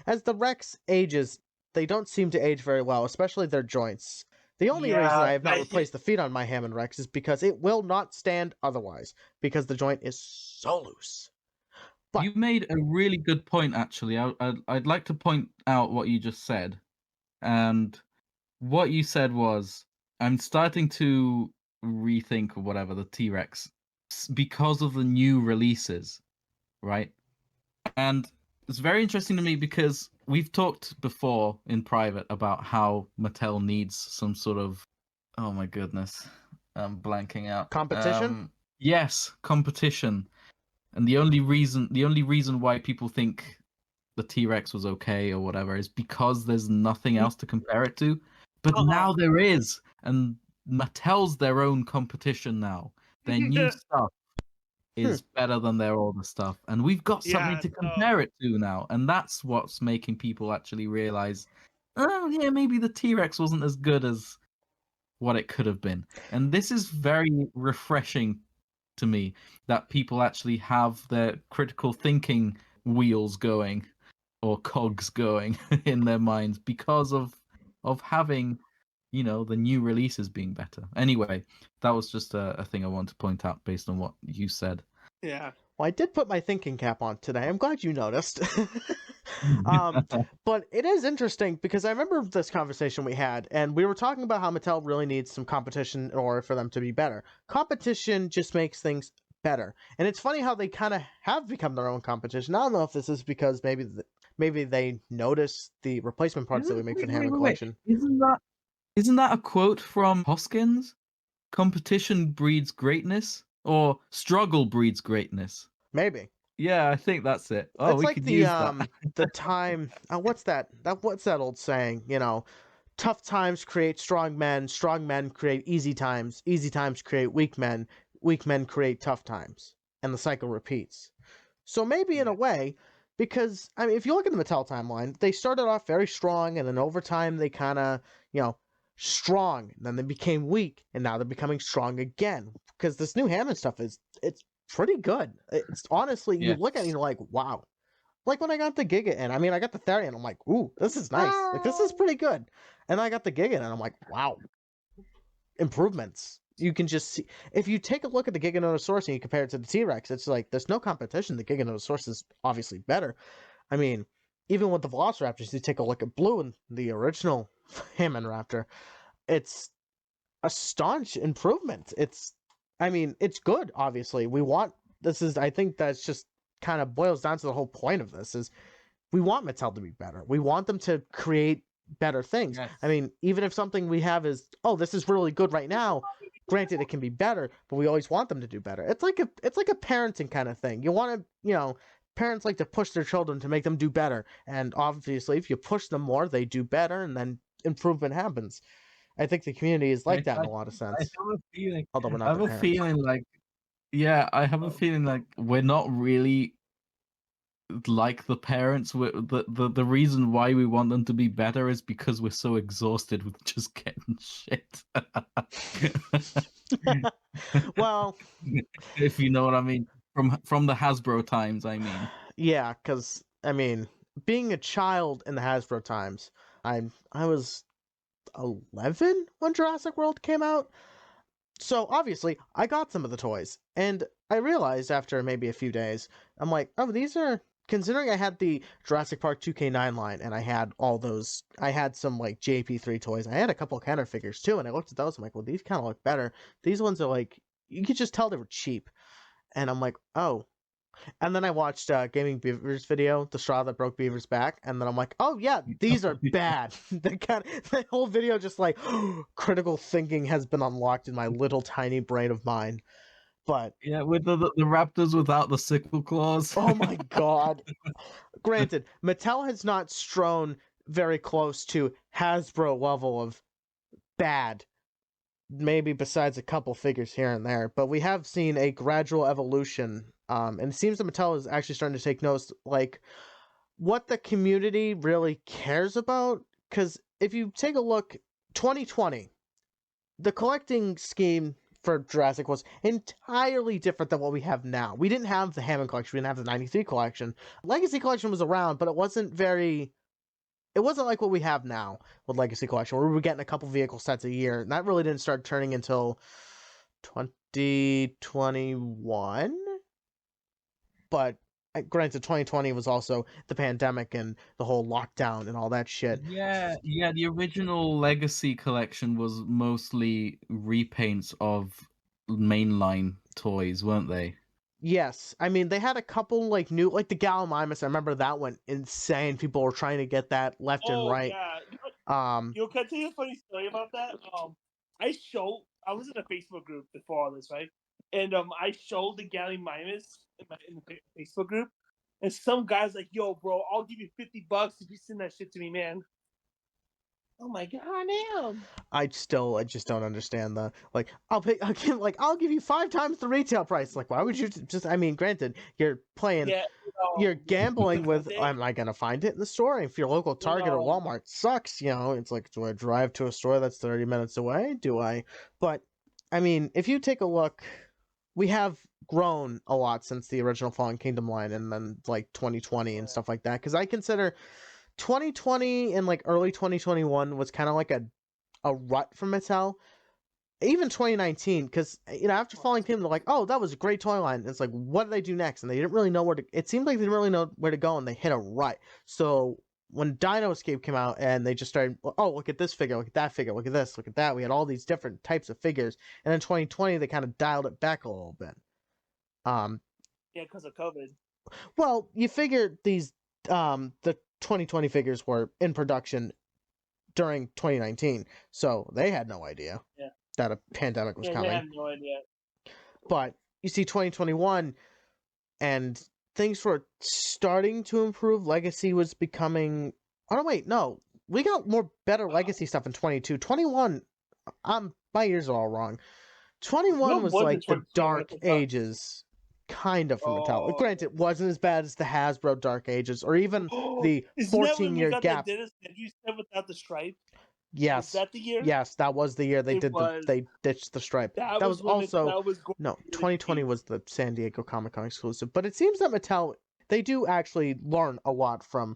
as the Rex ages, they don't seem to age very well, especially their joints. The only reason I have not replaced the feet on my Hammond Rex is because it will not stand otherwise, because the joint is so loose. But you made a really good point, actually. I'd like to point out what you just said. And what you said was, I'm starting to rethink whatever the T-Rex because of the new releases, right? And it's very interesting to me because we've talked before in private about how Mattel needs some sort of, oh my goodness, I'm blanking out. Competition? Yes, competition. And the only reason why people think the T-Rex was okay or whatever is because there's nothing else to compare it to. But now there is, and Mattel's their own competition now. Their new stuff is better than their older stuff, and we've got something to compare it to now, and that's what's making people actually realize, oh yeah, maybe the T-Rex wasn't as good as what it could have been. And this is very refreshing to me, that people actually have their critical thinking wheels going, or cogs going in their minds because of having, you know, the new releases being better. Anyway, that was just a thing I wanted to point out based on what you said. Yeah. Well, I did put my thinking cap on today. I'm glad you noticed. But it is interesting because I remember this conversation we had, and we were talking about how Mattel really needs some competition in order for them to be better. Competition just makes things better. And it's funny how they kind of have become their own competition. I don't know if this is because maybe they notice the replacement parts that we make for the Hammond collection. Isn't that a quote from Hoskins? Competition breeds greatness, or struggle breeds greatness. Maybe. Yeah, I think that's it. Oh, it's we like could the use that. the time. What's that? What's that old saying? You know, tough times create strong men create easy times create weak men create tough times, and the cycle repeats. So maybe in a way, because I mean, if you look at the Mattel timeline, they started off very strong, and then over time they kind of, you know, strong, and then they became weak, and now they're becoming strong again. Because this new Hammond stuff it's pretty good. It's honestly, you look at it and you're like, wow. Like when I got the Giga, and I mean, I got the Therian, I'm like, ooh, this is nice. Like, this is pretty good. And I got the Giga, and I'm like, wow. Improvements. You can just see, if you take a look at the Giganotosaurus and you compare it to the T-Rex, it's like, there's no competition. The Giganotosaurus is obviously better. I mean, even with the Velociraptors, you take a look at Blue and the original Hammond Raptor, it's a staunch improvement. I mean, it's good, obviously. I think that's just kind of boils down to the whole point of this, is we want Mattel to be better. We want them to create better things. Yes. I mean, even if something we have is, oh, this is really good right now, granted it can be better, but we always want them to do better. It's like a parenting kind of thing. You want to, you know, parents like to push their children to make them do better, and obviously if you push them more, they do better, and then improvement happens. I think the community is like that in a lot of sense. I have a feeling. Although we're not. I have a feeling like, yeah, I have a feeling like we're not really like the parents. The reason why we want them to be better is because we're so exhausted with just getting shit. Well, if you know what I mean, from the Hasbro times, I mean. Yeah, because I mean, being a child in the Hasbro times, I was 11 when Jurassic World came out. So obviously, I got some of the toys, and I realized after maybe a few days, I'm like, oh, these are, considering I had the Jurassic Park 2K9 line, and I had all those, I had some like JP3 toys, I had a couple of Kenner figures too, and I looked at those, I'm like, well, these kind of look better. These ones are like, you could just tell they were cheap. And I'm like, oh. And then I watched Gaming Beaver's video, The Straw That Broke Beaver's Back, and then I'm like, oh yeah, these are bad. The whole video just like, critical thinking has been unlocked in my little tiny brain of mine. But yeah, with the raptors without the sickle claws. Oh my god. Granted, Mattel has not strown very close to Hasbro level of bad, maybe besides a couple figures here and there, but we have seen a gradual evolution, and it seems that Mattel is actually starting to take notice. Like, what the community really cares about. Because if you take a look, 2020, the collecting scheme for Jurassic was entirely different than what we have now. We didn't have the Hammond collection, we didn't have the 93 collection. Legacy collection was around, but it wasn't like what we have now with Legacy collection, where we were getting a couple vehicle sets a year. And that really didn't start turning until 2021. But granted, 2020 was also the pandemic and the whole lockdown and all that shit. Yeah, the original Legacy collection was mostly repaints of mainline toys, weren't they? Yes, I mean they had a couple like new, like the Gallimimus. I remember that went insane. People were trying to get that left and right. Yeah. Can I tell you a funny story about that? I was in a Facebook group before all this, right? And I showed the Gallimimus in the Facebook group, and some guy's like, "Yo, bro, I'll give you $50 if you send that shit to me, man." Oh my god, damn! I just don't understand the like. I'll give you 5 times the retail price. Like, why would you just? I mean, granted, you're playing, you're gambling with. Am I gonna find it in the store? If your local Target or Walmart sucks, it's like, do I drive to a store that's 30 minutes away? Do I? But I mean, if you take a look, we have grown a lot since the original Fallen Kingdom line, and then like 2020 and stuff like that. Because I consider 2020 and like early 2021 was kind of like a rut for Mattel. Even 2019, because after Fallen Kingdom, they're like, "Oh, that was a great toy line." And it's like, what do they do next? And they didn't really know where to. It seemed like they didn't really know where to go, and they hit a rut. So when Dino Escape came out, and they just started, "Oh, look at this figure, look at that figure, look at this, look at that." We had all these different types of figures, and in 2020 they kind of dialed it back a little bit. Yeah, because of COVID. Well, you figure these the 2020 figures were in production during 2019, so they had no idea that a pandemic was coming. They had no idea. But you see 2021, and things were starting to improve. Legacy was becoming... Oh, no, wait, no. We got more better Legacy stuff in 22. 21, my ears are all wrong. 21 was like the Dark Ages, kind of, from Mattel. Granted, it wasn't as bad as the Hasbro Dark Ages, or even the 14-year gap. Did you said without the stripe? Yes. Was that the year? Yes, that was the year they ditched the stripe. That was also... No, 2020 was the San Diego Comic-Con exclusive. But it seems that Mattel, they do actually learn a lot from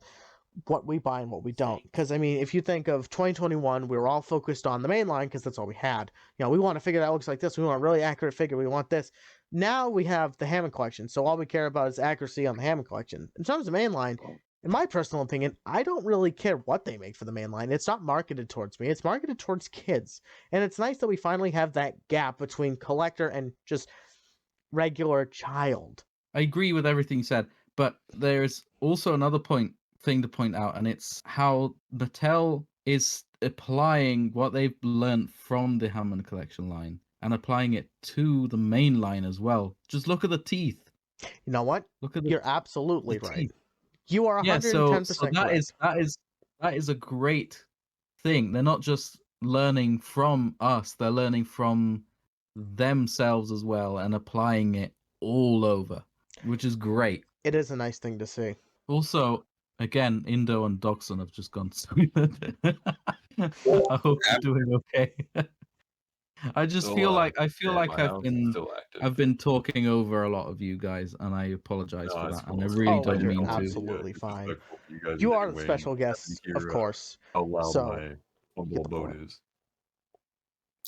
what we buy and what we don't. Because, I mean, if you think of 2021, we were all focused on the main line because that's all we had. We want a figure that looks like this. We want a really accurate figure. We want this. Now we have the Hammond collection, so all we care about is accuracy on the Hammond collection. In terms of main line, in my personal opinion, I don't really care what they make for the main line. It's not marketed towards me. It's marketed towards kids. And it's nice that we finally have that gap between collector and just regular child. I agree with everything you said, but there's also another thing to point out, and it's how Mattel is applying what they've learned from the Hammond collection line and applying it to the main line as well. Just look at the teeth. You know what? You're absolutely right. Teeth. You are 110% so that is a great thing. They're not just learning from us; they're learning from themselves as well and applying it all over, which is great. It is a nice thing to see. Also, again, Indo and Dogson have just gone stupid. I hope you're doing okay. I just feel like I've been talking over a lot of you guys, and I apologize for that. And I really don't mean to. Absolutely fine. You are the special guest, of course. How loud my humble abode is.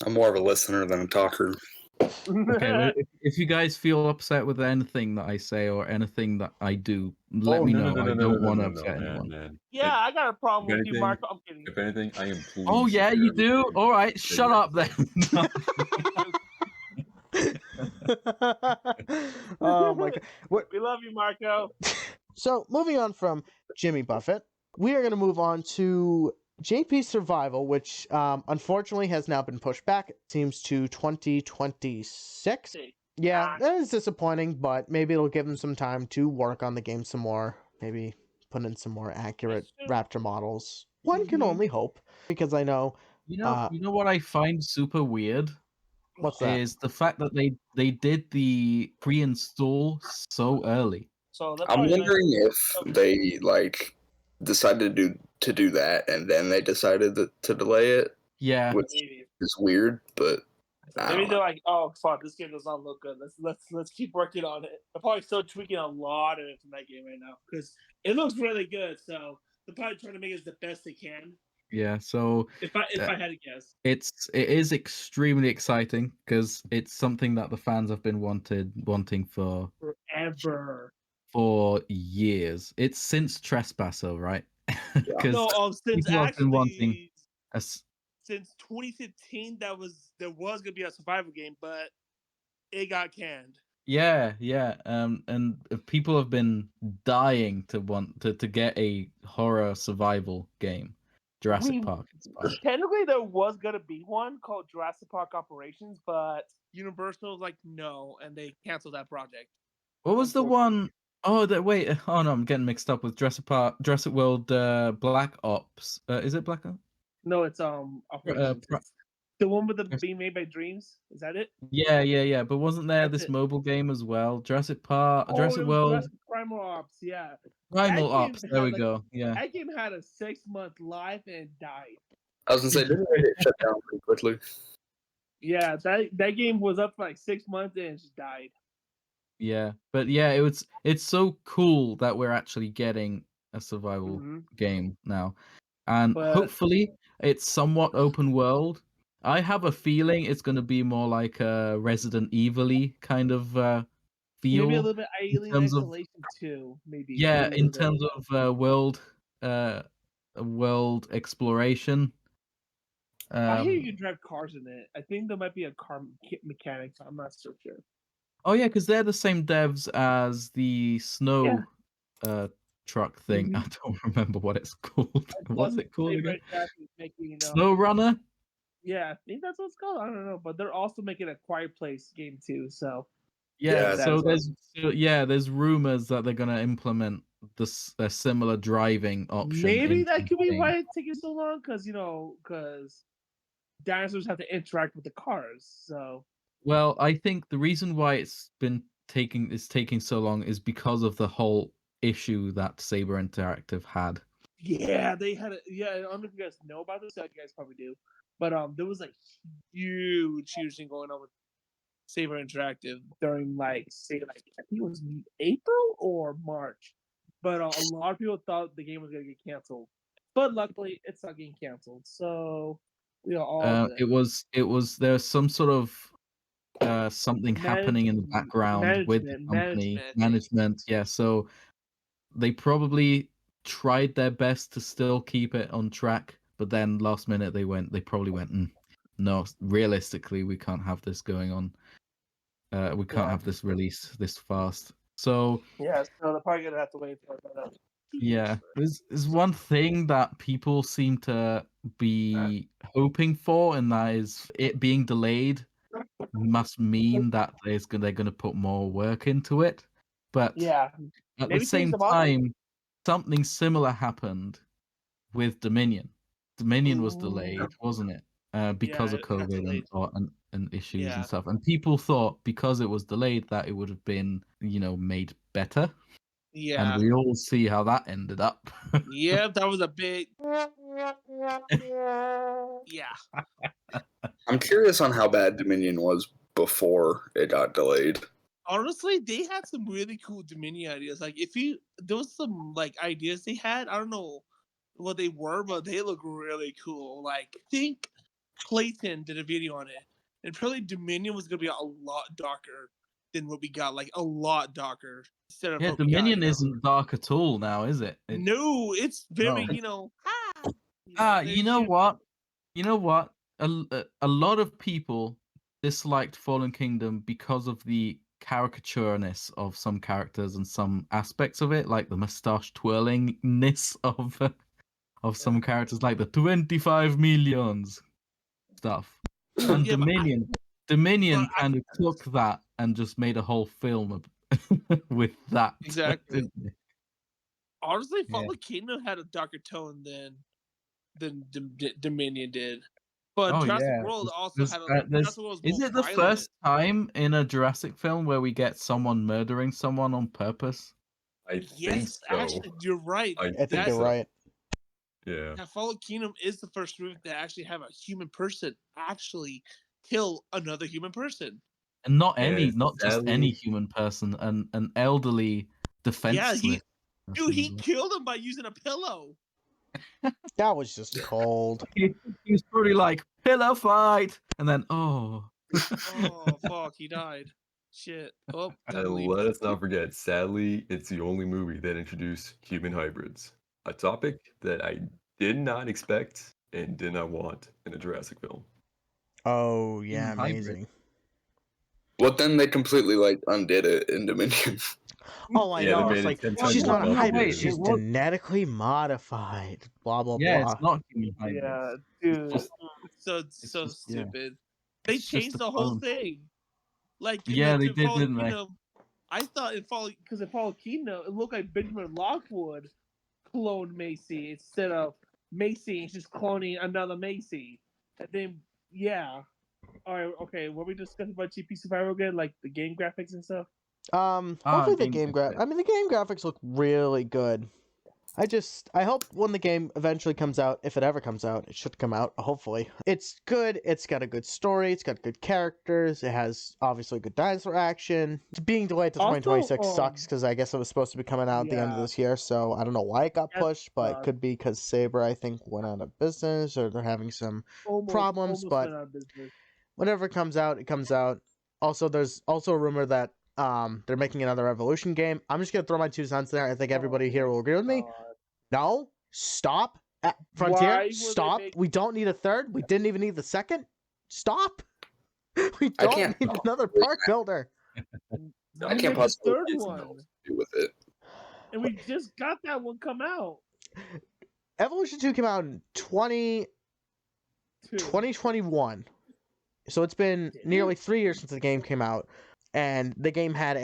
I'm more of a listener than a talker. Okay, well, if you guys feel upset with anything that I say or anything that I do, let me know. I don't want to upset anyone. Yeah, I got a problem with you, Marco. I'm kidding. If anything, I am pleased. Oh, yeah, you do? All right, shut up then. Oh, my God. We love you, Marco. So, moving on from Jimmy Buffett, we are going to move on to JP Survival, which unfortunately has now been pushed back, it seems, to 2026. Yeah, that is disappointing, but maybe it'll give them some time to work on the game some more. Maybe put in some more accurate Raptor models. One can only hope, because I know... You know what I find super weird? What's that? Is the fact that they did the pre-install so early. So I'm wondering if they like decided to do that and then they decided to delay it. Yeah, which is weird, but maybe they're like, "Oh fuck, this game does not look good. Let's keep working on it." They're probably still tweaking a lot of it from that game right now because it looks really good. So they're probably trying to make it the best they can. Yeah, so if I had to guess, it is extremely exciting because it's something that the fans have been wanting for years. It's since Trespasser, right? Because since people have been wanting since 2015 there was gonna be a survival game, but it got canned. Yeah, and people have been dying to want to get a horror survival game. Jurassic Park inspired. Technically, there was gonna be one called Jurassic Park Operations, but Universal was like no, and they canceled that project. What was the one? Oh, wait. Oh no, I'm getting mixed up with Jurassic World Black Ops. Is it Black Ops? No, it's Operations. The one with the being made by Dreams. Is that it? Yeah. But wasn't there this mobile game as well? Jurassic World. Jurassic Primal Ops. Yeah. Primal Ops. There we go. Yeah. That game had a 6-month life and died. I was gonna say, didn't it shut down pretty quickly? Yeah, that game was up for like 6 months and it just died. Yeah, but yeah, it's so cool that we're actually getting a survival game now, and hopefully it's somewhat open world. I have a feeling it's going to be more like a Resident Evil-y kind of feel. Maybe a little bit Alien Isolation 2, maybe. Yeah, in terms of world exploration. I hear you can drive cars in it. I think there might be a car mechanic. I'm not so sure. Oh yeah, because they're the same devs as the snow truck thing. I don't remember what it's called. What's it called again? Snow Runner? Yeah, I think that's what it's called. I don't know, but they're also making a Quiet Place game too. So so there's rumors that they're gonna implement a similar driving option. Maybe that could be why it's taking so long, because dinosaurs have to interact with the cars. So well, I think the reason why it's taking so long is because of the whole issue that Saber Interactive had. Yeah, they had I don't know if you guys know about this. You guys probably do, but there was like huge thing going on with Saber Interactive during I think it was April or March, but a lot of people thought the game was gonna get canceled, but luckily it's not getting canceled. So it was there's some sort of something happening in the background with the company management. Yeah, so they probably tried their best to still keep it on track, but then last minute they probably went, no, realistically we can't have this going on. We can't have this release this fast. So so they're probably gonna have to wait for that. Yeah, there's one thing that people seem to be hoping for, and that is it being delayed must mean that they're going to put more work into it. But at the same time, something similar happened with Dominion. Dominion was delayed, wasn't it? Because of COVID and issues and stuff. And people thought because it was delayed that it would have been, made better. Yeah. And we all see how that ended up. Yeah, that was a big. Yeah. I'm curious on how bad Dominion was before it got delayed. Honestly, they had some really cool Dominion ideas. Like there was some ideas they had. I don't know what they were, but they look really cool. Like I think Clayton did a video on it, and probably Dominion was gonna be a lot darker than what we got. Like a lot darker. Instead of Dominion isn't dark at all now, is it? No, it's very you know what? You know what? A lot of people disliked Fallen Kingdom because of the caricatureness of some characters and some aspects of it, like the mustache twirlingness of some characters, like the 25 millions stuff. And Dominion kind of took that and just made a whole film with that. Exactly. Honestly, Fallen Kingdom had a darker tone than Dominion did. But Jurassic World also had Jurassic World was is it the first time in a Jurassic film where we get someone murdering someone on purpose? I think Yes, so. actually, you're right. I think you're right. Yeah. That Fallen Kingdom is the first movie that actually have a human person actually kill another human person. And not Yes, just any sadly. human person, an elderly defenseless. He killed him by using a pillow. That was just cold. He was probably like, pillow fight, and then Oh fuck, he died. Shit. Oh, Let us not forget, sadly, it's the only movie that introduced human hybrids. A topic that I did not expect and did not want in a Jurassic film. Oh yeah, Human hybrid. amazing. Well, then they completely like undid it in Dominion. Oh, I Yeah, know. they It's made it like 10 times she's more not a No, hybrid. wait, She's it was- genetically modified. Blah blah Yeah, blah. it's not human hybrid. Yeah, dude. just- so just- yeah. stupid. They It's just changed a the whole clone. thing. Like Yeah, they in did, Fallen didn't they? Kingdom, I thought in Fallen Kingdom, it looked like Benjamin Lockwood cloned Macy instead of Macy just cloning another Macy. And then yeah. All right, okay. What we discussing about GP Survival again, like the game graphics and stuff? Hopefully the game game I mean, the game graphics look really good. I hope when the game eventually comes out, if it ever comes out, it should come out, hopefully. It's good, it's got a good story, it's got good characters, it has obviously good dinosaur action. It's being delayed to 2026 sucks, because I guess it was supposed to be coming out at the end of this year, so I don't know why it got pushed, but it could be because Saber, I think, went out of business, or they're having some problems, but whenever it comes out, it comes out. Also, there's also a rumor that they're making another Evolution game. I'm just gonna throw my 2 cents there. I think everybody here will agree with me. No, stop. Frontier, stop. We don't need a third. We didn't even need the second. Stop. We don't need another park builder. I can't possibly see something else to do with it. And we just got that one come out. Evolution 2 came out in 2021. So it's been nearly 3 years since the game came out. And the game had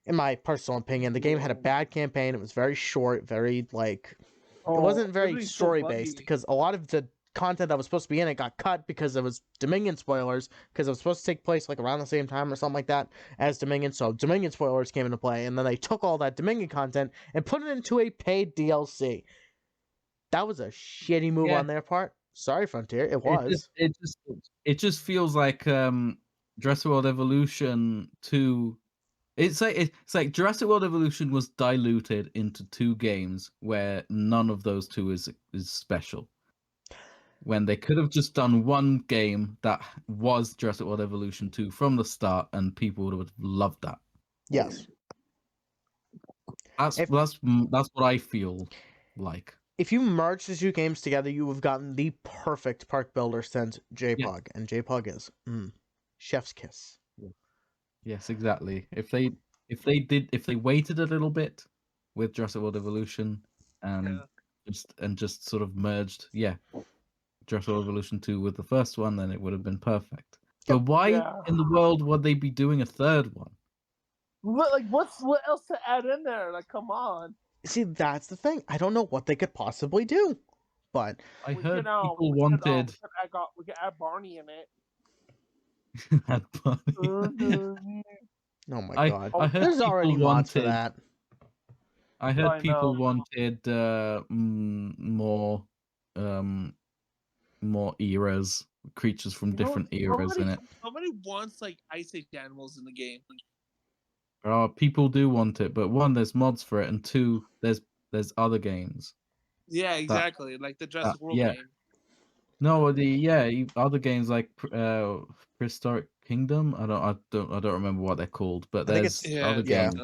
in my personal opinion, the game had a bad campaign. It was very short, very, like, it wasn't very story-based, because a lot of the content that was supposed to be in it got cut because it was Dominion spoilers, because it was supposed to take place, like, around the same time or something like that as Dominion, so Dominion spoilers came into play, and then they took all that Dominion content and put it into a paid DLC. That was a shitty move on their part. Sorry, Frontier, it was. It just feels like Jurassic World Evolution 2. It's like Jurassic World Evolution was diluted into 2 games where none of those 2 is special. When they could have just done one game that was Jurassic World Evolution 2 from the start, and people would have loved that. Yes. That's what I feel like. If you merge the 2 games together, you have gotten the perfect park builder since JPUG, and JPUG is chef's kiss. Yes, exactly. If they waited a little bit with Jurassic World Evolution and just sort of merged, Jurassic World Evolution 2 with the first one, then it would have been perfect. But why in the world would they be doing a third one? Like, what else to add in there? Like, come on. See, that's the thing. I don't know what they could possibly do, but I heard people wanted. We could add Barney in it. Add Barney. Oh my god! I heard there's already mods for wanted, that. I heard people wanted more eras, creatures from different eras in it. Nobody wants like Ice Age animals in the game. People do want it, but 1, there's mods for it, and 2, there's other games. Yeah, exactly. Like the Jurassic World game. No, other games like Prehistoric Kingdom. I don't remember what they're called, but there's other games.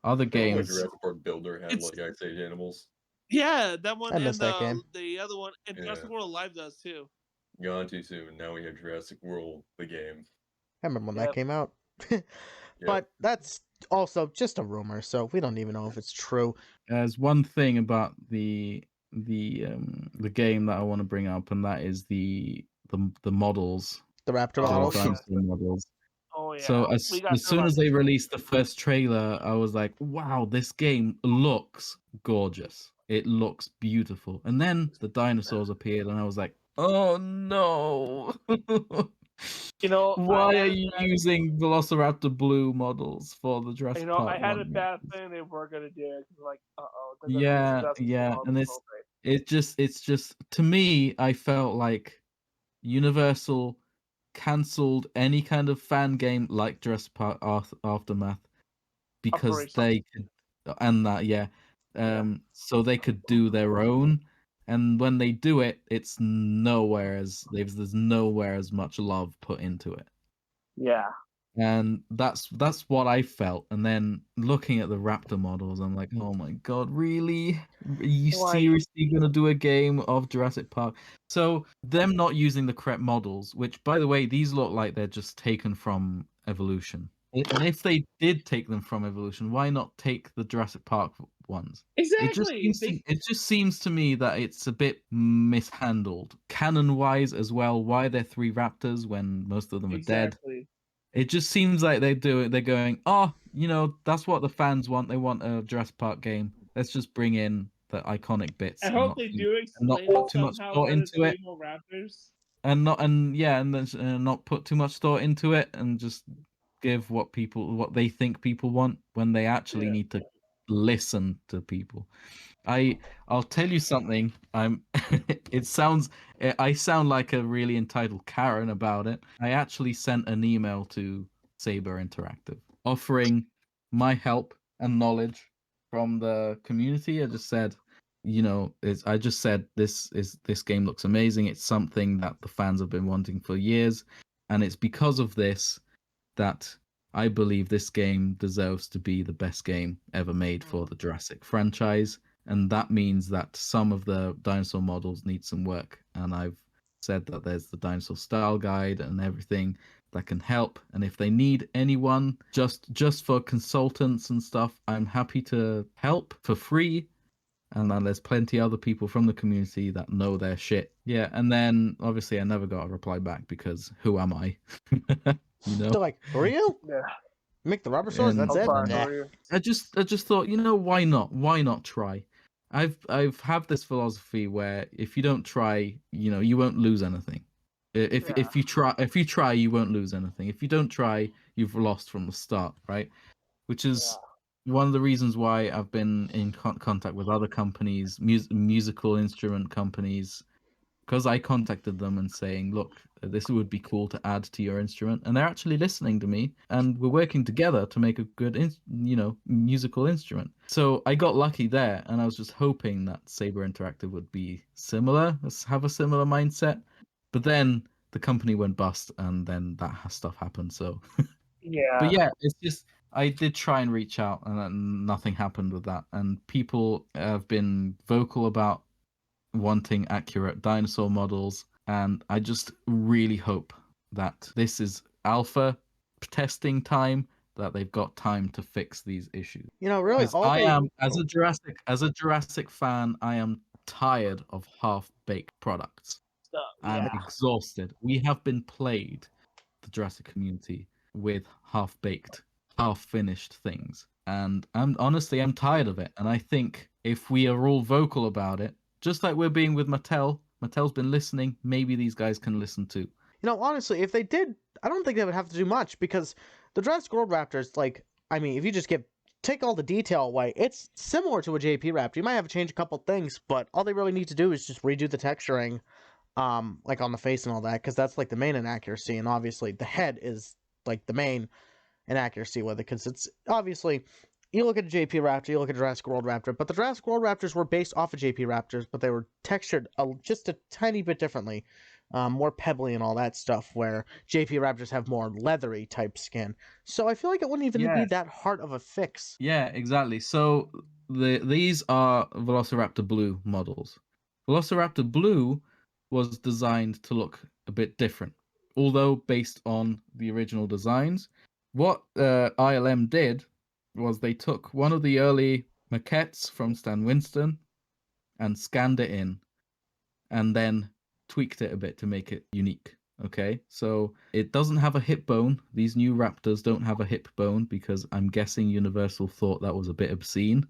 Other games. Jurassic Park Builder had like Ice Age animals. Yeah, that one. I missed that game. The other one, and Jurassic World Live does too. Gone too soon. Now we have Jurassic World, the game. I remember when that came out. But that's also just a rumor, so we don't even know if it's true. There's one thing about the game that I want to bring up, and that is the models. The Raptor models. Oh yeah. So as soon as they released the first trailer, I was like, "Wow, this game looks gorgeous. It looks beautiful." And then the dinosaurs appeared, and I was like, "Oh no!" Why are you using Velociraptor Blue models for the Jurassic Park? I had a bad feeling they were gonna do it. Like, yeah, and it's just to me, I felt like Universal cancelled any kind of fan game like Jurassic Park Aftermath because they could, and that so they could do their own. And when they do it, it's there's nowhere as much love put into it. Yeah. And that's what I felt. And then looking at the Raptor models, I'm like, oh my god, really? Are you seriously gonna do a game of Jurassic Park? So them not using the correct models, which by the way, these look like they're just taken from Evolution. And if they did take them from Evolution, why not take the Jurassic Park ones? Exactly. It just seems to me that it's a bit mishandled. Canon-wise as well, why they're 3 raptors when most of them are dead? It just seems like they're going, oh, that's what the fans want. They want a Jurassic Park game. Let's just bring in the iconic bits. I hope they do explain not put too much thought into it. Raptors. And not put too much thought into it, and just give what they think people want when they actually need to listen to people. I'll tell you something. I sound like a really entitled Karen about it. I actually sent an email to Saber Interactive offering my help and knowledge from the community. I just said, this game looks amazing. It's something that the fans have been wanting for years, and it's because of this that I believe this game deserves to be the best game ever made for the Jurassic franchise. And that means that some of the dinosaur models need some work. And I've said that there's the dinosaur style guide and everything that can help. And if they need anyone just for consultants and stuff, I'm happy to help for free. And then there's plenty other people from the community that know their shit. Yeah, and then obviously I never got a reply back because who am I? They're like, who are you? Yeah. Make the RUBBERSAURS, that's it? I just thought, why not? Why not try? I've had this philosophy where if you don't try, you won't lose anything. If you try, you won't lose anything. If you don't try, you've lost from the start, right? Which is one of the reasons why I've been in contact with other companies, musical instrument companies, because I contacted them and saying, look, this would be cool to add to your instrument, and they're actually listening to me, and we're working together to make a good, musical instrument. So I got lucky there, and I was just hoping that Saber Interactive would be similar, have a similar mindset. But then the company went bust, and then that stuff happened. So but yeah, it's just I did try and reach out, and nothing happened with that. And people have been vocal about wanting accurate dinosaur models, and I just really hope that this is alpha testing time, that they've got time to fix these issues. Really, as a Jurassic fan, I am tired of half-baked products. I'm exhausted. We have been played, the Jurassic community, with half-baked, half-finished things, and I'm tired of it. And I think if we are all vocal about it, just like we're being with Mattel's been listening, maybe these guys can listen too. Honestly, if they did, I don't think they would have to do much, because the Jurassic World Raptors, if you just take all the detail away, it's similar to a JP Raptor. You might have to change a couple things, but all they really need to do is just redo the texturing, on the face and all that, because that's the main inaccuracy, and obviously the head is the main inaccuracy with it, because it's obviously, you look at a JP Raptor, you look at a Jurassic World Raptor, but the Jurassic World Raptors were based off of JP Raptors, but they were textured just a tiny bit differently, more pebbly and all that stuff, where JP Raptors have more leathery type skin. So I feel like it wouldn't even be that hard of a fix. Yeah, exactly. So these are Velociraptor Blue models. Velociraptor Blue was designed to look a bit different, although based on the original designs. What ILM did was they took one of the early maquettes from Stan Winston and scanned it in, and then tweaked it a bit to make it unique. Okay, so it doesn't have a hip bone. These new Raptors don't have a hip bone because I'm guessing Universal thought that was a bit obscene.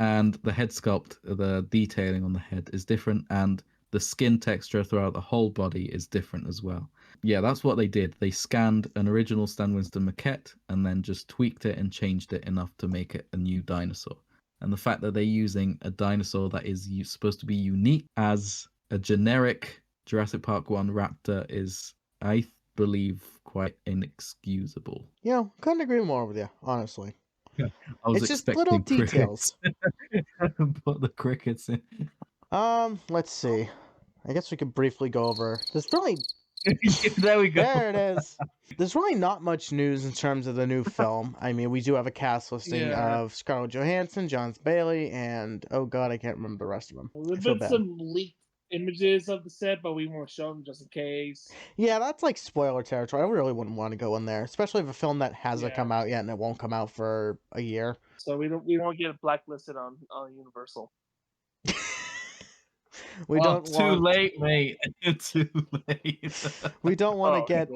And the head sculpt, the detailing on the head is different, and the skin texture throughout the whole body is different as well. Yeah, that's what they did. They scanned an original Stan Winston maquette and then just tweaked it and changed it enough to make it a new dinosaur. And the fact that they're using a dinosaur that is supposed to be unique as a generic Jurassic Park 1 raptor is, I believe, quite inexcusable. Yeah, couldn't agree more with you, honestly. Yeah, I was it's just little details. Put the crickets in. Let's see. I guess we could briefly go over. There's really there we go. There it is. There's really not much news in terms of the new film. I mean, we do have a cast listing of Scarlett Johansson, John Bailey, and oh god, I can't remember the rest of them. There's been some leaked images of the set, but we won't show them just in case. Yeah, that's like spoiler territory. I really wouldn't want to go in there, especially if a film that hasn't come out yet and it won't come out for a year. So we won't get blacklisted on Universal. We don't too late, mate. Too late. We don't want to get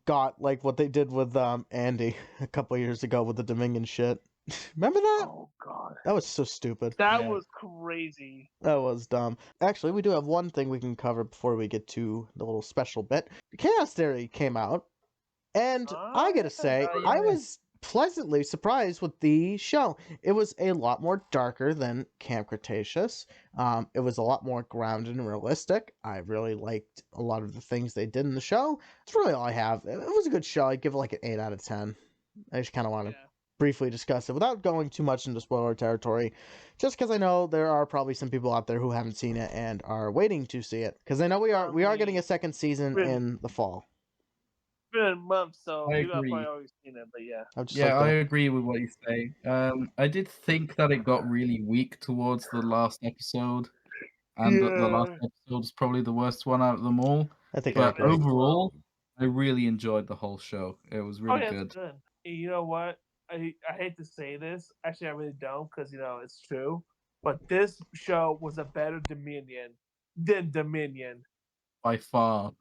got like what they did with Andy a couple years ago with the Dominion shit. Remember that? Oh god, that was so stupid. That was crazy. That was dumb. Actually, we do have one thing we can cover before we get to the little special bit. Chaos Theory came out, and I gotta say, I was pleasantly surprised with the show. It was a lot more darker than Camp Cretaceous. It was a lot more grounded and realistic. I really liked a lot of the things they did in the show. That's really all I have. It was a good show. I'd give it like an 8 out of 10. I just kind of want to briefly discuss it without going too much into spoiler territory, just because I know there are probably some people out there who haven't seen it and are waiting to see it, because I know we are getting a second season in the fall. Been a month, so I you've agree. probably always seen it, but I agree with what you say. I did think that it got really weak towards the last episode, and the last episode is probably the worst one out of them all. I think, but overall, I really enjoyed the whole show. It was really good. You know what? I hate to say this. Actually, I really don't, because it's true. But this show was a better Dominion than Dominion by far.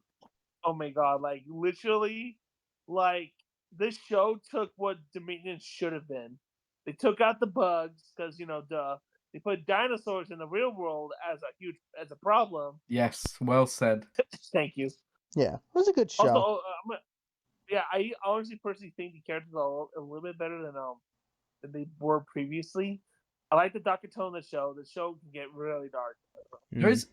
Oh my god! Like literally, like this show took what Dominion should have been. They took out the bugs because they put dinosaurs in the real world as a problem. Yes, well said. Thank you. Yeah, it was a good show. Also, I honestly personally think the characters are a little bit better than they were previously. I like the darker tone of the show. The show can get really dark. There is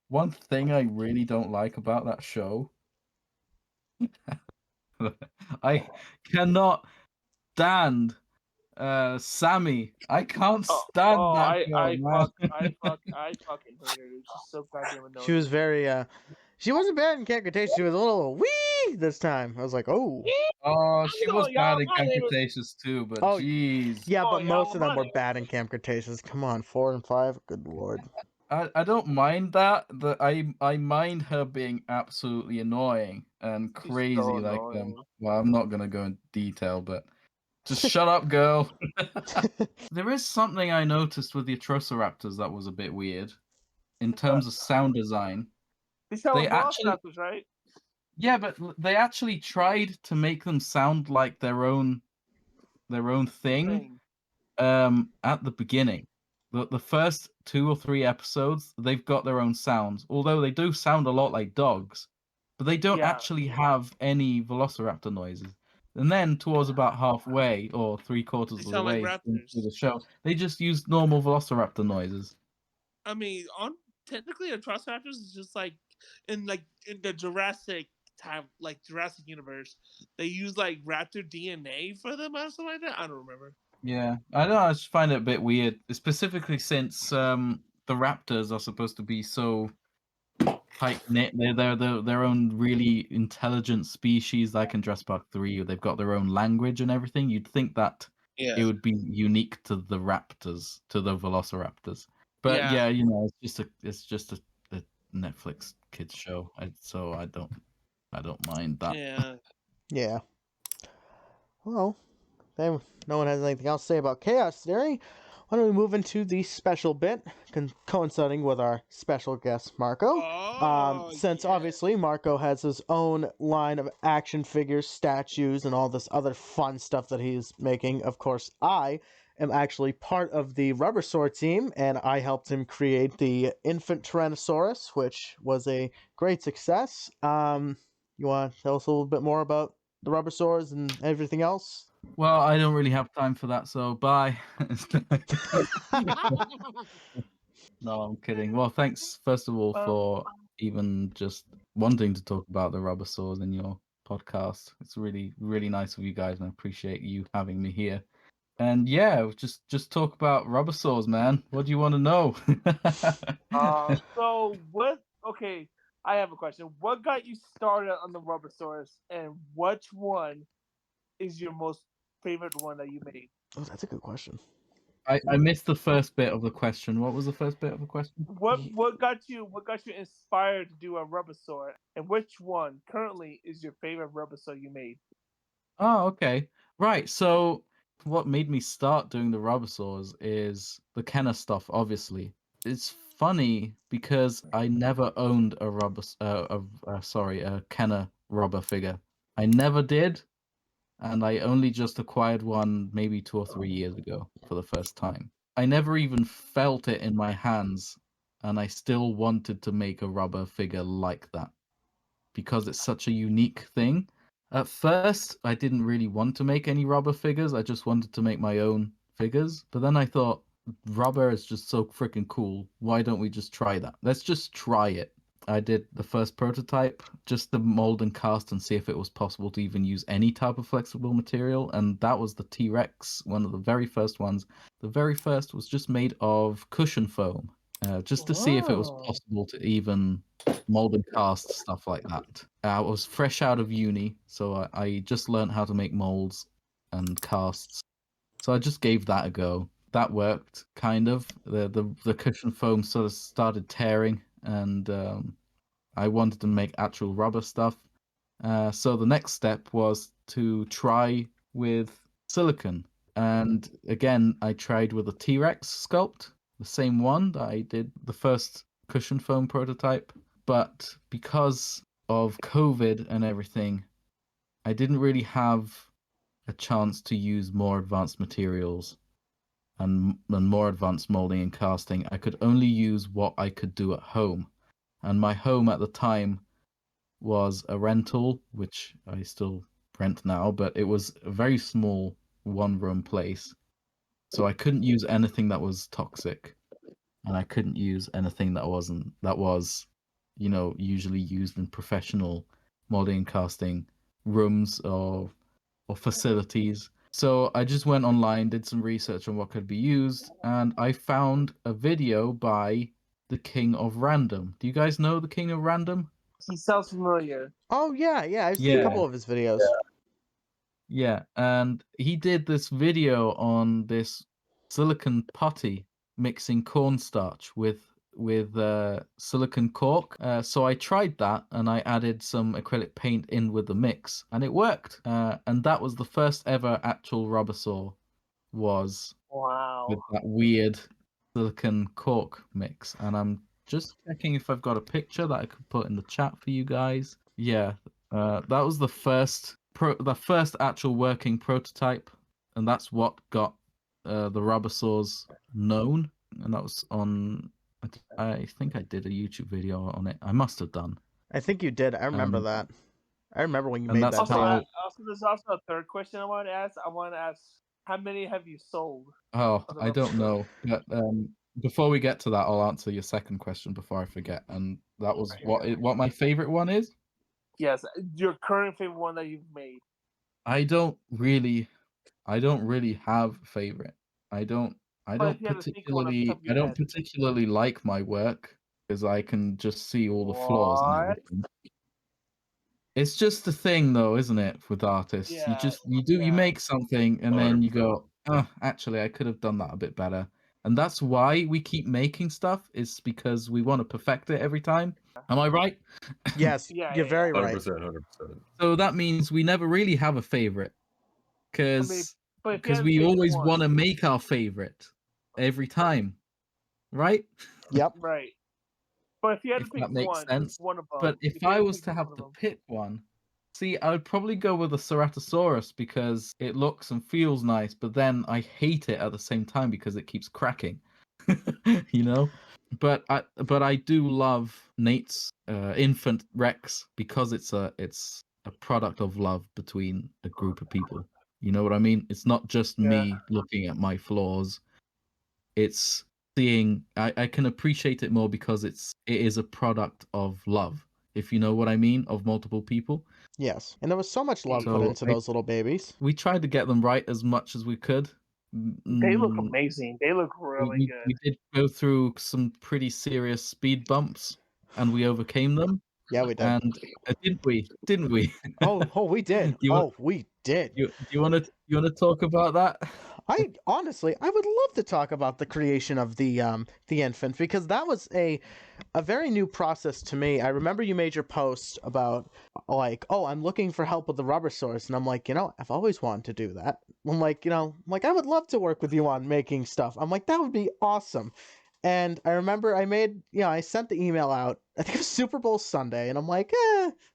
one thing I really don't like about that show. I cannot stand Sammy. I can't stand that girl, I fucking hate her. She's so goddamn annoying. She was very she wasn't bad in Camp Cretaceous. She was a little wee this time. I was like, oh. Oh, she was bad in Camp Cretaceous too, but jeez. Yeah, but most of them were bad in Camp Cretaceous. Come on, 4 and 5. Good lord. I don't mind that. I mind her being absolutely annoying and crazy like them. Well, I'm not gonna go in detail, but just shut up, girl. There is something I noticed with the Atrociraptors that was a bit weird in terms of sound design. They actually, right? Yeah, but they actually tried to make them sound like their own thing. At the beginning. The first 2 or 3 episodes, they've got their own sounds, although they do sound a lot like dogs, but they don't actually have any velociraptor noises. And then towards about halfway or 3/4 of the way into the show, they just use normal velociraptor noises. I mean, technically, Atrociraptors is just like in the Jurassic time, like Jurassic universe, they use like raptor DNA for them or something like that. I don't remember. Yeah, I don't know. I just find it a bit weird, specifically since the raptors are supposed to be so tight knit. They're their own really intelligent species, like in Jurassic Park 3. They've got their own language and everything. You'd think that it would be unique to the raptors, to the velociraptors. But it's just a Netflix kids show, so I don't mind that. Yeah. Well. No one has anything else to say about Chaos Theory. Why don't we move into the special bit, coinciding with our special guest, Marco. Since obviously Marco has his own line of action figures, statues, and all this other fun stuff that he's making. Of course, I am actually part of the Rubbersaur team, and I helped him create the infant Tyrannosaurus, which was a great success. You want to tell us a little bit more about the Rubbersaurs and everything else? Well, I don't really have time for that, so bye. No, I'm kidding. Well, thanks first of all for even just wanting to talk about the Rubbersaurs in your podcast. It's really, really nice of you guys, and I appreciate you having me here. And yeah, just talk about Rubbersaurs, man. What do you want to know? So what? Okay, I have a question. What got you started on the Rubbersaurus, and which one is your most favorite one that you made? Oh, that's a good question. I missed the first bit of the question. What was the first bit of the question? What got you inspired to do a Rubbersaur, and which one currently is your favorite Rubbersaur you made? Oh, okay. Right. So what made me start doing the Rubbersaurs is the Kenner stuff, obviously. It's funny because I never owned a Kenner rubber figure. I never did, and I only just acquired one maybe 2 or 3 years ago for the first time. I never even felt it in my hands, and I still wanted to make a rubber figure like that because it's such a unique thing. At first, I didn't really want to make any rubber figures. I just wanted to make my own figures. But then I thought, rubber is just so freaking cool. Why don't we just try that? Let's just try it. I did the first prototype, just to mold and cast and see if it was possible to even use any type of flexible material. And that was the T-Rex, one of the very first ones. The very first was just made of cushion foam, just to see if it was possible to even mold and cast stuff like that. I was fresh out of uni, so I just learned how to make molds and casts. So I just gave that a go. That worked, kind of. The cushion foam sort of started tearing, and I wanted to make actual rubber stuff. So the next step was to try with silicon. And again, I tried with a T-Rex sculpt, the same one that I did the first cushion foam prototype. But because of COVID and everything, I didn't really have a chance to use more advanced materials and more advanced molding and casting. I could only use what I could do at home. And my home at the time was a rental, which I still rent now, but it was a very small one-room place. So I couldn't use anything that was toxic, and I couldn't use anything that was, usually used in professional molding and casting rooms or facilities. So I just went online, did some research on what could be used, and I found a video by the King of Random. Do you guys know the King of Random? He sounds familiar. Oh yeah, I've seen a couple of his videos. Yeah, and he did this video on this silicon putty mixing cornstarch with silicon cork. So I tried that, and I added some acrylic paint in with the mix, and it worked. And that was the first ever actual Rubbersaur was with that weird silicon cork mix. And I'm just checking if I've got a picture that I could put in the chat for you guys. Yeah, that was the first actual working prototype, and that's what got the Rubbersaurs known. And that was on. I think I did a YouTube video on it. I must have done. I think you did. I remember that. I remember when you made that. Also, there's also a third question I want to ask. I want to ask, how many have you sold? Oh, I don't know. But before we get to that, I'll answer your second question before I forget. And that was what my favorite one is? Yes, your current favorite one that you've made. I don't really have a favorite. I don't particularly like my work because I can just see all the flaws and everything. It's just the thing though, isn't it, with artists? Yeah, you make something and then you go, oh, actually I could have done that a bit better. And that's why we keep making stuff, is because we want to perfect it every time. Am I right? Yes, you're very right. 100%. So that means we never really have a favorite. Because we always want to make our favorite every time, right? Yep. Right. But if you had to pick that makes sense. one above. But if I was to have to pick one, See, I would probably go with a Ceratosaurus because it looks and feels nice, but then I hate it at the same time because it keeps cracking. You know? But I do love Nate's infant Rex because it's a product of love between a group of people. You know what I mean? It's not just me looking at my flaws. It's seeing I can appreciate it more because it is a product of love, if you know what I mean, of multiple people. Yes, and there was so much love put into those little babies. We tried to get them right as much as we could. They look amazing. They look really good. We did go through some pretty serious speed bumps, and we overcame them. Yeah, we did. And didn't we? Didn't we? Oh, we did. We did. Do you want to talk about that? I honestly, I would love to talk about the creation of the infant, because that was a very new process to me. I remember you made your post about like, oh, I'm looking for help with the RUBBERSAURS, and I'm like, I've always wanted to do that. I'm like, I would love to work with you on making stuff. I'm like, that would be awesome. And I remember I sent the email out, I think it was Super Bowl Sunday, and I'm like,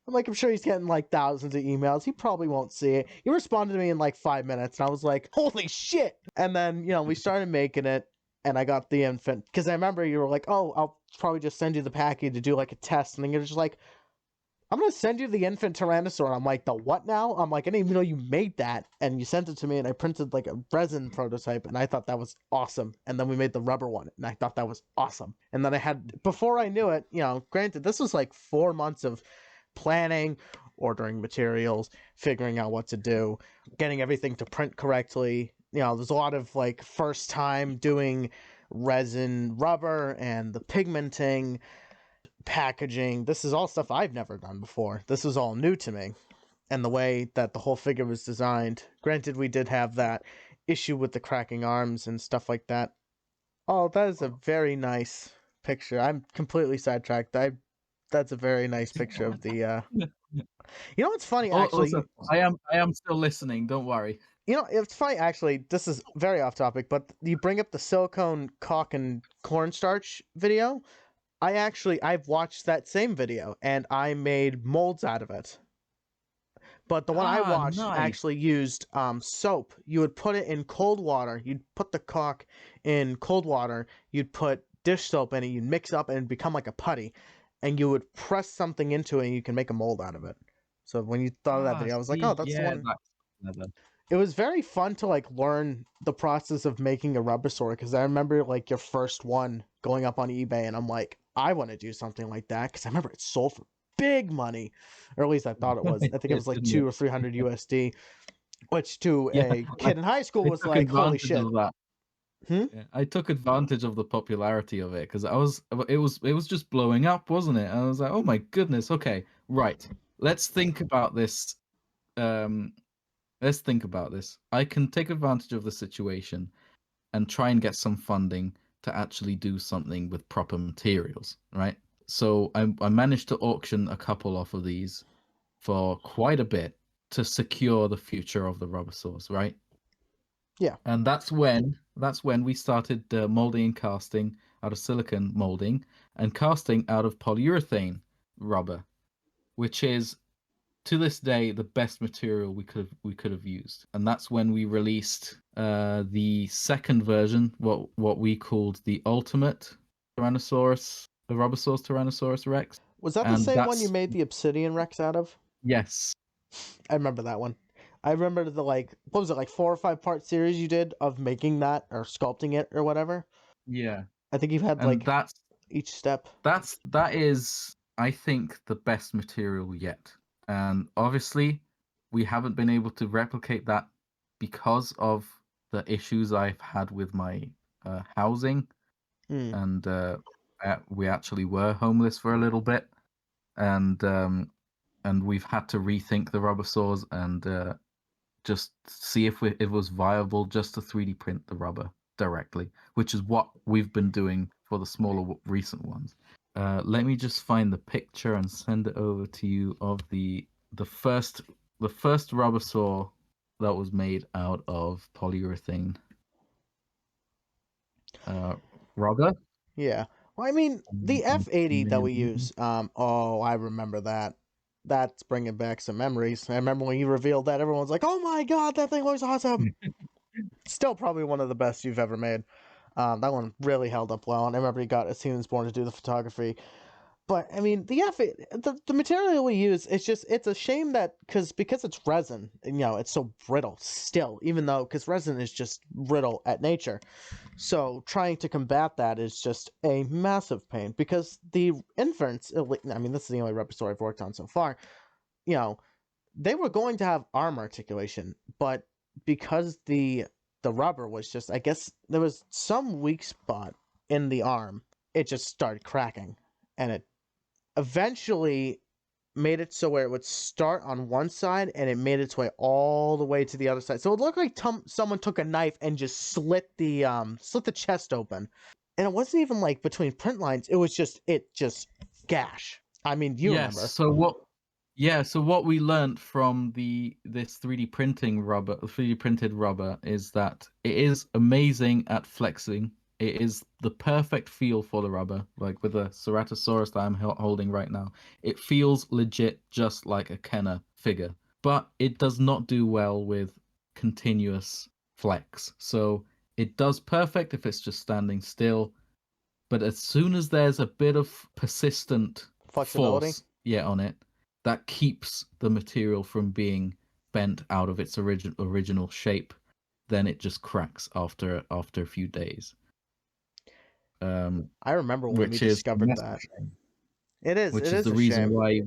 I'm sure he's getting like thousands of emails. He probably won't see it. He responded to me in like 5 minutes, and I was like, holy shit. And then, we started making it, and I got the infant, because I remember you were like, oh, I'll probably just send you the package to do like a test. And then you're just like, I'm going to send you the infant Tyrannosaur. I'm like, the what now? I'm like, I didn't even know you made that. And you sent it to me, and I printed like a resin prototype, and I thought that was awesome. And then we made the rubber one, and I thought that was awesome. And then before I knew it, granted, this was like 4 months of planning, ordering materials, figuring out what to do, getting everything to print correctly. There's a lot of like first time doing resin rubber and the pigmenting, packaging. This is all stuff I've never done before. This was all new to me. And the way that the whole figure was designed, granted, we did have that issue with the cracking arms and stuff like that. Oh, that is a very nice picture. I'm completely sidetracked. That's a very nice picture of the what's funny, actually? Also, I am still listening, don't worry. It's funny, actually, this is very off topic, but you bring up the silicone caulk and cornstarch video. I've watched that same video, and I made molds out of it. But the one I watched actually used soap. You would put it in cold water. You'd put the caulk in cold water. You'd put dish soap in it. You'd mix up and it'd become like a putty. And you would press something into it, and you can make a mold out of it. So when you thought of that video, I was like, oh, that's the one. It was very fun to like learn the process of making a RUBBERSAUR, because I remember like your first one going up on eBay, and I'm like, I want to do something like that, because I remember it sold for big money, or at least I thought it was. I think it was like 200 or 300 USD, which to a kid in high school was like, holy shit. Yeah, I took advantage of the popularity of it, because it was just blowing up, wasn't it? I was like, oh my goodness, okay, right, let's think about this. Let's think about this. I can take advantage of the situation and try and get some funding to actually do something with proper materials, right? So I managed to auction a couple off of these for quite a bit to secure the future of the RUBBERSAURS, right? Yeah. And that's when we started molding and casting out of silicone molding and casting out of polyurethane rubber, which is to this day the best material we could have used. And that's when we released the second version, what we called the ultimate Tyrannosaurus, the RUBBERSAURS Tyrannosaurus Rex. Was that the same one you made the Obsidian Rex out of? Yes. I remember that one. I remember the what was it, like 4 or 5 part series you did of making that or sculpting it or whatever? Yeah. I think you've had that's each step. That is, I think, the best material yet. And obviously, we haven't been able to replicate that because of the issues I've had with my housing. And we actually were homeless for a little bit. And we've had to rethink the RUBBERSAURS and just see if it was viable just to 3D print the rubber directly, which is what we've been doing for the smaller recent ones. Let me just find the picture and send it over to you of the first RUBBERSAUR that was made out of polyurethane rubber. Yeah. Well, I mean, the F80 that we use. Oh, I remember that. that's bringing back some memories. I remember when you revealed that, everyone's like, "Oh my god, that thing looks awesome!" Still, probably one of the best you've ever made. That one really held up well, and I remember you got Steven Born to do the photography. But I mean, the material we use, it's a shame that because it's resin, it's so brittle still, even though because resin is just brittle at nature. So trying to combat that is just a massive pain because the infants, I mean, this is the only Rubbersaur I've worked on so far. They were going to have arm articulation, but because the rubber was just, I guess there was some weak spot in the arm, it just started cracking, and it eventually made it so where it would start on one side and it made its way all the way to the other side. So it looked like someone took a knife and just slit the chest open. And it wasn't even like between print lines. It was just gash. I mean, you remember. So what we learned from this 3D printed rubber is that it is amazing at flexing. It is the perfect feel for the rubber, like with the Ceratosaurus that I'm holding right now. It feels legit just like a Kenner figure, but it does not do well with continuous flex. So it does perfect if it's just standing still, but as soon as there's a bit of persistent flexibility force, on it, that keeps the material from being bent out of its original shape, then it just cracks after a few days. I remember when we discovered that. It is. Which it is is the a reason shame. why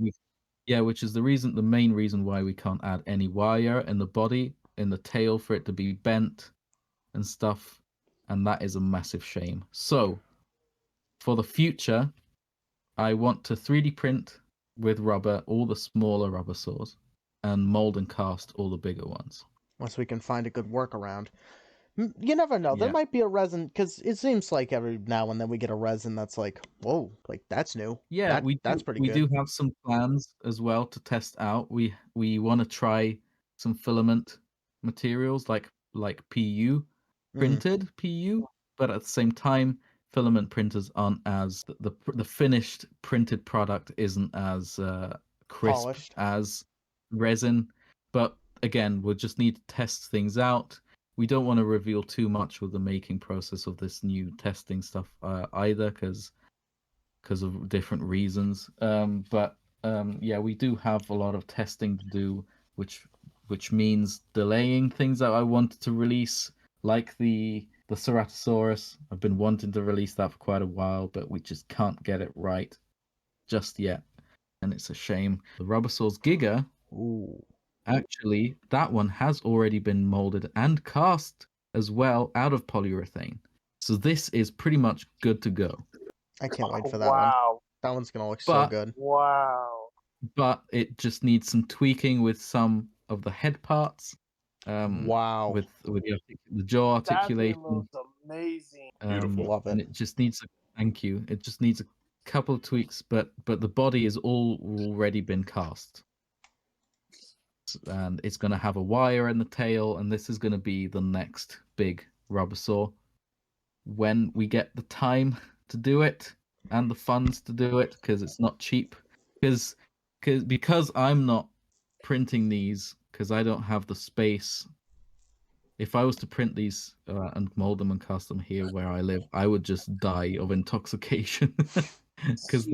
the main reason why we can't add any wire in the body, in the tail for it to be bent and stuff, and that is a massive shame. So, for the future, I want to 3D print with rubber all the smaller Rubbersaurs, and mold and cast all the bigger ones. Once we can find a good workaround. You never know. There Yeah. might be a resin, because it seems like every now and then we get a resin that's like, whoa, like that's new. Yeah, that's pretty we good. do have some plans as well to test out. We want to try some filament materials like PU printed PU, but at the same time, filament printers aren't as the finished printed product isn't as crisp Polished as resin. But again, we'll just need to test things out. We don't want to reveal too much of the making process of this new testing stuff either, because of different reasons. We do have a lot of testing to do, which means delaying things that I wanted to release, like the Ceratosaurus. I've been wanting to release that for quite a while, but we just can't get it right just yet, and it's a shame. The Rubbersaur's Giga. Ooh. Actually, that one has already been molded and cast as well out of polyurethane. So this is pretty much good to go. I can't wait for that one. That one's going to look so good. Wow. But it just needs some tweaking with some of the head parts. Wow. With the jaw articulation. That looks amazing. Beautiful. Love it. And it just needs It just needs a couple of tweaks, but the body is already been cast. And it's going to have a wire in the tail, and this is going to be the next big Rubbersaur. When we get the time to do it and the funds to do it, because it's not cheap, because I'm not printing these, because I don't have the space. If I was to print these and mold them and cast them here where I live, I would just die of intoxication. Because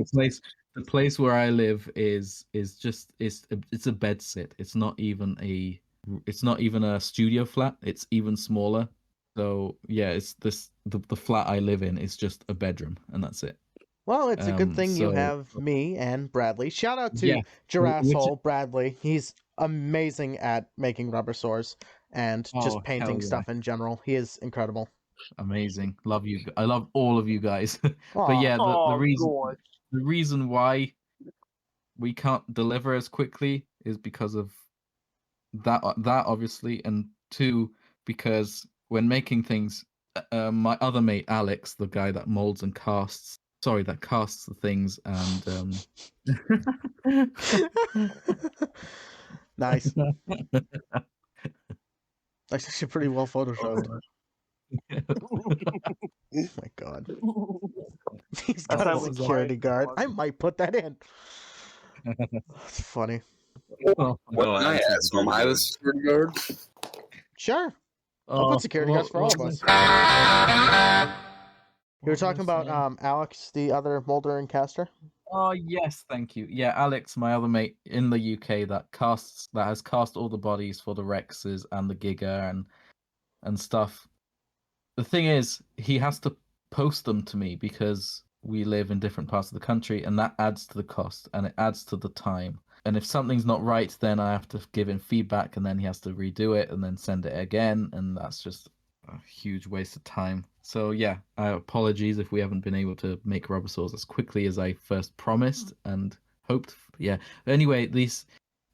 the place where I live is a bed sit. It's not even a studio flat. It's even smaller. So yeah, it's the flat I live in is just a bedroom, and that's it. Well, it's a good thing you have me and Bradley. Shout out to Jurassic Bradley. He's amazing at making Rubbersaurs and just painting stuff in general. He is incredible. Amazing. Love you. I love all of you guys. But yeah, the reason why we can't deliver as quickly is because of that obviously, and two, because when making things, my other mate Alex, the guy that molds and casts the things, and nice. That's actually pretty well photoshopped. Oh my god. He's got a security guard. I might put that in. That's funny. No, Can I actually, ask, am I the security guard? Sure. I'll put security guards for all of us. You were talking about Alex, the other Mulder and caster? Oh yes, thank you. Yeah, Alex, my other mate in the UK that has cast all the bodies for the Rexes and the Giga and stuff. The thing is, he has to post them to me because we live in different parts of the country, and that adds to the cost and it adds to the time. And if something's not right, then I have to give him feedback, and then he has to redo it and then send it again, and that's just a huge waste of time. So yeah, apologies if we haven't been able to make RUBBERSAURS as quickly as I first promised and hoped. Yeah. Anyway,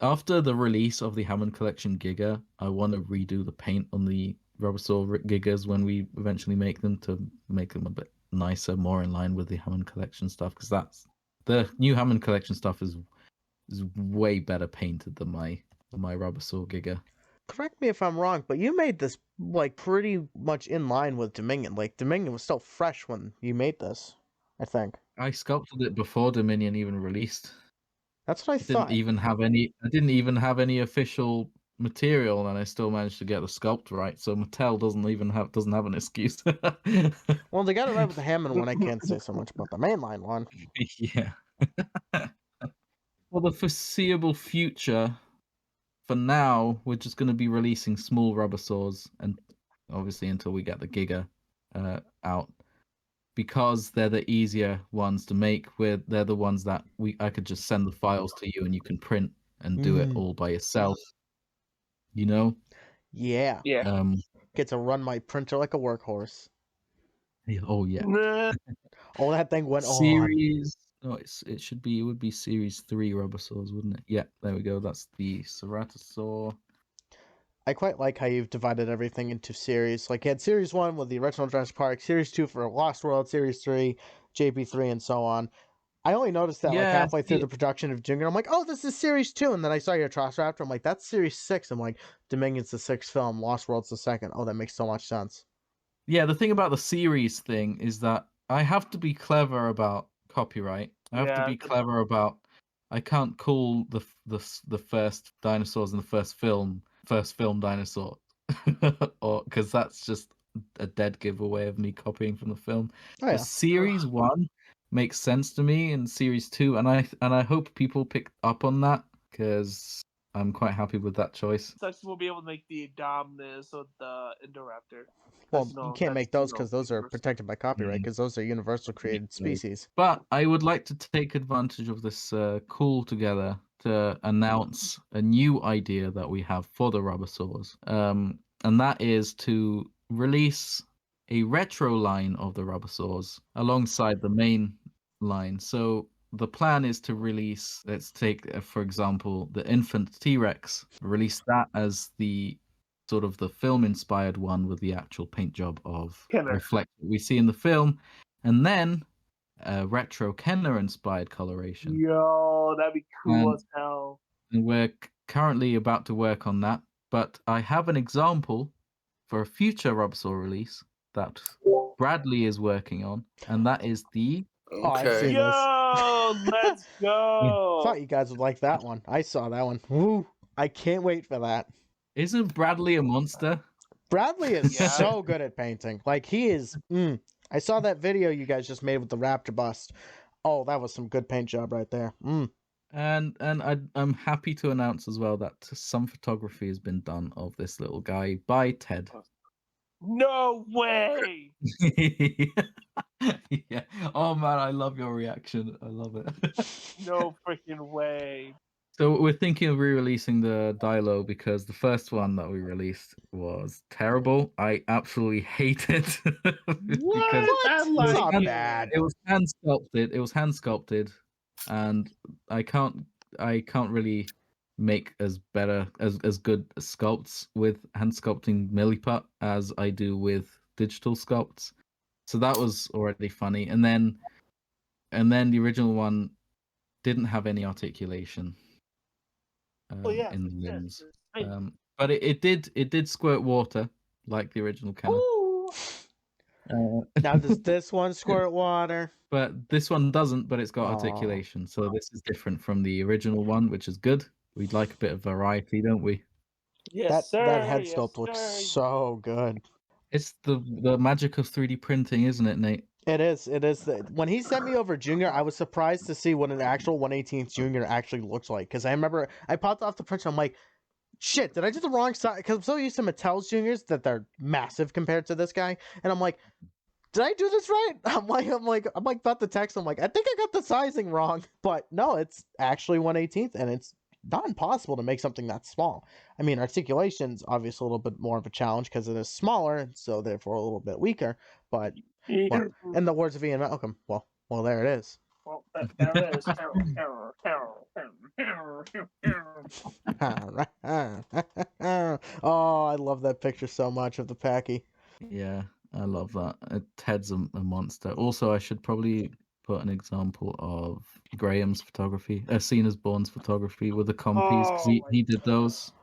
after the release of the Hammond Collection Giga, I want to redo the paint on the RUBBERSAUR Gigas when we eventually make them, to make them a bit nicer, more in line with the Hammond Collection stuff, because that's the new Hammond Collection stuff is way better painted than my RUBBERSAUR Giga. Correct me if I'm wrong, but you made this like pretty much in line with Dominion. Like Dominion was still fresh when you made this, I think. I sculpted it before Dominion even released. That's what I thought. I didn't even have any official material, and I still managed to get the sculpt right. So Mattel doesn't have an excuse. Well, they got it right with the Hammond one. I can't say so much about the mainline one. Yeah. For the foreseeable future, for now, we're just going to be releasing small RUBBERSAURS, and obviously until we get the Giga out, because they're the easier ones to make. They're the ones that I could just send the files to you, and you can print and do it all by yourself. You know? Yeah. Yeah. Get to run my printer like a workhorse. Oh yeah. Oh, that thing went series. On. No, it would be series 3 RUBBERSAURS, wouldn't it? Yeah, there we go. That's the Ceratosaur. I quite like how you've divided everything into series. Like you had series 1 with the original Jurassic Park, series 2 for Lost World, series 3, JP3, and so on. I only noticed that like halfway through the production of Junior. I'm like, oh, this is series 2, and then I saw your Atrociraptor. I'm like, that's series 6. I'm like, Dominion's the 6th film, Lost World's the 2nd. Oh, that makes so much sense. Yeah, the thing about the series thing is that I have to be clever about copyright. I have to be clever about. I can't call the first dinosaurs in the first film dinosaur, or because that's just a dead giveaway of me copying from the film. Oh, yeah. Series 1 makes sense to me, and series 2, and I hope people pick up on that, because I'm quite happy with that choice. Such we'll be able to make the Dominus or the Indoraptor. Well, you can't make those because those are protected by copyright, because those are universal created species. But I would like to take advantage of this call together to announce a new idea that we have for the RUBBERSAURS, and that is to release a retro line of the RUBBERSAURS alongside the main line. So the plan is to release, let's take, for example, the infant T-Rex, release that as the sort of the film-inspired one with the actual paint job of reflect what we see in the film, and then a retro Kenner-inspired coloration. Yo, that'd be cool as hell. And we're currently about to work on that, but I have an example for a future RUBBERSAUR release that Bradley is working on, and that is the... Oh, I've seen this. Let's go. Thought you guys would like that one. I saw that one. Woo! I can't wait for that. Isn't Bradley a monster? Bradley is so good at painting. Like he is. I saw that video you guys just made with the raptor bust. Oh, that was some good paint job right there. And I'm happy to announce as well that some photography has been done of this little guy by Ted. No way! Yeah. Oh man, I love your reaction. I love it. No freaking way. So we're thinking of re-releasing the Dilo because the first one that we released was terrible. I absolutely hate it. Because it's not bad. It was hand sculpted. It was hand sculpted, and I can't really make as good sculpts with hand sculpting milliput as I do with digital sculpts. So that was already funny. And then the original one didn't have any articulation. In the limbs, but it did squirt water like the original Kenner. Now does this one squirt water? But this one doesn't, but it's got Aw. articulation. So this is different from the original one, which is good. We'd like a bit of variety, don't we? Yes, sir. That head yes, sculpt looks sir. so good. It's the magic of 3D printing, isn't it, Nate? It is. It is. When he sent me over Junior, I was surprised to see what an actual 1/18th Junior actually looks like. Because I remember I popped off the printer. I'm like, shit, did I do the wrong size? Because I'm so used to Mattel's Juniors that they're massive compared to this guy, and I'm like, did I do this right? I'm like about the text. I'm like, I think I got the sizing wrong, but no, it's actually 1/18th, and it's not impossible to make something that small. I mean, articulation's obviously a little bit more of a challenge because it is smaller, and so therefore a little bit weaker. But well, in the words of Ian Malcolm, well, there it is. Well, there it is. Oh, I love that picture so much of the Packy. Yeah, I love that. Ted's a monster. Also, I should probably put an example of Graham's photography, Cena's Bourne's photography with the compies, because he did those.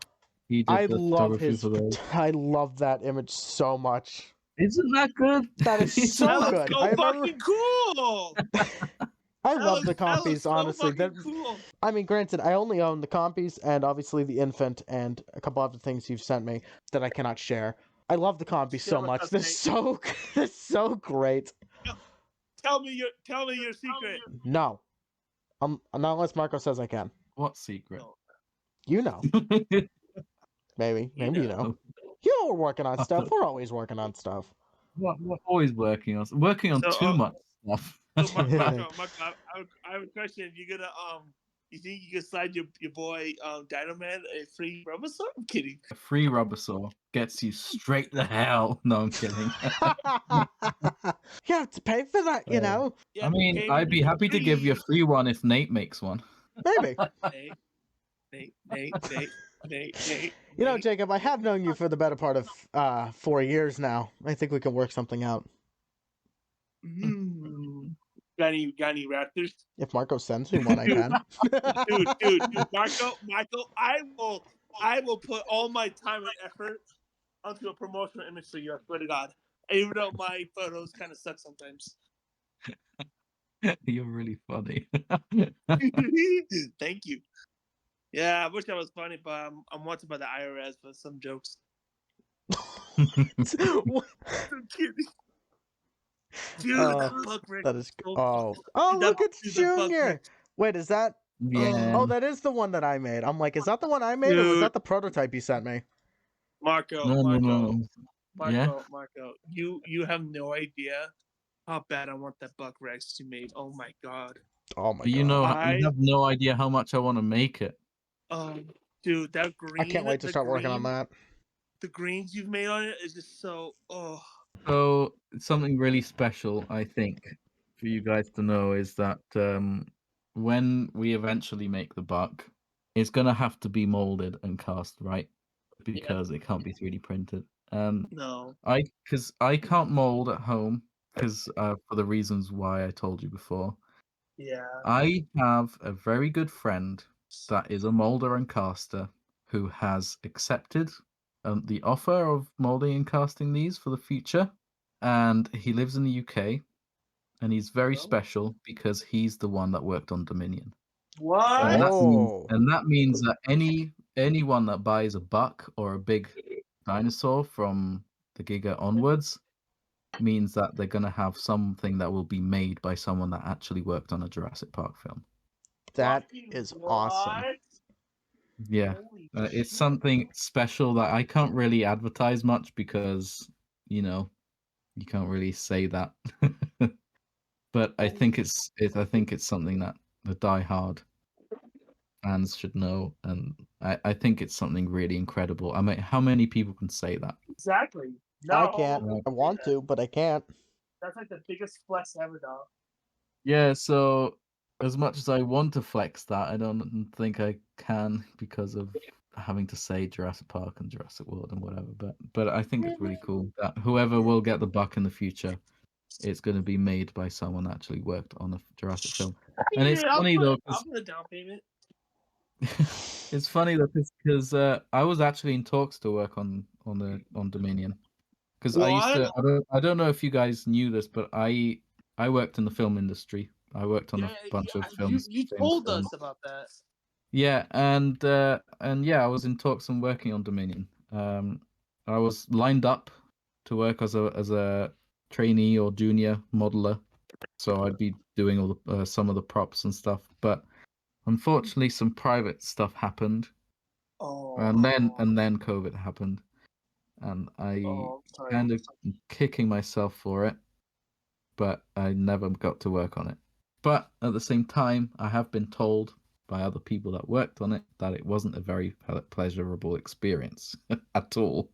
He did I the love photography his. for those. I love that image so much. Isn't that good? That is so That good. looks so fucking cool. I love the That looks compies, so honestly. fucking cool. I mean, granted, I only own the compies and obviously the infant and a couple other things you've sent me that I cannot share. I love the compies so much. They're so great. Tell me your secret. No, not unless Marco says I can. What secret? You know. Maybe you know. You know we're working on stuff. We're always working on stuff. We're always working on too much stuff. So Marco, I have a question. You gonna you think you can slide your boy Dino Man a free RUBBERSAUR? I'm kidding. A free RUBBERSAUR gets you straight to hell. No, I'm kidding. You have to pay for that, you know. I mean, I'd be happy to give you a free one if Nate makes one. Maybe. Nate. You know, Jacob, I have known you for the better part of 4 years now. I think we can work something out. Got any raptors? If Marco sends me one, I can. dude, Marco, I will put all my time and effort onto a promotional image for you. I swear to God, even though my photos kind of suck sometimes. You're really funny. Thank you. Yeah, I wish I was funny, but I'm wanted by the IRS for some jokes. I'm kidding. Dude, that is look, it's Junior. Wait, is that? Yeah. Oh, that is the one that I made. I'm like, is that the one I made, or was that the prototype you sent me? Marco, No. Marco, you have no idea how bad I want that Buck Rex you made. Oh my god. Oh my god. You know, you have no idea how much I want to make it. Dude, that green. I can't wait to start working on that. The greens you've made on it is just so. So something really special, I think, for you guys to know is that when we eventually make the Buck, it's gonna have to be molded and cast, right? Because it can't be 3D printed. No. Because I can't mold at home because for the reasons why I told you before. Yeah. I have a very good friend that is a molder and caster who has accepted the offer of molding and casting these for the future, and he lives in the UK, and he's very special because he's the one that worked on Dominion. What? And that means that anyone that buys a Buck or a big dinosaur from the Giga onwards means that they're going to have something that will be made by someone that actually worked on a Jurassic Park film. That is awesome. Yeah, it's something special that I can't really advertise much because, you know, you can't really say that. But I think it's something that the die-hard fans should know, and I think it's something really incredible. I mean, how many people can say that? Exactly. No, I can't. I want to, but I can't. That's like the biggest flex ever, dog. Yeah, so as much as I want to flex that, I don't think I can because of having to say Jurassic Park and Jurassic World and whatever. But I think it's really cool that whoever will get the Buck in the future, it's going to be made by someone that actually worked on a Jurassic film. And it's funny though. I'll put a down payment. It's funny though because I was actually in talks to work on Dominion Because I used to. I don't know if you guys knew this, but I worked in the film industry. I worked on a bunch of films. You told us about that. Yeah, and yeah, I was in talks and working on Dominion. I was lined up to work as a trainee or junior modeler, so I'd be doing all some of the props and stuff. But unfortunately, some private stuff happened, and then COVID happened, and I kind of kicking myself for it, but I never got to work on it. But at the same time, I have been told by other people that worked on it that it wasn't a very pleasurable experience at all.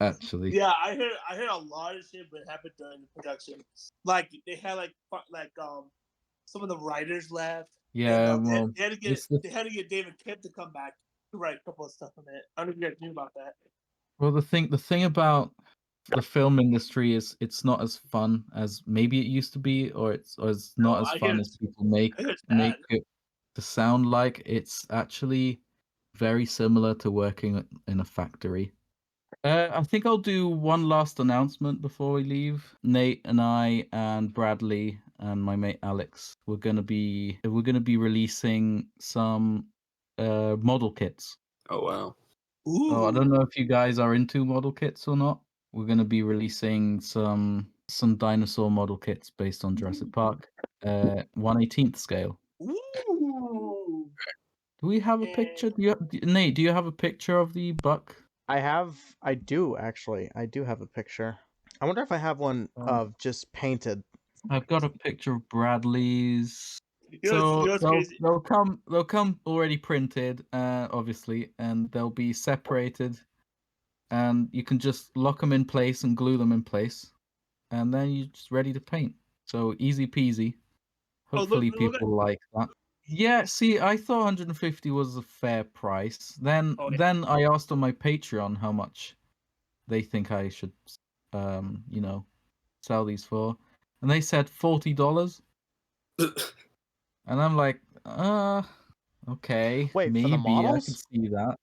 Actually, yeah, I heard a lot of shit that happened during the production. Like they had some of the writers left. Yeah, and, well, they had to get David Kip to come back to write a couple of stuff on it. I don't know if you guys knew about that. Well, the thing about the film industry is it's not as fun as maybe it used to be, or it's not as fun as people make it to sound like. It's actually very similar to working in a factory. I think I'll do one last announcement before we leave. Nate and I and Bradley and my mate Alex, we're gonna be releasing some model kits. Oh wow! Ooh. So I don't know if you guys are into model kits or not. We're gonna be releasing some dinosaur model kits based on Jurassic Park, 1/18th scale. Ooh. Do we have a picture? Nate, do you have a picture of the buck? I do actually. I do have a picture. I wonder if I have one of just painted. I've got a picture of Bradley's. So they'll come already printed, obviously, and they'll be separated, and you can just lock them in place and glue them in place, and then you're just ready to paint. So easy peasy. Hopefully people like that. Yeah, see, I thought 150 was a fair price. Then I asked on my Patreon how much they think I should, sell these for, and they said $40. And I'm like, okay, wait, maybe for the models? I can see that.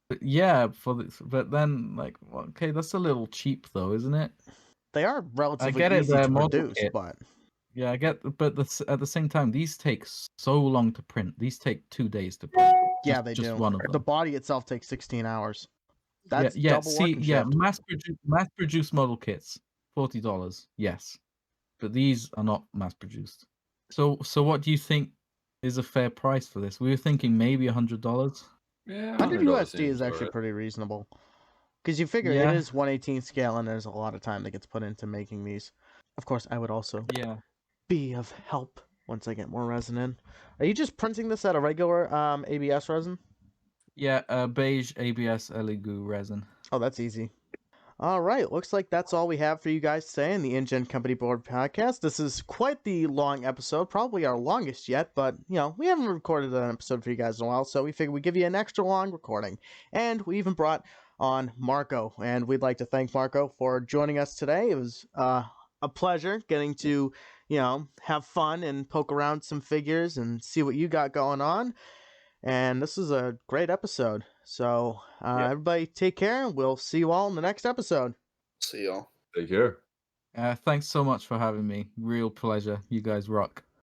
But yeah, but then like, okay, that's a little cheap though, isn't it? They are relatively easy to produce, but yeah, I get, but at the same time, these take so long to print. These take 2 days to print. Yeah, they just do. One of them. The body itself takes 16 hours. That's double working yeah, shift. mass produced model kits, $40. Yes, but these are not mass produced. So what do you think is a fair price for this? We were thinking maybe $100. Yeah, $100 USD is actually pretty reasonable. Because you figure it is 1/18 scale, and there's a lot of time that gets put into making these. Of course, I would also be of help once I get more resin in. Are you just printing this out of regular ABS resin? Yeah, beige ABS Elegoo resin. Oh, that's easy. All right, looks like that's all we have for you guys today in the InGen Company Board podcast. This is quite the long episode, probably our longest yet, but, we haven't recorded an episode for you guys in a while, so we figured we'd give you an extra long recording. And we even brought on Marco, and we'd like to thank Marco for joining us today. It was a pleasure getting to, have fun and poke around some figures and see what you got going on. And this is a great episode. So everybody take care, and we'll see you all in the next episode. See y'all. Take care. Thanks so much for having me. Real pleasure. You guys rock.